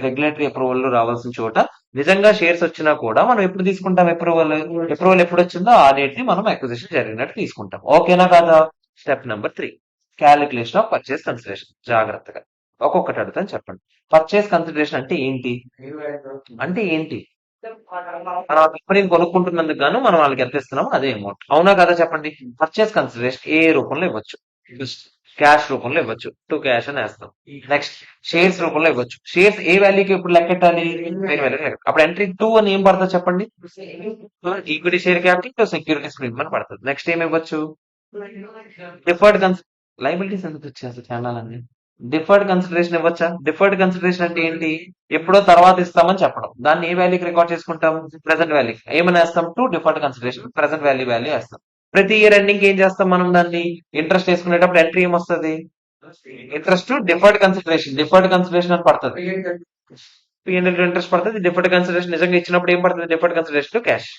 రెగ్యులేటరీ అప్రూవల్ రావాల్సిన చోట నిజంగా షేర్స్ వచ్చినా కూడా మనం ఎప్పుడు తీసుకుంటాం అప్రూవల్? అప్రూవల్ ఎప్పుడు వచ్చిందో ఆ డేట్ ని మనం అక్విజిషన్ జరిగినట్టు తీసుకుంటాం. ఓకేనా కాదా? Step number 3, calculation of purchase consideration. జాగ్రత్తగా ఒక్కొక్కటి అడుగుతాను చెప్పండి. పర్చేస్ కన్సిడరేషన్ అంటే ఏంటి? అంటే ఏంటి? మనం కంపెనీని కొనుక్కుంటున్నందుకు గాను మనం వాళ్ళకి ఎంత ఇస్తున్నామో అదే అమౌంట్. అవునా కదా చెప్పండి? పర్చేస్ కన్సిడరేషన్ ఏ రూపంలో ఇవ్వచ్చు? క్యాష్ రూపంలో ఇవ్వచ్చు. టు క్యాష్ అని వేస్తాం. నెక్స్ట్ షేర్స్ రూపంలో ఇవ్వచ్చు. షేర్స్ ఏ వాల్యూకి ఇప్పుడు లెక్కెట్టాలి? వేరే వాల్యూకి లెక్క. అప్పుడు ఎంట్రీ 2 అని ఏం పడుతుంది చెప్పండి? Equity share capital securities premium అని పడుతుంది. నెక్స్ట్ ఏమి ఇవ్వచ్చు? డిఫర్డ్ లైబిలిటీస్ ఎందుకు వచ్చాయి అసలు ఛానల్? డిఫర్డ్ కన్సిడరేషన్ ఇవ్వచ్చా? డిఫర్డ్ కన్సిడరేషన్ అంటే ఏంటి? ఎప్పుడో తర్వాత ఇస్తామని చెప్పడం. దాన్ని ఏ వాల్యూకి రికార్డ్ చేసుకుంటాం? Present value. ఏమని వేస్తాం? To deferred consideration present value వేస్తాం. ప్రతి ఇయర్ ఎండింగ్ ఏం చేస్తాం మనం? దాన్ని ఇంట్రెస్ట్ వేసుకునేటప్పుడు ఎంట్రీ ఏమొస్తుంది? Interest to deferred consideration. Deferred consideration అని పడుతుంది. P&L ఇంట్రెస్ట్ పడుతుంది. డిఫర్డ్ కన్సిడరేషన్ నిజంగా ఇచ్చినప్పుడు ఏం పడుతుంది? Deferred consideration to cash.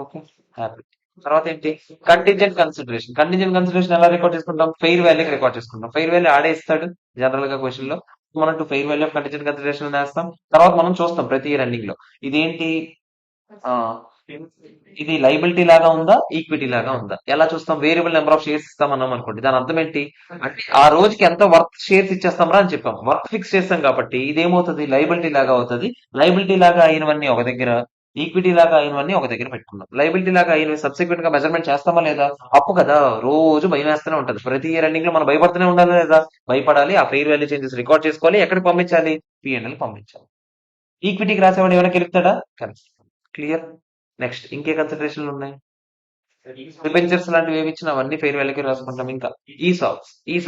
Okay, happy. తర్వాత ఏంటి? Contingent consideration. కంటింజెంట్ కన్సిడరేషన్ ఎలా రికార్డ్ చేసుకుంటాం? ఫెయిర్ వాల్యూకి రికార్డ్ చేసుకుంటాం. ఫెయిర్ వాల్యూ ఆడే ఇస్తాడు జనరల్ గా క్వశ్చన్ లో. మనం to fair value of contingent consideration వేస్తాం. తర్వాత మనం చూస్తాం ప్రతి ఇయర్ ఎండింగ్ లో ఇదేంటి, ఆ, ఇది లైబిలిటీ లాగా ఉందా, ఈక్విటీ లాగా ఉందా? ఎలా చూస్తాం? వేరియబుల్ నెంబర్ ఆఫ్ షేర్స్ ఇస్తామన్నాం అనుకోండి, దాని అర్థం ఏంటి? అంటే ఆ రోజుకి ఎంత వర్త్ షేర్స్ ఇచ్చేస్తాం రా అని చెప్పాం. వర్త్ ఫిక్స్ చేస్తాం కాబట్టి ఇదేమవుతుంది? లైబిలిటీ లాగా అవుతుంది. లైబిలిటీ లాగా అయినవన్నీ ఒక దగ్గర, ఈక్విటీ లాగా అయినవన్నీ ఒక దగ్గర పెట్టుకున్నాం. లైబిలిటీ లాగా అయినవి సబ్సిక్వెంట్ గా మెజర్మెంట్ చేస్తామా లేదా? అప్పు కదా, రోజు భయం వేస్తూనే ఉంటది. ప్రతి ఇయర్ ఎండింగ్ లో మనం భయపడుతూనే ఉండాలి లేదా? భయపడాలి. ఆ ఫెయిర్ వాల్యూ చేంజెస్ రికార్డ్ చేసుకోవాలి. ఎక్కడికి పంపించాలి? P&L పంపించాలి. ఈక్విటీకి రాసేవాడు ఏమైనా గెలుస్తాడా? క్లియర్. నెక్స్ట్ ఇంకే కన్సిడరేషన్లు ఉన్నాయి? డిబెంచర్స్ లాంటివి ఏమి ఇచ్చినా అవన్నీ ఫెయిర్ వాల్యూకి రాసుకుంటాం. ఇంకా ఈ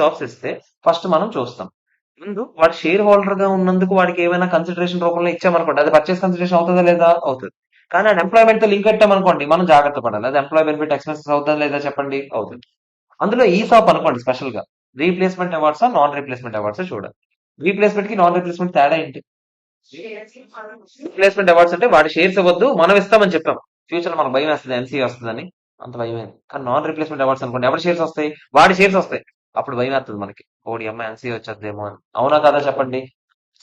సాప్స్ ఇస్తే ఫస్ట్ మనం చూస్తాం. ముందు వాడు షేర్ హోల్డర్ గా ఉన్నందుకు వాడికి ఏమైనా కన్సిడరేషన్ రూపంలో ఇచ్చామనుకోండి, అది పర్చేస్ కన్సిడరేషన్ అవుతుందా లేదా? అవుతుంది. కానీ అది ఎంప్లాయ్మెంట్ తో లింక్ పెట్టామనుకోండి, మనం జాగ్రత్త పడాలి. అది ఎంప్లాయ్ బెనిఫిట్ ఎక్స్పెన్సెస్ అవుతుందా లేదా చెప్పండి? అవుతుంది. అందులో ఈ సాప్ అనుకోండి స్పెషల్ గా రీప్లేస్మెంట్ అవార్డ్సా నాన్ రీప్లేస్మెంట్ అవార్డ్సా చూడాలి. రీప్లేస్మెంట్ కి నాన్ రీప్లేస్మెంట్ తేడా ఏంటి? రీప్లేస్మెంట్ అవార్డ్స్ అంటే వాడి షేర్స్ ఇవ్వద్దు, మనం ఇస్తామని చెప్పాం. ఫ్యూచర్ మనకు భయం వేస్తుంది ఎన్సీ వస్తుందని, అంత భయం అయింది. కానీ నాన్ రీప్లేస్మెంట్ అవార్డ్స్ అనుకోండి, ఎవరి షేర్స్ వస్తాయి? వాడి షేర్స్ వస్తాయి. అప్పుడు భయం వేస్తుంది మనకి, ఓడి అమ్మ ఎన్సీ వచ్చేద్దేమో అని. అవునా కదా చెప్పండి?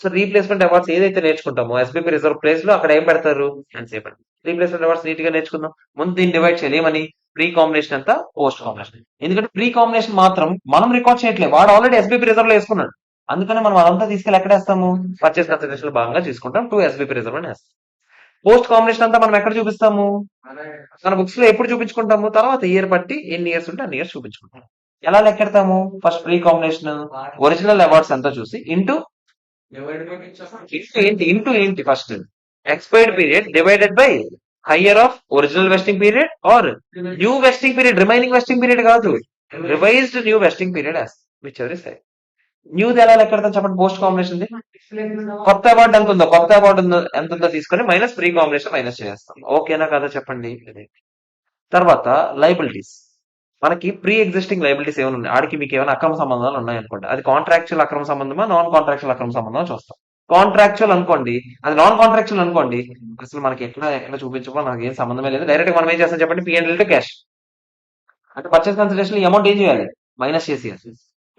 సో రీప్లేస్మెంట్ అవార్డ్స్ ఏదైతే నేర్చుకుంటామో ఎస్బీపీ రిజర్వ్ ప్లేస్ లో అక్కడ ఏం పెడతారు? ఎన్సీ పెడతారు. రీప్లేస్మెంట్ అవార్డ్స్ నీట్ గా నేర్చుకుందాం. ముందు దీన్ని డివైడ్ చేయాలి. ఏమని? ప్రీ కాంబినేషన్ అంతా, పోస్ట్ కాంబినేషన్. ఎందుకంటే ప్రీ కాంబినేషన్ మాత్రం మనం రికార్డ్ చేయట్లేదు, వాడు ఆల్రెడీ ఎస్బీపీ రిజర్వ్ లో వేసుకున్నాడు. అందుకని మనం అదంతా తీసుకెళ్ళి ఎక్కడేస్తాము? పర్చేస్ కన్సిడరేషన్ భాగంగా తీసుకుంటాం. 2 ఎస్బీపీ రిజర్వ్ అని వేస్తాం. పోస్ట్ కాంబినేషన్ అంతా మనం ఎక్కడ చూపిస్తాము? మన బుక్స్ లో ఎప్పుడు చూపించుకుంటాము? తర్వాత ఇయర్ బట్టి ఎన్ని ఇయర్స్ ఉంటే అన్ని ఇయర్స్ చూపించుకుంటాం. ఎలా లెక్కెడతాము? First pre combination original awards అంతా చూసి ఇంటూ ఏంటి first expired period divided by higher of original vesting period or new vesting period. Remaining vesting period కాదు, revised new vesting period whichever is న్యూది ఎలా లెక్కెడతాం చెప్పండి? పోస్ట్ కాంబినేషన్ కొత్త award ఎంత ఉందో, కొత్త అవార్డు ఎంత ఉందో తీసుకొని మైనస్ ప్రీ కాంబినేషన్ మైనస్ చేస్తాం. ఓకేనా కదా చెప్పండి? తర్వాత లైబిలిటీస్. మనకి ప్రీ ఎగ్జిస్టింగ్ లైబిలిటీస్ ఏమైనా ఉన్నాయి, ఆడికి మీకు ఏమైనా అక్రమ సంబంధాలు ఉన్నాయనుకోండి, అది కాంట్రాక్చువల్ అక్రమ సంబంధమా నాన్ కాంట్రాక్చువల్ అక్రమ సంబంధమా చూస్తాం. కాంట్రాక్చువల్ అనుకోండి, అది నాన్ కాంట్రాక్చువల్ అనుకోండి, అసలు మనకి ఎక్కడ చూపించమో మనకి ఏం సంబంధమే లేదు, డైరెక్ట్ మనం ఏం చేస్తాం చెప్పండి, పిఎన్ఎల్ టు క్యాష్. అంటే పర్చేస్ కన్సిడరేషన్ ఈ అమౌంట్ ఏం చేయాలి, మైనస్ చేసి.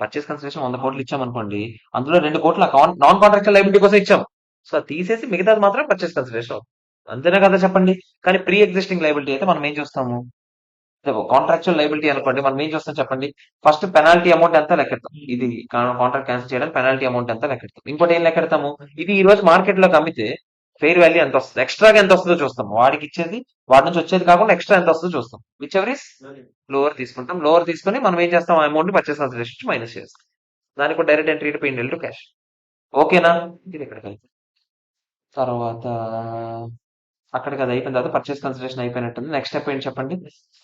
పర్చేస్ కన్సిడరేషన్ 100 కోట్లు ఇచ్చామనుకోండి, అందులో 2 కోట్లు నాన్ కాంట్రాక్చువల్ లైబిలిటీ కోసం ఇచ్చాం, సో అది తీసేసి మిగతాది మాత్రం పర్చేస్ కన్సిడరేషన్. అంతేనా కదా చెప్పండి. కానీ ప్రీ ఎగ్జిస్టింగ్ లైబిలిటీ అయితే మనం ఏం చూస్తాము, కాంట్రాక్చువల్ లైబిలిటీ అనుకోండి, మనం ఏం చూస్తాం చెప్పండి, ఫస్ట్ పెనాల్టీ అమౌంట్ ఎంత లెక్కెడతాం, ఇది కాంట్రాక్ట్ క్యాన్సిల్ చేయడానికి పెనాల్టీ అమౌంట్ ఎంత లెక్కెడతాం. ఇంకోటి ఏం లెక్కెడతాము, ఇది ఈ రోజు మార్కెట్ లోకి అమ్మితే ఫెయిర్ వాల్యూ ఎంత వస్తుంది, ఎక్స్ట్రాగా ఎంత వస్తుందో చూస్తాం, వాడికి ఇచ్చేది వాడి నుంచి వచ్చేది కాకుండా ఎక్స్ట్రా ఎంత వస్తుందో చూస్తాం, విచ్ ఎవర్ ఇస్ లోవర్ తీసుకుంటాం. లోవర్ తీసుకొని మనం ఏం చేస్తాం, ఆ అమౌంట్ పర్చేస్ కన్సిడరేషన్ మైనస్ చేస్తాం. దానికి direct entry to PNL to cash. ఓకేనా, ఇది ఇక్కడ తర్వాత అక్కడికి అది అయిపోయిన తర్వాత పర్చేస్ కన్సిడరేషన్ అయిపోయినట్టుంది. నెక్స్ట్ స్టెప్ ఏంటి చెప్పండి,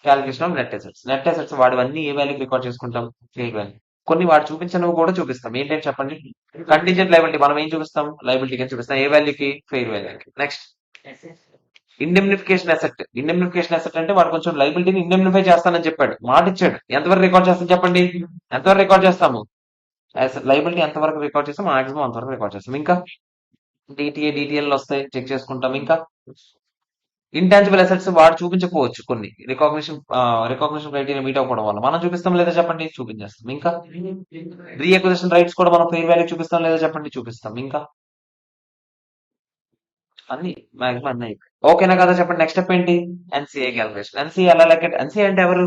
calculation of net assets. Net assets వాడివన్నీ ఏ వాల్యూకి రికార్డ్ చేసుకుంటాం, ఫెయిర్ వాల్యూ. కొన్ని వాడు చూపించినవి కూడా చూపిస్తాం, ఏంటంటే చెప్పండి, కంటింజెంట్ లైబిలిటీ మనం ఏం చూపిస్తాం, లైబిలిటీ కింద చూపిస్తాం, ఏ వాల్యూకి, ఫెయిర్ వాల్యూకి. Next indemnification asset. Indemnification asset అంటే వాడు కొంచెం లైబిలిటీని ఇండెమ్నిఫై చేస్తానని చెప్పాడు, మాట ఇచ్చాడు, ఎంతవరకు రికార్డ్ చేస్తాం చెప్పండి, ఎంతవరకు రికార్డ్ చేస్తాము, లైబిలిటీ ఎంతవరకు రికార్డ్ చేస్తాం, మాక్సిమం అంతవరకు రికార్డ్ చేస్తాం. ఇంకా డిటిఎల్ వస్తాయి, చెక్ చేసుకుంటాం. ఇంకా ఇంటాంజిబుల్ అసెట్స్ వాడు చూపించకపోవచ్చు, కొన్ని రికాగ్నిషన్ క్రైటీరియా మీట్ అవ్వడం వల్ల మనం చూపిస్తాం లేదా చెప్పండి, చూపించేస్తాం. ఇంకా రీఎక్విజిషన్ రైట్స్ కూడా మనం ఫెయిర్ వాల్యూ చూపిస్తాం లేదా చెప్పండి, చూపిస్తాం. ఇంకా అన్ని మాక్సిమం అన్ని అయిపోయాయి. ఓకేనా కదా చెప్పండి. నెక్స్ట్ స్టెప్ ఏంటి, ఎన్సీఏ క్యాలిక్యులేషన్. ఎన్సీఏ ఎలా లెక్క, ఎన్సీఏ అంటే ఎవరు,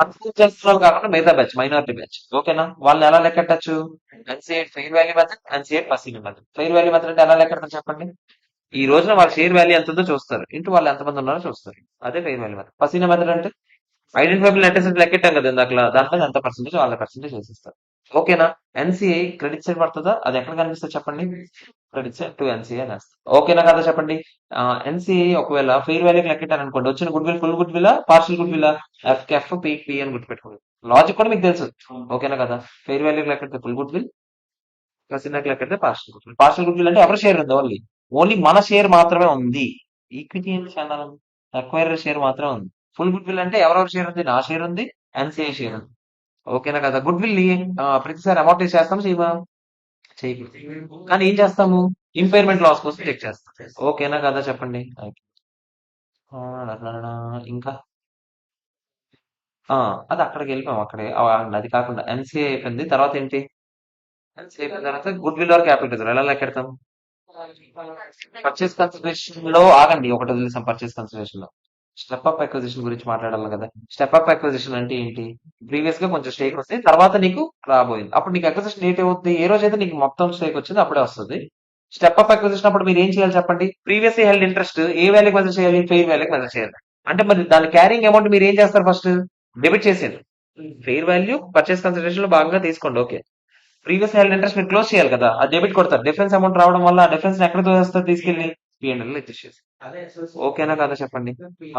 అన్ఫోర్స్ చేస్తున్నారు కాకుండా మిగతా బ్యాచ్, మైనారిటీ బ్యాచ్. ఓకేనా, వాళ్ళని ఎలా లెక్కట్టచ్చు, NCA fair value method, NCA పసిన్ మెథడ్. ఫెయిర్ వాల్యూ మెథడ్ అంటే ఎలా లెక్కడతారు చెప్పండి, ఈ రోజున వాళ్ళ షేర్ వాల్యూ ఎంత ఉందో చూస్తారు, ఇంటూ వాళ్ళు ఎంతమంది ఉన్నారో చూస్తారు, అదే ఫెయిర్ వాల్యూ మెథడ్. పసిన మెథడ్ అంటే ఐడెంటిఫైబుల్ నెట్ అసెట్ లెక్కెట్టాం కదా ఇందాక, దాంట్లో ఎంత పర్సెంటేజ్ వాళ్ళ పర్సెంటేజ్ వేసిస్తారు. ఓకేనా, ఎన్సీఐ క్రెడిట్ సైడ్ పడుతుందా, అది ఎక్కడ కనిపిస్తుంది చెప్పండి, క్రెడిట్ సైడ్ టు ఎన్సీఐ అని వేస్తారు. ఓకేనా కదా చెప్పండి. ఎన్సీఐ ఒకవేళ ఫెయిర్ వాల్యూకి లెక్కెట్టారు అనుకోండి, వచ్చిన goodwill full goodwill partial goodwill, F P అని గుర్తుపెట్టుకోండి. లాజిక్ కూడా మీకు తెలుసు. ఓకేనా కదా, ఫెయిర్ వాల్యూకి లెక్కెడితే ఫుల్ గుడ్ విల్, ప్లస్ లెక్కెడితే partial goodwill. Partial goodwill అంటే ఎవరి షేర్ ఉంది, ఓన్లీ ఓన్లీ మన షేర్ మాత్రమే ఉంది. ఈక్విటీ ఏంటి ఛానల్, అక్వైరర్ షేర్ మాత్రమే ఉంది. ఫుల్ గుడ్ విల్ అంటే ఎవరెవరి షేర్ ఉంది, నా షేర్ ఉంది, ఎన్సీఐ షేర్ ఉంది. ఓకేనా కదా. గుడ్ విల్ ని ప్రతిసారి అమౌంటైజ్ చేస్తాం చేయమా, చేయకూడదు. కానీ ఏం చేస్తాము, ఇంపైర్మెంట్ లాస్ కోసం చెక్ చేస్తాం. ఓకేనా కదా చెప్పండి. ఇంకా అది అక్కడికి వెళ్ళిపోయాం, అక్కడే అది కాకుండా ఎన్సీఐ అయిపోయింది, తర్వాత ఏంటి, ఎన్సీఐ అయిపోయిన తర్వాత good will or capital reserve ఎలా లెక్కెడతాం, పర్చేస్ కన్సిడరేషన్ లో ఆగండి, ఒకటి వదిలేసాం. పర్చేస్ కన్సిడరేషన్ లో స్టెప్ అప్ అక్విజిషన్ గురించి మాట్లాడాలి కదా. స్టెప్ అప్ అక్విజిషన్ అంటే ఏంటి, ప్రీవియస్ గా కొంచెం స్టేక్ వస్తే తర్వాత నీకు రాబోయింది, అప్పుడు నీకు అక్విజిషన్ డేట్ ఏమవుతుంది, ఏ రోజైతే నీకు మొత్తం స్టేక్ వచ్చింది అప్పుడే వస్తుంది. స్టెప్ అప్ అక్విజిషన్ అప్పుడు మీరు ఏం చేయాలి చెప్పండి, ప్రీవియస్ హెల్డ్ ఇంట్రెస్ట్ ఏ వాల్యూకి మెజర్ చేయాలి, ఫెయిర్ వాల్యూకి మెజర్ చేయాలి. అంటే మరి దాని క్యారింగ్ అమౌంట్ మీరు ఏం చేస్తారు, ఫస్ట్ డెబిట్ చేసేది, ఫెయిర్ వాల్యూ పర్చేస్ కన్సిడరేషన్ లో భాగంగా తీసుకోండి. ఓకే, ప్రీవియస్ హెల్డ్ ఇంట్రెస్ట్ మీరు క్లోజ్ చేయాలి కదా, ఆ డెబిట్ కొడతారు, డిఫరెన్స్ అమౌంట్ రావడం వల్ల ఆ డిఫరెన్స్ ఎక్కడ తోస్తారు, తీసుకెళ్లి పిఎన్ఎల్ ఇచ్చేసి. ఓకేనా కదా చెప్పండి.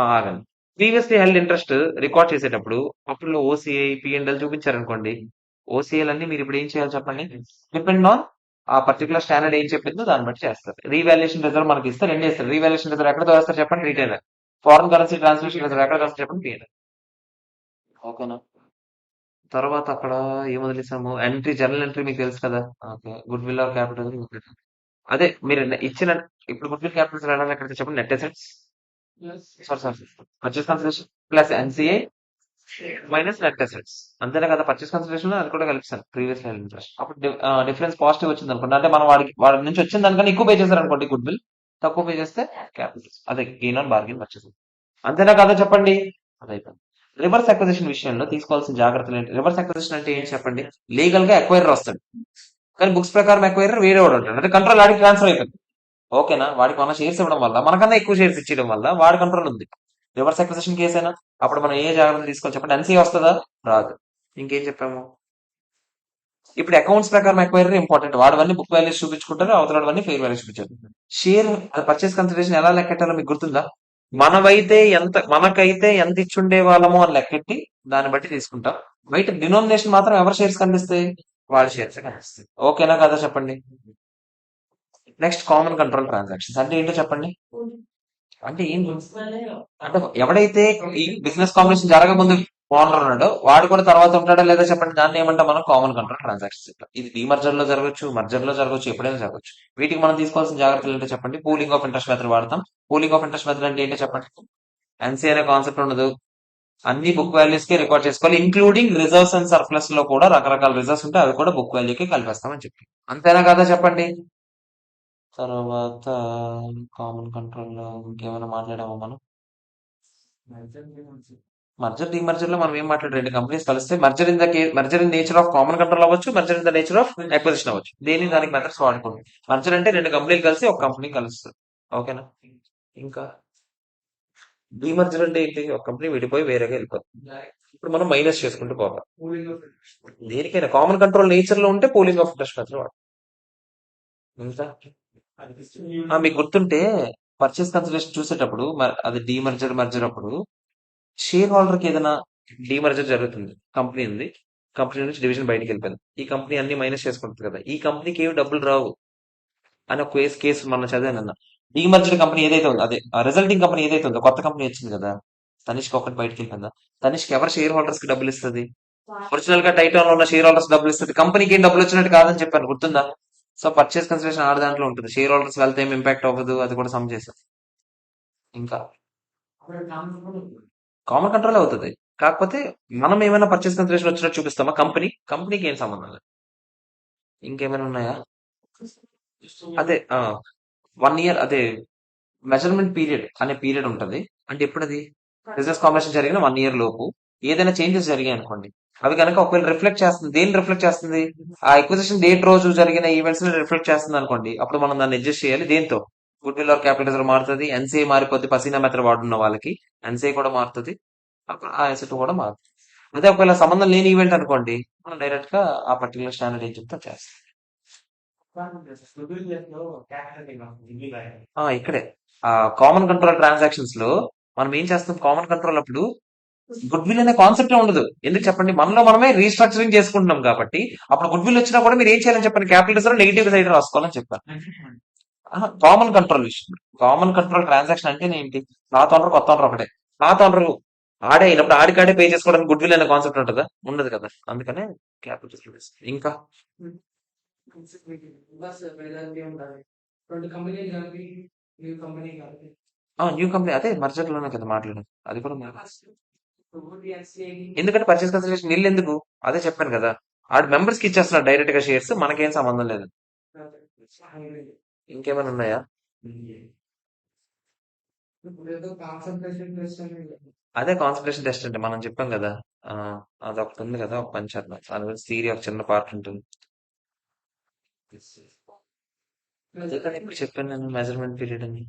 ఆగండి, ప్రీవియస్లీ హెల్డ్ ఇంట్రెస్ట్ రికార్డ్ చేసేటప్పుడు అప్పుడు ఓసీఐ పిఎన్ఎల్ చూపించారనుకోండి, ఓసీఎల్ అన్ని మీరు ఇప్పుడు ఏం చేయాలి చెప్పండి, డిపెండ్ ఆన్ ఆ పర్టికులర్ స్టాండర్డ్ ఏం చెప్పిందో దాన్ని బట్టి చేస్తారు. రీవాల్యుయేషన్ రిజర్వ్ మనకి ఇస్తారు, రెండు ఇస్తారు. రీవాల్యుయేషన్ రిజర్వ్ ఎక్కడ తోస్తారు చెప్పండి, retailer. Foreign currency transmission reserve ఎక్కడ తోస్తారు చెప్పండి, పిఎన్ఎల్. ఓకేనా, తర్వాత అక్కడ ఏం వదిలేసాము, ఎంట్రీ జర్నల్ ఎంట్రీ మీకు తెలుసు కదా. Okay, good will or capital, అదే మీరు ఇచ్చిన, ఇప్పుడు గుడ్ విల్ క్యాపిటల్ ఎలా ఎక్కడ చెప్పండి, net assets, sorry sorry, purchase consideration plus NCA minus net assets. అంతేనా కదా, పర్చేస్ కన్సిడరేషన్ లో అది కూడా కలిపిస్తాను, ప్రీవియస్ హెల్డ్ ఇంట్రెస్ట్. అప్పుడు డిఫరెన్స్ పాజిటివ్ వచ్చింది అనుకోండి, అంటే మనం వాడి నుంచి వచ్చిన దానికన్నా ఎక్కువ పే చేశారు అనుకోండి గుడ్ విల్, తక్కువ పే చేస్తే క్యాపిటల్, అదే గెయిన్ ఆన్ బార్గెన్ పర్చేస్. అంతేనా కదా చెప్పండి, అదైపోయింది. రివర్స్ అక్విజిషన్ విషయంలో తీసుకోవాల్సిన జాగ్రత్తలు ఏంటి, రివర్స్ అక్విజిషన్ అంటే ఏంటి చెప్పండి, లీగల్ గా ఎక్వైరర్ వస్తాడు, కానీ బుక్స్ ప్రకారం ఎక్వైరర్ వేరే వాడు ఉంటాడు, అంటే కంట్రోల్ ఆడికి ట్రాన్స్ఫర్ అయిపోయింది. ఓకేనా, వాడికి మన షేర్స్ ఇవ్వడం వల్ల, మనకన్నా ఎక్కువ షేర్స్ ఇచ్చడం వల్ల వాడి కంట్రోల్ ఉంది. రివర్స్ అక్విజిషన్ కేసైనా అప్పుడు మనం ఏ జాగ్రత్తలు తీసుకోవాలి చెప్పండి, ఎన్సీ వస్తుందా, రాదు. ఇంకేం చెప్పాము, ఇప్పుడు అకౌంట్స్ ప్రకారం ఎక్వైరీ ఇంపార్టెంట్, వాడవన్నీ బుక్ వాల్యూస్ చూపించుకుంటారు, అవతలవన్నీ ఫెయిర్ వాల్యూస్ చూపించారు. షేర్ పర్చేస్ కన్సిడరేషన్ ఎలా లెక్కెట్టాలో మీకు గుర్తుందా, మనకైతే ఎంత ఇచ్చుండే వాళ్ళమో అని లెక్కెట్టి దాన్ని బట్టి తీసుకుంటాం. బయట డినోమినేషన్ మాత్రం ఎవరి షేర్స్ కనిపిస్తాయి, వాళ్ళ షేర్స్ కనిపిస్తాయి. ఓకేనా కదా చెప్పండి. నెక్స్ట్ కామన్ కంట్రోల్ ట్రాన్సాక్షన్స్ అంటే ఏంటో చెప్పండి. అంటే ఏం అంటే ఎవడైతే ఈ బిజినెస్ కాంబినేషన్ జరగముందు ఓనర్ ఉన్నాడో వాడు కూడా తర్వాత ఉంటాడా లేదా చెప్పండి, దాన్ని ఏమంటాం మనం కామన్ కంట్రోల్ ట్రాన్సాక్షన్స్. ఇది డీమర్జర్ లో జరగచ్చు, మర్జర్ లో జరగచ్చు, ఎప్పుడైనా జరగచ్చు. వీటికి మనం తీసుకోవాల్సిన జాగ్రత్తలు ఏంటో చెప్పండి. పూలింగ్ ఆఫ్ ఇంట్రెస్ట్ మెథడ్ వాడతాం. పూలింగ్ ఆఫ్ ఇంట్రెస్ట్ మెథడ్ అంటే ఏంటో చెప్పండి. ఎన్సీ అనే కాన్సెప్ట్ ఉండదు. అన్ని బుక్ వాల్యూస్ కి రికార్డ్ చేసుకోవాలి, ఇంక్లూడింగ్ రిజర్వ్స్ అండ్ సర్ప్లస్ లో కూడా రకరకాల రిజర్వ్స్ ఉంటాయి, అవి కూడా బుక్ వాల్యూకి కలిపేస్తామని చెప్పి. అంతేనా కదా చెప్పండి. తర్వాత కామన్ కంట్రోల్ లో ఇంకేమైనా మాట్లాడామా మనం? మర్జర్ డిమర్జర్ లో మనం ఏం మాట్లాడు, రెండు కంపెనీస్ కలిస్తే merger in the merger in nature of common control అవ్వచ్చు, merger in the nature of acquisition అవ్వచ్చు. దేని దానికి మెథడ్స్ వాడుకోండి. మర్జర్ అంటే రెండు కంపెనీలు కలిసి ఒక కంపెనీ కలుస్తుంది. ఓకేనా. ఇంకా డిమర్జర్ అంటే ఏంటి, ఒక కంపెనీ విడిపోయి వేరేగా వెళ్ళిపోతుంది. ఇప్పుడు మనం మైనస్ చేసుకుంటూ పోవాలి. దేనికైనా కామన్ కంట్రోల్ నేచర్ లో ఉంటే పోలింగ్ ఆఫ్ ఇంట్రెస్ట్ మెథడ్ వాడు. ఇంకా మీకు గుర్తుంటే పర్చేస్ కన్సిడరేషన్ చూసేటప్పుడు అది డీమర్జర్ మర్జర్ అప్పుడు షేర్ హోల్డర్ కి ఏదైనా డీమర్జర్ జరుగుతుంది, కంపెనీ ఉంది, కంపెనీ నుంచి డివిజన్ బయటికి వెళ్ళిపోయింది, ఈ కంపెనీ అన్ని మైనస్ చేసుకుంటుంది కదా, ఈ కంపెనీకి ఏమి డబ్బులు రావు అని ఒక కేసు మనం చదివానన్న. డీమర్జర్ కంపెనీ ఏదైతే ఉందో, అదే రిజల్టింగ్ కంపెనీ ఏదైతే ఉందో, కొత్త కంపెనీ వచ్చింది కదా, తనిష్క్ ఒకటి బయటికి వెళ్ళిపోయిందా, తనిష్క్ ఎవరు షేర్ హోల్డర్స్ కి డబ్బులు ఇస్తుంది? ఒరిజినల్ గా టైటాన్ లో ఉన్న షేర్ హోల్డర్స్ డబ్బులు ఇస్తుంది, కంపెనీకి ఏం డబ్బులు వచ్చినట్టు కాదని చెప్పాను, గుర్తుందా? సో పర్చేస్ కన్సిడరేషన్ ఆడ దాంట్లో ఉంటుంది, షేర్ హోల్డర్స్ వెళ్తే ఏం ఇంపాక్ట్ అవ్వదు, అది కూడా సమ్ చేసాం. ఇంకా కామన్ కంట్రోల్ అవుతుంది, కాకపోతే మనం ఏమైనా పర్చేస్ కన్సిడరేషన్ వచ్చినట్టు చూపిస్తామా? కంపెనీకి ఏం సంబంధం లేదు. ఇంకేమైనా ఉన్నాయా? అదే 1 ఇయర్, అదే మెజర్మెంట్ పీరియడ్ అనే పీరియడ్ ఉంటది. అంటే ఎప్పుడు అది బిజినెస్ కాంబినేషన్ జరిగిన 1 ఇయర్ లోపు ఏదైనా చేంజెస్ జరిగాయి అనుకోండి, అవి కనుక ఒకవేళ రిఫ్లెక్ట్ చేస్తుంది, దేని రిఫ్లెక్ట్ చేస్తుంది? ఆ ఎక్విజిషన్ డేట్ రోజు జరిగిన ఈవెంట్స్ ని రిఫ్లెక్ట్ చేస్తుంది అనుకోండి, అప్పుడు మనం దాన్ని అడ్జస్ట్ చేయాలి. దేంతో? Good will or capital reserve మారుతుంది, ఎన్సీఏ మారిపోద్ది, పసీనా మెథడ్ వాడున్న వాళ్ళకి ఎన్సీఏ కూడా మారుతుంది, అప్పుడు ఆ ఎసెట్ కూడా మారుతుంది. అదే ఒకవేళ సంబంధం లేని ఈవెంట్ అనుకోండి, మనం డైరెక్ట్ గా ఆ పర్టికులర్ స్టాండర్డ్ ఏం చెప్తే చేస్తాం. ఇక్కడే కామన్ కంట్రోల్ ట్రాన్సాక్షన్స్ లో మనం ఏం చేస్తాం, కామన్ కంట్రోల్ అప్పుడు గుడ్ విల్ అనే కాన్సెప్ట్ ఉండదు. ఎందుకు చెప్పండి, మనలో మనమే రీస్ట్రక్చరింగ్ చేసుకుంటున్నాం కాబట్టి. అప్పుడు గుడ్ విల్ వచ్చినా కూడా మీరు ఏం చేయాలని చెప్పండి, క్యాపిటల్ రిజర్వ్ నెగిటివ్ సైడ్ రాసుకోవాలని చెప్పాను. కామన్ కంట్రోల్ విషయం, కామన్ కంట్రోల్ ట్రాన్సాక్షన్ అంటే ఏంటి? పాత ఓనర్ కొత్త ఓనర్ ఒకటే, పాత ఓనర్ ఆడే అయినప్పుడు ఆడికాడే పే చేసుకోవడానికి గుడ్ విల్ అనే కాన్సెప్ట్ ఉంటుందా? ఉండదు కదా, అందుకనే క్యాపిటల్. ఇంకా న్యూ కంపెనీ అదే మర్జర్ లోనే కదా మాట్లాడాం, అది కూడా ఎందుకంటే పర్చేస్ కన్సిడరేషన్ నీళ్ళు ఎందుకు, అదే చెప్పాను కదా, ఆడు మెంబర్స్ కి ఇచ్చేస్తున్నాడు డైరెక్ట్ గా షేర్స్, మనకేం సంబంధం లేదు. ఇంకేమైనా ఉన్నాయా? అదే కాన్సన్ట్రేషన్ టెస్ట్ అంటే మనం చెప్పాం కదా. ఆ, అదొకటి ఉంది కదా, ఒక పంచాయత్ దాని గురించి థియరీ ఒక చిన్న పార్ట్ ఉంటుంది. అదే కదా ఇప్పుడు చెప్పాను నేను, మెజర్మెంట్ పీరియడ్ అని,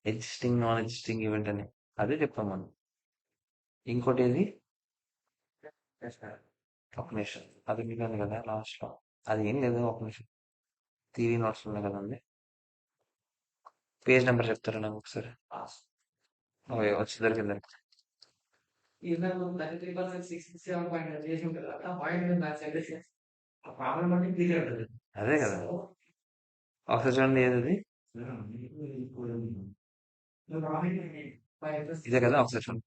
ఎగ్జిస్టింగ్ నాన్ ఎగ్జిస్టింగ్ ఈవెంట్ అని, అదే చెప్పాం మనం. ఇంకోటి ఏది, ఒక నిమిషం, అది మిగిలింది కదా లాస్ట్ లో, అది ఏం లేదు, ఒక నిమిషం. థియరీ నోట్స్ ఉన్నాయి కదండి, పేజ్ నెంబర్ చెప్తారా నాకు ఒకసారి? ఓకే, వచ్చి దొరికింది. అదే కదా, ఒకసారి చూడండి ఏది అది? ఇదే కదా, ఒకసారి చూడండి,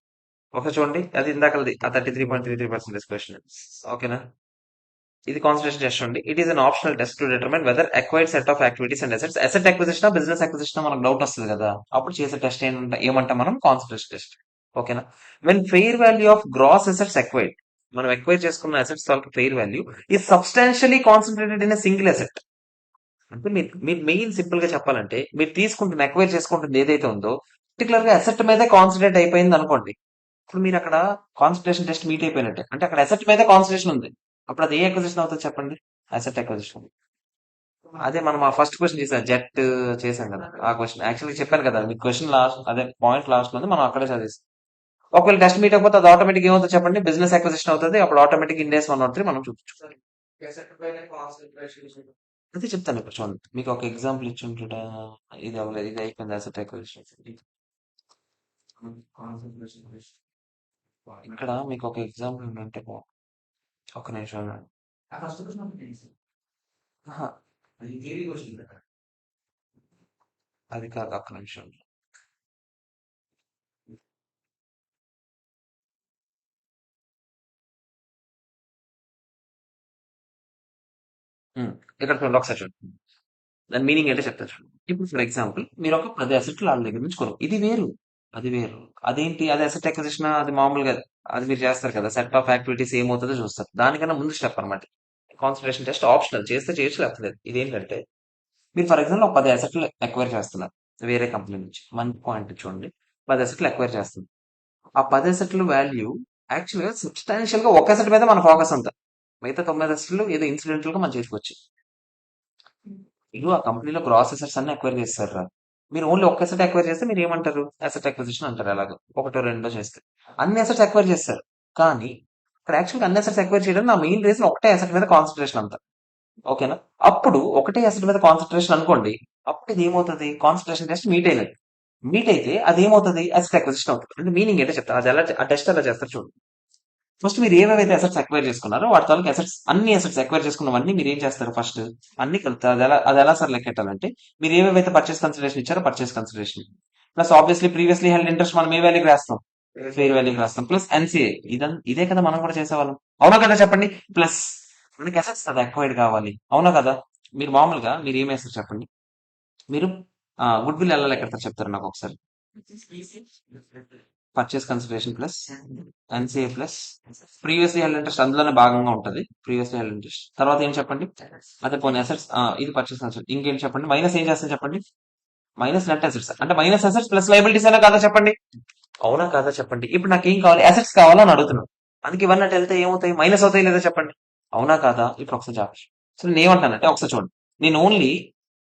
ఒకసారి చూడండి, అది ఇందాకది ఆ 33.33% క్వశ్చన్. ఓకేనా. ఇది కాన్సన్ట్రేషన్ టెస్ట్ అండి. It is an optional test to determine whether acquired set of activities and assets, asset acquisition business acquisition మనకు డౌట్ వస్తుంది కదా, అప్పుడు చేసే టెస్ట్ ఏమంటాం మనం, కాన్సన్ట్రేషన్ టెస్ట్. ఓకేనా. When fair value of gross assets acquired, మనం ఎక్వైర్ చేసుకున్న అసెట్స్ తాలూకు ఫెయిర్ వాల్యూ ఈ substantially concentrated in single asset. అంటే మీరు మెయిన్ సింపుల్ గా చెప్పాలంటే, మీరు తీసుకుంటున్న ఎక్వైర్ చేసుకుంటుంది ఏదైతే ఉందో పర్టికులర్ గా అసెట్ మీదే కాన్సన్ట్రేట్ అయిపోయింది అనుకోండి, ఇప్పుడు మీరు అక్కడ కాన్సన్ట్రేషన్ టెస్ట్ మీట్ అయిపోయినట్టే, అంటే అక్కడ అసెట్ మీద కాన్సన్ట్రేషన్ ఉంది, అప్పుడు అది ఏ అక్విజిషన్ అవుతుంది చెప్పండి, అసెట్ అక్విజిషన్. అదే మనం ఆ ఫస్ట్ క్వశ్చన్ చేసాం, జెట్ చేసాం కదా, ఆ క్వశ్చన్ యాక్చువల్లీ చెప్పాను కదా మీకు, క్వశ్చన్ లాస్ట్ అదే పాయింట్ లాస్ట్ లో ఉంది, మనం అక్కడే చదివేస్తాం. ఒకవేళ టెస్ట్ మీట్ అయిపోతే అది ఆటోమేటిక్ ఏమవుతుంది చెప్పండి, బిజినెస్ అక్విజిషన్ అవుతుంది, అప్పుడు ఆటోమేటిక్ ఇండెక్స్ 103 మనం చూపించాలి. అదే చెప్తాను ఇప్పుడు చూడండి, మీకు ఒక ఎగ్జాంపుల్ ఇచ్చి ఉంటుంటా, ఇది అవ్వలేదు, ఇది అయిపోయింది అసెట్ అక్విజిషన్. ఇక్కడ మీకు ఒక ఎగ్జాంపుల్ ఉందంటే ఒక నిమిషం ఉండండి. ఆహా, అది కాదు, ఒక్క నిమిషం. ఉమ్, ఇక్కడ చూడండి ఒకసారి చూడండి. దాని మీనింగ్ ఏంటో చెప్తాను చూడండి. ఇప్పుడు ఫర్ ఎగ్జాంపుల్ మీరు ఒక 10 అసెట్లు వాళ్ళ దగ్గర నుంచి కొను, ఇది వేరు, అది వేరు. అదేంటి, అది అసెట్ అక్విజిషన్, అది మామూలుగా అది మీరు చేస్తారు కదా, సెట్ ఆఫ్ యాక్టివిటీస్ ఏమవుతుందో చూస్తారు. దానికన్నా ముందు స్టెప్ అనమాట కాన్సన్ట్రేషన్ టెస్ట్. ఆప్షనల్, చేస్తే చేయొచ్చు లేకపోతే లేదు. ఇదేంటంటే మీరు ఫర్ ఎగ్జాంపుల్ ఒక 10 అసెట్లు ఎక్వైర్ చేస్తున్నారు వేరే కంపెనీ నుంచి. వన్ పాయింట్ చూడండి, 10 అసెట్లు ఎక్వైర్ చేస్తుంది. ఆ 10 అసెట్ల వాల్యూ యాక్చువల్ గా సబ్స్టాన్షియల్ గా ఒక అసెట్ మీద మన ఫోకస్ అంతా, మిగతా 9 అసెట్లు ఏదో ఇన్సిడెంటల్ గా మన చేతికి వచ్చాయి. మీరు ఆ కంపెనీలో గ్రాస్ అసెట్స్ అన్ని ఎక్వైర్ చేస్తారు. మీరు ఓన్లీ ఒక్క అసెట్ ఎక్వైర్ చేస్తే మీరు ఏమంటారు, అసెట్ అక్విజిషన్ అంటారు. ఎలాగో ఒకటో రెండో చేస్తే అన్ని అసెట్స్ ఎక్వైర్ చేస్తారు. కానీ ఇక్కడ యాక్చువల్గా అన్ని అసెట్స్ ఎక్వైర్ చేయడం నా మెయిన్ రీజన్ ఒకటే అసెట్ మీద కాన్సన్ట్రేషన్ అంతా. ఓకేనా? అప్పుడు ఒకటే అసెట్ మీద కాన్సన్ట్రేషన్ అనుకోండి, అప్పుడు ఇది ఏమవుతుంది, కాన్సన్ట్రేషన్ టెస్ట్ మీట్ అయినట్టు. మీట్ అయితే అది ఏమవుతుంది, అసెట్ అక్విజిషన్ అవుతుంది. అంటే మీనింగ్ ఏంటో చెప్తాను. అది ఎలా, ఆ టెస్ట్ ఎలా చేస్తారు చూడండి. ఫస్ట్ మీరు ఏవేవైతే అసెట్స్ అక్వైర్ చేసుకున్నారో వాటి తాలూకు అసెట్స్, అన్ని అసెట్స్ అక్వైర్ చేసుకున్నవన్నీ మీరు ఏం చేస్తారు, ఫస్ట్ అన్ని కలుపుతారు. అది ఎలా సార్ లెక్కెట్టాలంటే, మీరు ఏవేవైతే పర్చేస్ కన్సిడరేషన్ ఇచ్చారో purchase consideration plus obviously previously held interest మనం ఏ వాల్యూకి రాస్తాం, ఫెయిర్ వాల్యూకి రాస్తాం, ప్లస్ ఎన్సీఏ. ఇదే కదా మనం కూడా చేసేవాళ్ళం, అవునా కదా చెప్పండి. ప్లస్ మనకి అసెట్స్ అది అక్వైర్డ్ కావాలి, అవునా కదా. మీరు మామూలుగా మీరు ఏం వేస్తారు చెప్పండి. మీరు గుడ్ విల్ ఎలా లెక్కెడతారు చెప్తారు నాకు ఒకసారి. Purchase consideration plus NCA plus previously held interest అందులోనే భాగంగా ఉంటది. ప్రీవియస్లీ హెల్డ్ ఇంట్రెస్ట్ తర్వాత ఏం చెప్పండి, అదే పోనీ అసెట్స్, ఇది పర్చేస్ కన్సిడరేషన్. ఇంకేం చెప్పండి, మైనస్ ఏం చేస్తాను చెప్పండి, మైనస్ నెట్ అసెట్స్. అంటే మైనస్ అసెట్స్ ప్లస్ లైబిలిటీస్ అయినా కాదా చెప్పండి, అవునా కాదా చెప్పండి. ఇప్పుడు నాకు ఏం కావాలి, అసెట్స్ కావాలని అడుగుతున్నాను. అందుకే ఇవన్నీ అటు వెళ్తే ఏమవుతాయి, మైనస్ అవుతాయి లేదా చెప్పండి, అవునా కాదా. ఇప్పుడు ఒకసారి చెప్పండి. సో నేను ఏమంటానంటే ఒకసారి చూడండి,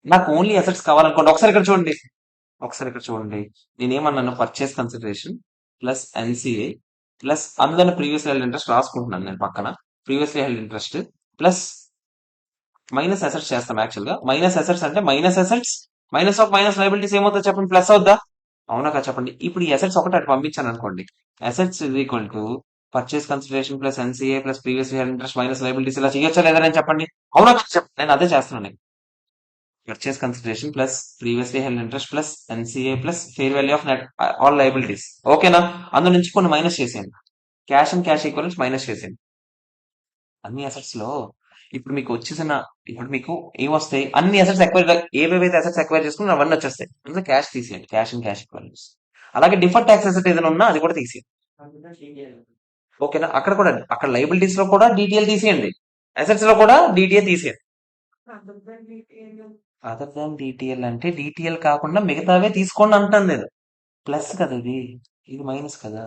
నాకు ఓన్లీ అసెట్స్ కావాలనుకోండి. ఒకసారి ఇక్కడ చూడండి నేనేమన్నాను, purchase consideration plus NCA plus అందులో ప్రీవియస్ హెల్డ్ ఇంట్రెస్ట్ రాసుకుంటున్నాను నేను పక్కన. Previously held interest plus minus assets చేస్తాం. యాక్చువల్ గా మైనస్ అసెట్స్ అంటే minus assets minus of minus liabilities ఏమవుతుందో చెప్పండి, ప్లస్ అవుద్దా, అవునా కదా చెప్పండి. ఇప్పుడు ఈ అసెట్స్ ఒకటి అటు పంపించాను అనుకోండి, assets is equal to purchase consideration plus NCA plus previously held interest minus liabilities. ఇలా చేయొచ్చా లేదా నేను చెప్పండి, అవునా కదా చెప్పండి. నేను అదే చేస్తున్నాను. Purchase consideration plus previously held interest plus NCA plus fair value of net all liabilities. ఓకేనా? అందు నుంచి కొన్ని మైనస్ చేసేయండి, cash and cash equivalents minus చేసేయండి. అన్ని అసెట్స్ లో ఇప్పుడు మీకు వచ్చేసిన, ఇప్పుడు మీకు ఏమొస్తాయి, అన్ని అసెట్స్ ఎక్వైర్, ఏవేవైతే అసెట్స్ ఎక్వైర్ చేసుకున్నా అవన్నీ వచ్చేస్తాయి. అందులో క్యాష్ తీసేయండి, క్యాష్ అండ్ క్యాష్ ఈక్వలెంట్స్. అలాగే డిఫర్డ్ ట్యాక్స్ అసెట్ ఏదైనా ఉన్నా అది కూడా తీసేయండి. ఓకేనా? అక్కడ లైబిలిటీస్ లో కూడా డీటీఎల్ తీసేయండి, అసెట్స్ లో కూడా డీటీఏ తీసేయండి. అదర్ దాన్ డిటిఎల్ అంటే డిటిఎల్ కాకుండా మిగతావే తీసుకోండి అంటాను నేను. ప్లస్ కదా ఇది మైనస్ కదా.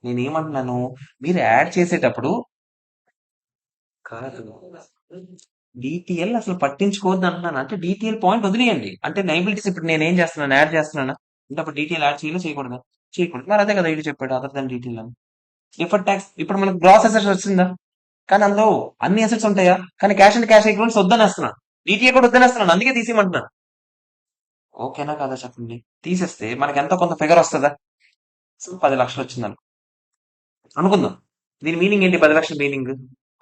నేనేమంటున్నాను, మీరు యాడ్ చేసేటప్పుడు కాదు, డిటిఎల్ అసలు పట్టించుకోవద్దు అంటున్నాను. అంటే డిటిఎల్ పాయింట్ వదిలేయండి. అంటే లైబిలిటీస్ ఇప్పుడు నేను ఏం చేస్తున్నాను, యాడ్ చేస్తున్నానా, అంటే అప్పుడు డిటిఎల్ యాడ్ చేయాలి చేయకూడదు, చేయకూడదు. మరి అదే కదా ఇది చెప్పాడు, అదర్ దాన్ డిటిఎల్ అని. డిఫర్డ్ ట్యాక్స్ ఇప్పుడు మనకు గ్రాస్ అసెట్స్ వచ్చిందా, కానీ అందులో అన్ని అసెట్స్ ఉంటాయా, కానీ క్యాష్ అండ్ క్యాష్ ఈక్వెంట్స్ వద్దనేస్తున్నాను, డిటిఏ కూడా వద్దనేస్తున్నాను, అందుకే తీసేయమంటున్నాను. ఓకేనా కదా చెప్పండి. తీసేస్తే మనకి ఎంతో కొంత ఫిగర్ వస్తుందా. సో 10 లక్షలు వచ్చిందని అనుకుందాం. దీని మీనింగ్ ఏంటి, 10 లక్షల మీనింగ్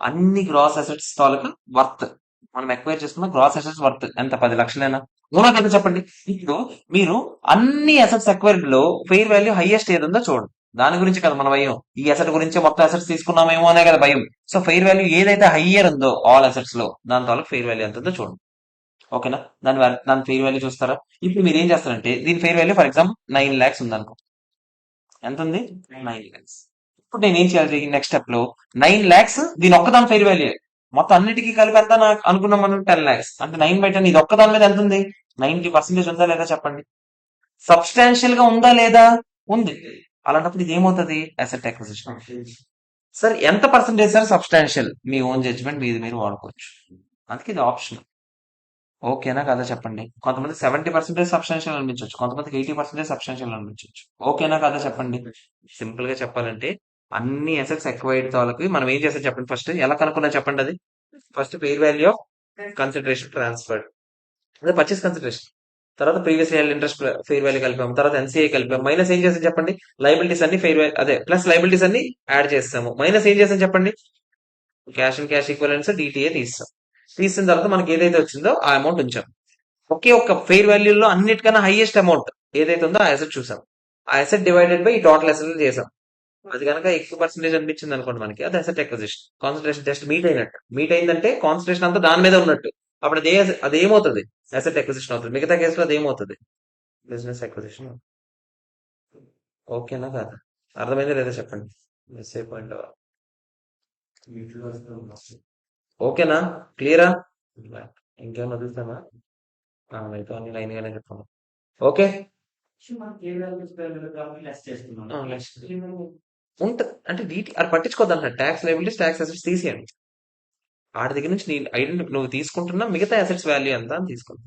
అన్ని గ్రాస్ అసెట్స్ తాలూకా వర్త్, మనం ఎక్వైర్ చేసుకున్న గ్రాస్ అసెట్స్ వర్త్ ఎంత, 10 లక్షలేనా, అవునా కదా చెప్పండి. ఇప్పుడు మీరు అన్ని అసెట్స్ ఎక్వైర్డ్ లో ఫెయిర్ వాల్యూ హైయెస్ట్ ఏది ఉందో చూడండి. దాని గురించి కదా మన భయం, ఈ అసెట్ గురించి మొత్తం అసెట్స్ తీసుకున్నామేమో అనే కదా భయం. సో ఫెయిర్ వాల్యూ ఏదైతే హయ్యర్ ఉందో ఆల్ అసెట్స్ లో, దాని తాలూకు ఫెయిర్ వాల్యూ ఎంత ఉందో చూడండి. ఓకేనా? దాని ఫెయిర్ వాల్యూ చూస్తారా. ఇప్పుడు మీరు ఏం చేస్తారంటే, దీని fair value for example 9 lakhs ఉందనుకో. ఎంత ఉంది, 9 lakhs. ఇప్పుడు నేను ఏం చేయాలి నెక్స్ట్ స్టెప్ లో, 9 lakhs దీని ఒక్కదాని ఫెయిర్ వాల్యూ, మొత్తం అన్నిటికీ కలిపి ఎంత నాకు అనుకున్నాం మనం, 10 lakhs. అంటే 9/10 ఇది ఒక్కదాని మీద ఎంత ఉంది, 90% ఉందా లేదా చెప్పండి. సబ్స్టాన్షియల్ గా ఉందా లేదా, ఉంది. అలాంటప్పుడు ఇది ఏమవుతుంది, అసెట్ అక్విజిషన్. సార్ ఎంత పర్సెంటేజ్ సార్ సబ్స్టాన్షియల్, మీ ఓన్ జడ్జ్మెంట్ మీది మీరు వాడుకోవచ్చు. అందుకే ఇది ఆప్షన్. ఓకేనా కదా చెప్పండి. కొంతమంది 70% సబ్స్టాన్షియల్ అనిపించవచ్చు, కొంతమందికి 80% సబ్స్టాన్షియల్ అనిపించవచ్చు. ఓకేనా కదా చెప్పండి. సింపుల్ గా చెప్పాలంటే అన్ని అసెట్స్ ఎక్వైర్డ్ తాలూకు మనం ఏం చేస్తాం చెప్పండి, ఫస్ట్ ఎలా కనుక్కున్నా చెప్పండి. అది first fair value of consideration transferred, అదే పర్చేస్ కన్సిడరేషన్. తర్వాత previous year interest fair value కలిపాము, తర్వాత ఎన్సీఏ కలిపాము, మైనస్ ఏం చేస్తాం చెప్పండి, లైబిలిటీస్ అన్ని ఫెయిర్ వాల్యూ అదే ప్లస్ లైబిలిటీస్ అన్ని యాడ్ చేస్తాము, మైనస్ ఏం చేస్తాం చెప్పండి, cash and cash equivalents DTA తీస్తాం. తీసిన తర్వాత మనకి ఏదైతే వచ్చిందో ఆ అమౌంట్ ఉంచాం. ఒకే ఒక్క ఫెయిర్ వాల్యూలో అన్నిటికన్నా హైయెస్ట్ అమౌంట్ ఏదైతే ఉందో ఆ అసెట్ చూసాం, ఆ అసెట్ డివైడెడ్ బై ఈ టోటల్ అసెట్ చేసాం. అది కనుక ఎక్కువ పర్సెంటేజ్ అనిపించింది అనుకోండి మనకి, అది asset acquisition. Concentration test meet అయినట్టు. మీట్ అయిందంటే కాన్సన్ట్రేషన్ అంతా దాని మీద ఉన్నట్టు. అప్పుడు అది ఏమవుతుంది? అసెట్ ఎక్విజిషన్ అవుతుంది. మిగతా కేసులో అది ఏమవుతుంది? Business acquisition. ఓకేనా కాదా? అర్థమైందా లేదా చెప్పండి. మిస్ అయిపోయింది. ఓకేనా? క్లియరా? ఇంకేమైనా వదులుతామా? అయితే అన్ని లైన్ గానే చెప్తాను. ఓకే. లెస్ ఉంటది అంటే అది పట్టించుకోద్దు అంటున్నాడు. ట్యాక్స్ లయబిలిటీస్, ట్యాక్స్ అసెట్స్ తీసేయండి. ఆడి దగ్గర నుంచి నువ్వు తీసుకుంటున్నా మిగతా అసెట్స్ వాల్యూ ఎంత అని తీసుకుంటా.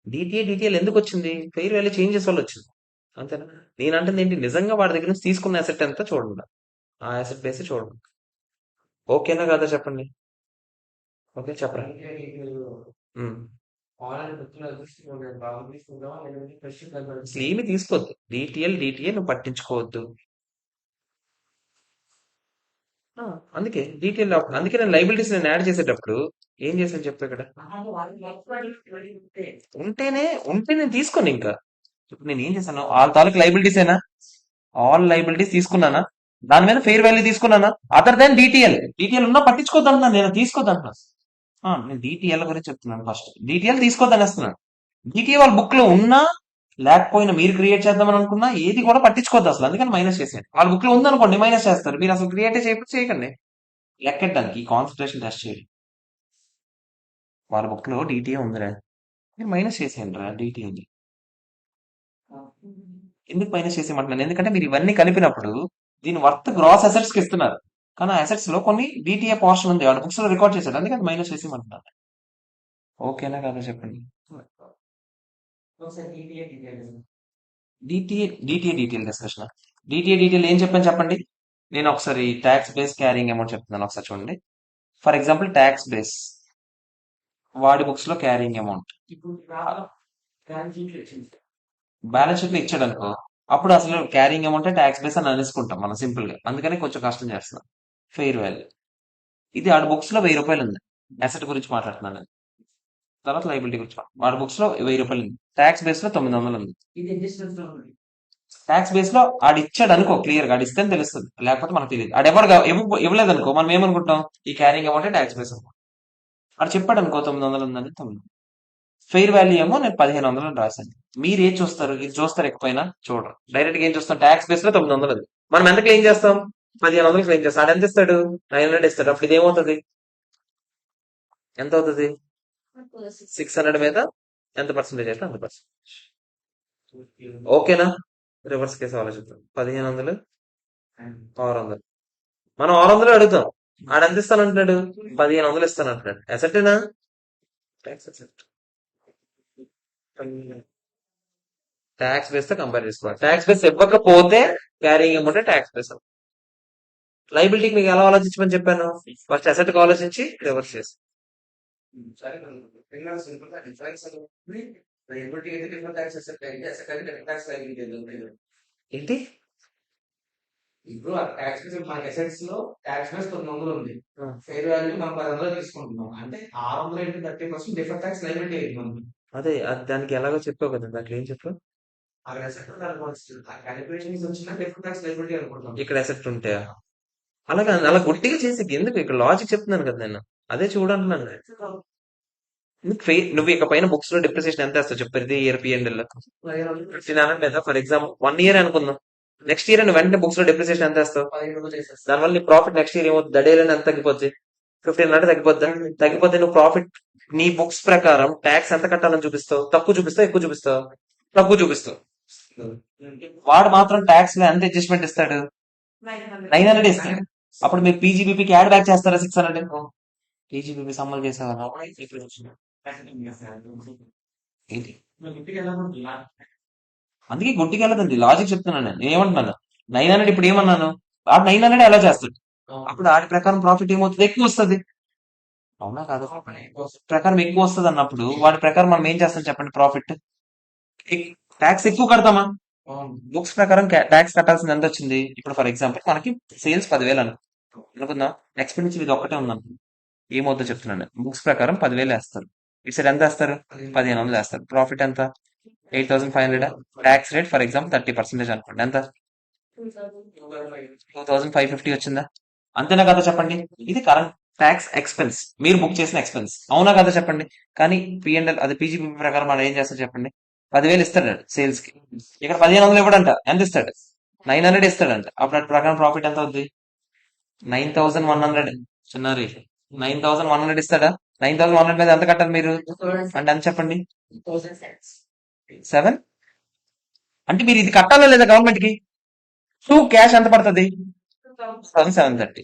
డిటిఎల్ ఎందుకు వచ్చింది? ఫెయిర్ వాల్యూ చేంజెస్ వల్ల వచ్చింది. అంతేనా? నేను అంటుంది ఏంటి, నిజంగా వాడి దగ్గర నుంచి తీసుకున్న అసెట్ ఎంత చూడండి. ఆ అసెట్ బేస్ చూడండి. ఓకేనా కదా చెప్పండి. ఓకే చెప్పండి. ఉమ్. అసలు ఏమి తీసుకోవద్దు. డిటిఏ నువ్వు పట్టించుకోవద్దు. ఆ, అందుకే నేను లైబిలిటీస్ నేను యాడ్ చేసేటప్పుడు ఏం చేశాను చెప్పు ఇక్కడ. ఉంటే నేను తీసుకోను ఇంకా. ఇప్పుడు నేను ఏం చేశాను, ఆల్ తాలూకు లైబిలిటీస్ ఏనా, ఆల్ లైబిలిటీస్ తీసుకున్నానా, దాని మీద ఫెయిర్ వాల్యూ తీసుకున్నానా, అదర్ దాన్ డిటిఎల్ ఉన్నా పట్టించుకోద్దన్నా, నేను తీసుకోద్దన్నా. నేను డిటిఎల్ గురించి చెప్తున్నాను. ఫస్ట్ డిటిఎల్ తీసుకోద్దనేస్తున్నాను. డిటిఎల్ వాళ్ళ బుక్ లో ఉన్నా లేకపోయినా, మీరు క్రియేట్ చేద్దామని అనుకున్నా ఏది కూడా పట్టించుకోద్దు అసలు. అందుకని మైనస్ చేసేయండి. వాళ్ళ బుక్ లో ఉందనుకోండి మైనస్ చేస్తారు. మీరు అసలు క్రియేట్ చేయకండి. లెక్కెట్టడానికి ఈ కాన్సన్ట్రేషన్ టెస్ట్ చేయండి. వాళ్ళ బుక్ లో డిటిఏ ఉందిరా, మీరు మైనస్ చేసేయండి రా డిటిఏని. ఎందుకు మైనస్ చేసేయమంటున్నాను, ఎందుకంటే మీరు ఇవన్నీ కలిపినప్పుడు దీని వర్త్ గ్రాస్ అసెట్స్ కి ఇస్తున్నారు. కానీ ఆ అసెట్స్ లో కొన్ని డిటిఏ పోర్షన్ ఉంది, వాళ్ళ బుక్స్ లో రికార్డ్ చేశారు. అందుకని మైనస్ చేసేయమంటున్నాను. ఓకేనా కదా చెప్పండి. DTA detail discussion. DTA detail ఏం చెప్పని చెప్పండి. నేను ఒకసారి ట్యాక్స్ బేస్ క్యారింగ్ అమౌంట్ చెప్తున్నాను, ఒకసారి చూడండి. ఫర్ ఎగ్జాంపుల్ ట్యాక్స్ బేస్ వాడి బుక్స్ లో క్యారింగ్ అమౌంట్ బ్యాలెన్స్ షీట్ లో ఇచ్చాడు అనుకో, అప్పుడు అసలు క్యారింగ్ అమౌంట్ ట్యాక్స్ బేస్ అని అనేసుకుంటాం మనం సింపుల్ గా. అందుకని కొంచెం కష్టం చేస్తున్నాం. ఫెయిర్ వాల్యూ ఇది ఆడ బుక్స్ లో ₹1000 ఉంది. అసెట్ గురించి మాట్లాడుతున్నాను నేను. తర్వాత లైబిలిటీ గురించి వాడి బుక్స్ లో ₹1000 ఉంది. ట్యాక్స్ బేస్ లో 900 ఉంది. ట్యాక్స్ బేస్ లో ఆడు ఇచ్చాడు అనుకో, క్లియర్ గా ఆడిస్తే తెలుస్తుంది, లేకపోతే మనకు తెలియదు. ఆడు ఇవ్వలేదు అనుకో, మనం ఏమనుకుంటాం, ఈ క్యారింగ్ అమౌంట్ ట్యాక్స్ బేస్ అనుకో. ఆడు చెప్పాడు అనుకో 900 ఉందని, 900. ఫెయిర్ వాల్యూ ఏమో నేను 1500 అని రాశాను. మీరు ఏం చూస్తారు, ఇది చూస్తారు, ఎక్కువైనా చూడరు. డైరెక్ట్ గా ఏం చూస్తాం, ట్యాక్స్ బేస్ లో 900 ఉంది. మనం ఎంత క్లెయిమ్ చేస్తాం, 1500 క్లెయిమ్ చేస్తాం. ఆడు ఎంత ఇస్తాడు, 900 ఇస్తాడు. అప్పుడు ఇది ఏమవుతుంది, ఎంత అవుతుంది, 600 మీద ఎంత పర్సెంటేజ్ అయితే అంత పర్సెంటేజ్. ఓకేనా? రివర్స్ కేసు ఆలోచిద్దాం. 1500, 600. మనం 600 అడుగుతాం, ఆడు ఎంత ఇస్తానంటున్నాడు, 1500 ఇస్తానంటున్నాడు. అసెట్టేనా, ట్యాక్స్ అసెట్. ట్యాక్స్ బేస్ తో కంపేర్ చేసుకోవాలి. ట్యాక్స్ బేస్ ఇవ్వకపోతే క్యారింగ్ అమౌంట్ ట్యాక్స్ బేస్. లైబిలిటీకి మీకు ఎలా ఆలోచించమని చెప్పాను, ఫస్ట్ అసెట్ ఆలోచించి రివర్స్ చేసి. ఏంటి, ఇప్పుడు ఆ ట్యాక్స్ బేస్ మనకి అసెట్స్ లో ట్యాక్స్ బేస్ 900 ఉంది. ఫెయిర్ వాల్యూ మనం 1000 తీసుకుంటున్నాం. అంటే 600 into 30% డిఫరెంట్ ట్యాక్స్ లైబిలిటీ అయింది మనకి. అది దానికి ఎలాగో చెప్పావు కదా, దాంట్లో ఏం చెప్పావు. అక్కడ అసెట్ క్యాలిక్యులేషన్స్ వచ్చినా డిఫరెంట్ ట్యాక్స్ లైబిలిటీ అనుకుంటాం. ఇక్కడ అసెట్ ఉంటాయా, అలాగే అలా గట్టిగా చేసి ఎందుకు, ఇక్కడ లాజిక్ చెప్తున్నాను కదా నేను, అదే చూడంటున్నాను. నువ్వు ఇక పైన బుక్స్ లో డిప్రిసియేషన్ ఎంత వేస్తావు చెప్పు, ప్రతి ఇయర్ పిఎండ్ఎల్ 1500 లేదా ఫర్ ఎగ్జాంపుల్ 1 ఇయర్ అనుకుందాం. నెక్స్ట్ ఇయర్ నువ్వు వెంటనే బుక్స్ లో డిప్రిసియేషన్ ఎంత వేస్తావు, 1500 చేసేస్తాం. దానివల్ల నీ ప్రాఫిట్ నెక్స్ట్ ఇయర్ ఏమవుతుంది, దడేలని ఎంత తగ్గిపోద్ది, 1500 తగ్గిపోద్దా. తగ్గిపోతే నువ్వు ప్రాఫిట్ నీ బుక్స్ ప్రకారం ట్యాక్స్ ఎంత కట్టాలని చూపిస్తావు, తక్కువ చూపిస్తావు, ఎక్కువ చూపిస్తావు, తక్కువ చూపిస్తావు. వాడు మాత్రం ట్యాక్స్ లో ఎంత అడ్జస్ట్మెంట్ ఇస్తాడు, 900 ఇస్తాడు. అప్పుడు మీరు పీజీబీపీకి యాడ్ బ్యాక్ చేస్తారా 600. పీజీబీపీ సమ్మల్ చేసేవారు ఏంటి, అందుకే గుడ్డికి వెళ్ళదండి, లాజిక్ చెప్తున్నాను నేను. ఏమంటున్నాను, 900 ఇప్పుడు ఏమన్నాను, ఆడు 900 ఎలా చేస్తాడు, అప్పుడు ఆడి ప్రకారం ప్రాఫిట్ ఏమవుతుంది, ఎక్కువ వస్తుంది. అవునా కాదు, ప్రకారం ఎక్కువ వస్తుంది అన్నప్పుడు వాడి ప్రకారం మనం ఏం చేస్తాం చెప్పండి, ప్రాఫిట్ ట్యాక్స్ ఎక్కువ కడతామా. బుక్స్ ప్రకారం ట్యాక్స్ కట్టాల్సింది ఎంత వచ్చింది, ఇప్పుడు ఫర్ ఎగ్జాంపుల్ మనకి సేల్స్ 10,000 అనుకుందాం, ఎక్స్పెండిచర్ ఇది ఒక్కటే ఉందనుకో, ఏమవుతుందో చెప్తున్నాను. బుక్స్ ప్రకారం 10,000 వేస్తారు, ఇటు సైడ్ ఎంత వేస్తారు, 1500 వేస్తారు. ప్రాఫిట్ ఎంత, 8,500. ట్యాక్స్ రేట్ ఫర్ ఎగ్జాంపుల్ 30% అనుకోండి, ఎంత 2550 వచ్చిందా? అంతేనా కదా చెప్పండి. ఇది కరెంట్ ట్యాక్స్ ఎక్స్పెన్స్, మీరు బుక్ చేసిన ఎక్స్పెన్స్. అవునా కదా చెప్పండి. కానీ పిఎంఎల్ అది పీజీపీ ప్రకారం మనం ఏం చేస్తాడు చెప్పండి. 10,000 ఇస్తాడు సేల్స్ కి. ఇక్కడ 1500 ఇవ్వడంట. ఎంత ఇస్తాడు? 900 ఇస్తాడంట. అప్పుడు అటు ప్రకారం ప్రాఫిట్ ఎంత అవుద్ది? 9100. చిన్నారి 9100 ఇస్తాడా? 9100 మీద ఎంత కట్టాలి మీరు అంటే ఎంత చెప్పండి? 7. అంటే మీరు ఇది కట్టాలా లేదా గవర్నమెంట్ కి? క్యాష్ ఎంత పడుతుంది? 730.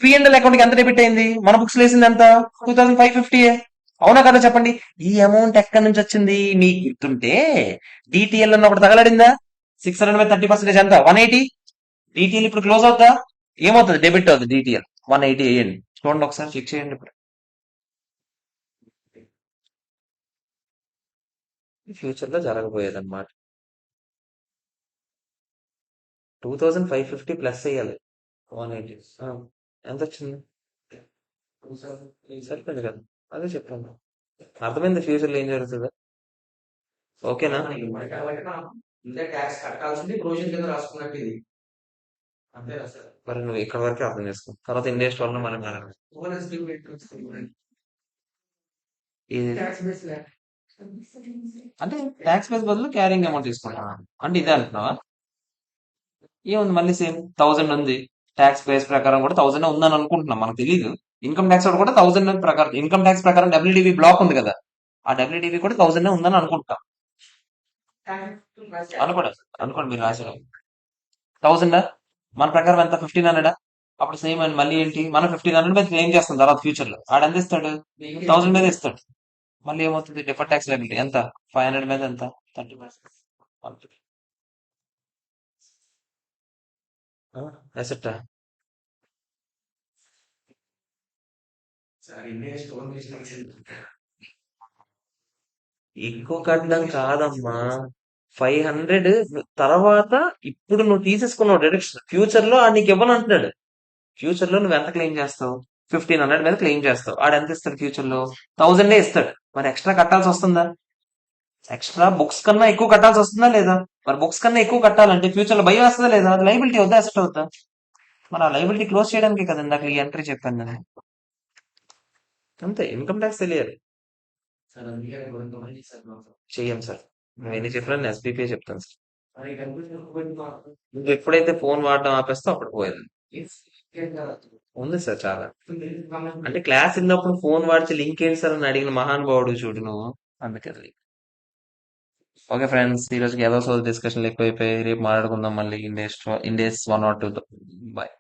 పిఎన్ఎల్ అకౌంట్ కి ఎంత డెబిట్ అయింది? మన బుక్స్ లో వేసింది ఎంత? 2550. అవునా కదా చెప్పండి. ఈ అమౌంట్ ఎక్కడి నుంచి వచ్చింది మీకు గుర్తుంటే డిటిఎల్ అన్న ఒకటి తగలడిందా? 600 మీద 30% ఎంత? 180. డిటిఎల్ ఇప్పుడు క్లోజ్ అవుతా? ఏమవుతుంది? డెబిట్ అవుతుంది డిటిఎల్. 180 వేయండి. చూడండి ఒకసారి చెక్ చేయండి. ఇప్పుడు ఫ్యూచర్ లో జరగబోయేది అనమాట. 2550 ప్లస్ వేయాలి. 180 ఎంత వచ్చింది? సరిపోయింది కదా. అదే చెప్పాను. అర్థమైంది ఫ్యూచర్ లో ఏం జరుగుతుందో. ఓకేనా? కాబట్టి మనం ముందే ట్యాక్స్ కట్టాల్సింది ప్రొవిజన్ కింద రాసుకున్నట్టు ఇది. అంతే కదా సార్? మరి నువ్వు ఇక్కడ వరకే అర్థం చేసుకో. తర్వాత ఇండస్ట్రీ వల్ల మనం మాట్లాడదాం. ఇది ట్యాక్స్ బేస్ అంటే ట్యాక్స్ బేస్ బదులు క్యారింగ్ అమౌంట్ తీసుకుంటా అంటే ఇదే అంటున్నావా? ఏముంది మళ్ళీ సేమ్ 1000 ఉంది. ట్యాక్స్ బేస్ ప్రకారం కూడా 1000 ఉందని అనుకుంటున్నాం. మనకు తెలియదు. ఇన్కమ్ ట్యాక్స్ కూడా 1000 ప్రకారం, ఇన్కమ్ ట్యాక్స్ ప్రకారం డబ్ల్యూడివి బ్లాక్ ఉంది కదా, ఆ డబ్ల్యూడివి కూడా 1000 ఉందని అనుకుంటాం. అనుకోండి అనుకోండి మీరు రాశారు 1000 మన ప్రకారం ఎంత? 1500. అప్పుడు సేమ్ అని మళ్ళీ ఏంటి, మనం 1500 మీద క్లెయిమ్ చేస్తాం తర్వాత ఫ్యూచర్ లో. ఆడు ఎంత ఇస్తాడు? 1000 మీద ఇస్తాడు. మళ్ళీ ఏమవుతుంది? డిఫర్ ట్యాక్స్ లైబిలిటీ ఎంత? 500 మీద ఎంత? 30%. Asset sir India stone business ఎక్కువ కట్టడం కాదమ్మా. 500 తర్వాత ఇప్పుడు నువ్వు తీసేసుకున్నావు డైరెక్షన్. ఫ్యూచర్ లో ఆడు నీకు ఇవ్వను అంటున్నాడు. ఫ్యూచర్ లో నువ్వు ఎంత క్లెయిమ్ చేస్తావు? 1500 మీద క్లెయిమ్ చేస్తావు. ఆడు ఎంత ఇస్తాడు? ఫ్యూచర్ లో 1000 ఇస్తాడు. మరి ఎక్స్ట్రా కట్టాల్సి వస్తుందా? ఎక్స్ట్రా బుక్స్ కన్నా ఎక్కువ కట్టాల్సి వస్తుందా లేదా? మరి బుక్స్ కన్నా ఎక్కువ కట్టాలంటే ఫ్యూచర్ లో భయం వస్తుందా లేదా? అది లైబిలిటీ అవుతా అసెట్ అవుతా? మరి ఆ లైబిలిటీ క్లోజ్ చేయడానికి కదా ఇందాక ఈ ఎంట్రీ చెప్పాను నేను. అంతే. ఇన్కమ్ ట్యాక్స్ తెలియాలి. సార్ అందుకే కొంతమంది సార్ చెయ్యం సార్. నువ్వు ఎన్ని చెప్పినా నేను ఎస్బీపీ చెప్తాను సార్. మరి నువ్వు ఎప్పుడైతే ఫోన్ వాడడం ఆపేస్తావు అప్పుడు పోయేది. ఉంది సార్ చాలా. అంటే క్లాస్ విన్నప్పుడు ఫోన్ వాడితే లింక్ ఏంటి సార్ అని అడిగిన మహానుభావుడు చూడు నువ్వు. అందుకది. ఓకే ఫ్రెండ్స్, ఈ రోజుకి ఏదో సోల్ డిస్కషన్ ఎక్కువైపోయి రేపు మాట్లాడుకుందాం మళ్ళీ ఇండేస్ 1 or 2. బాయ్.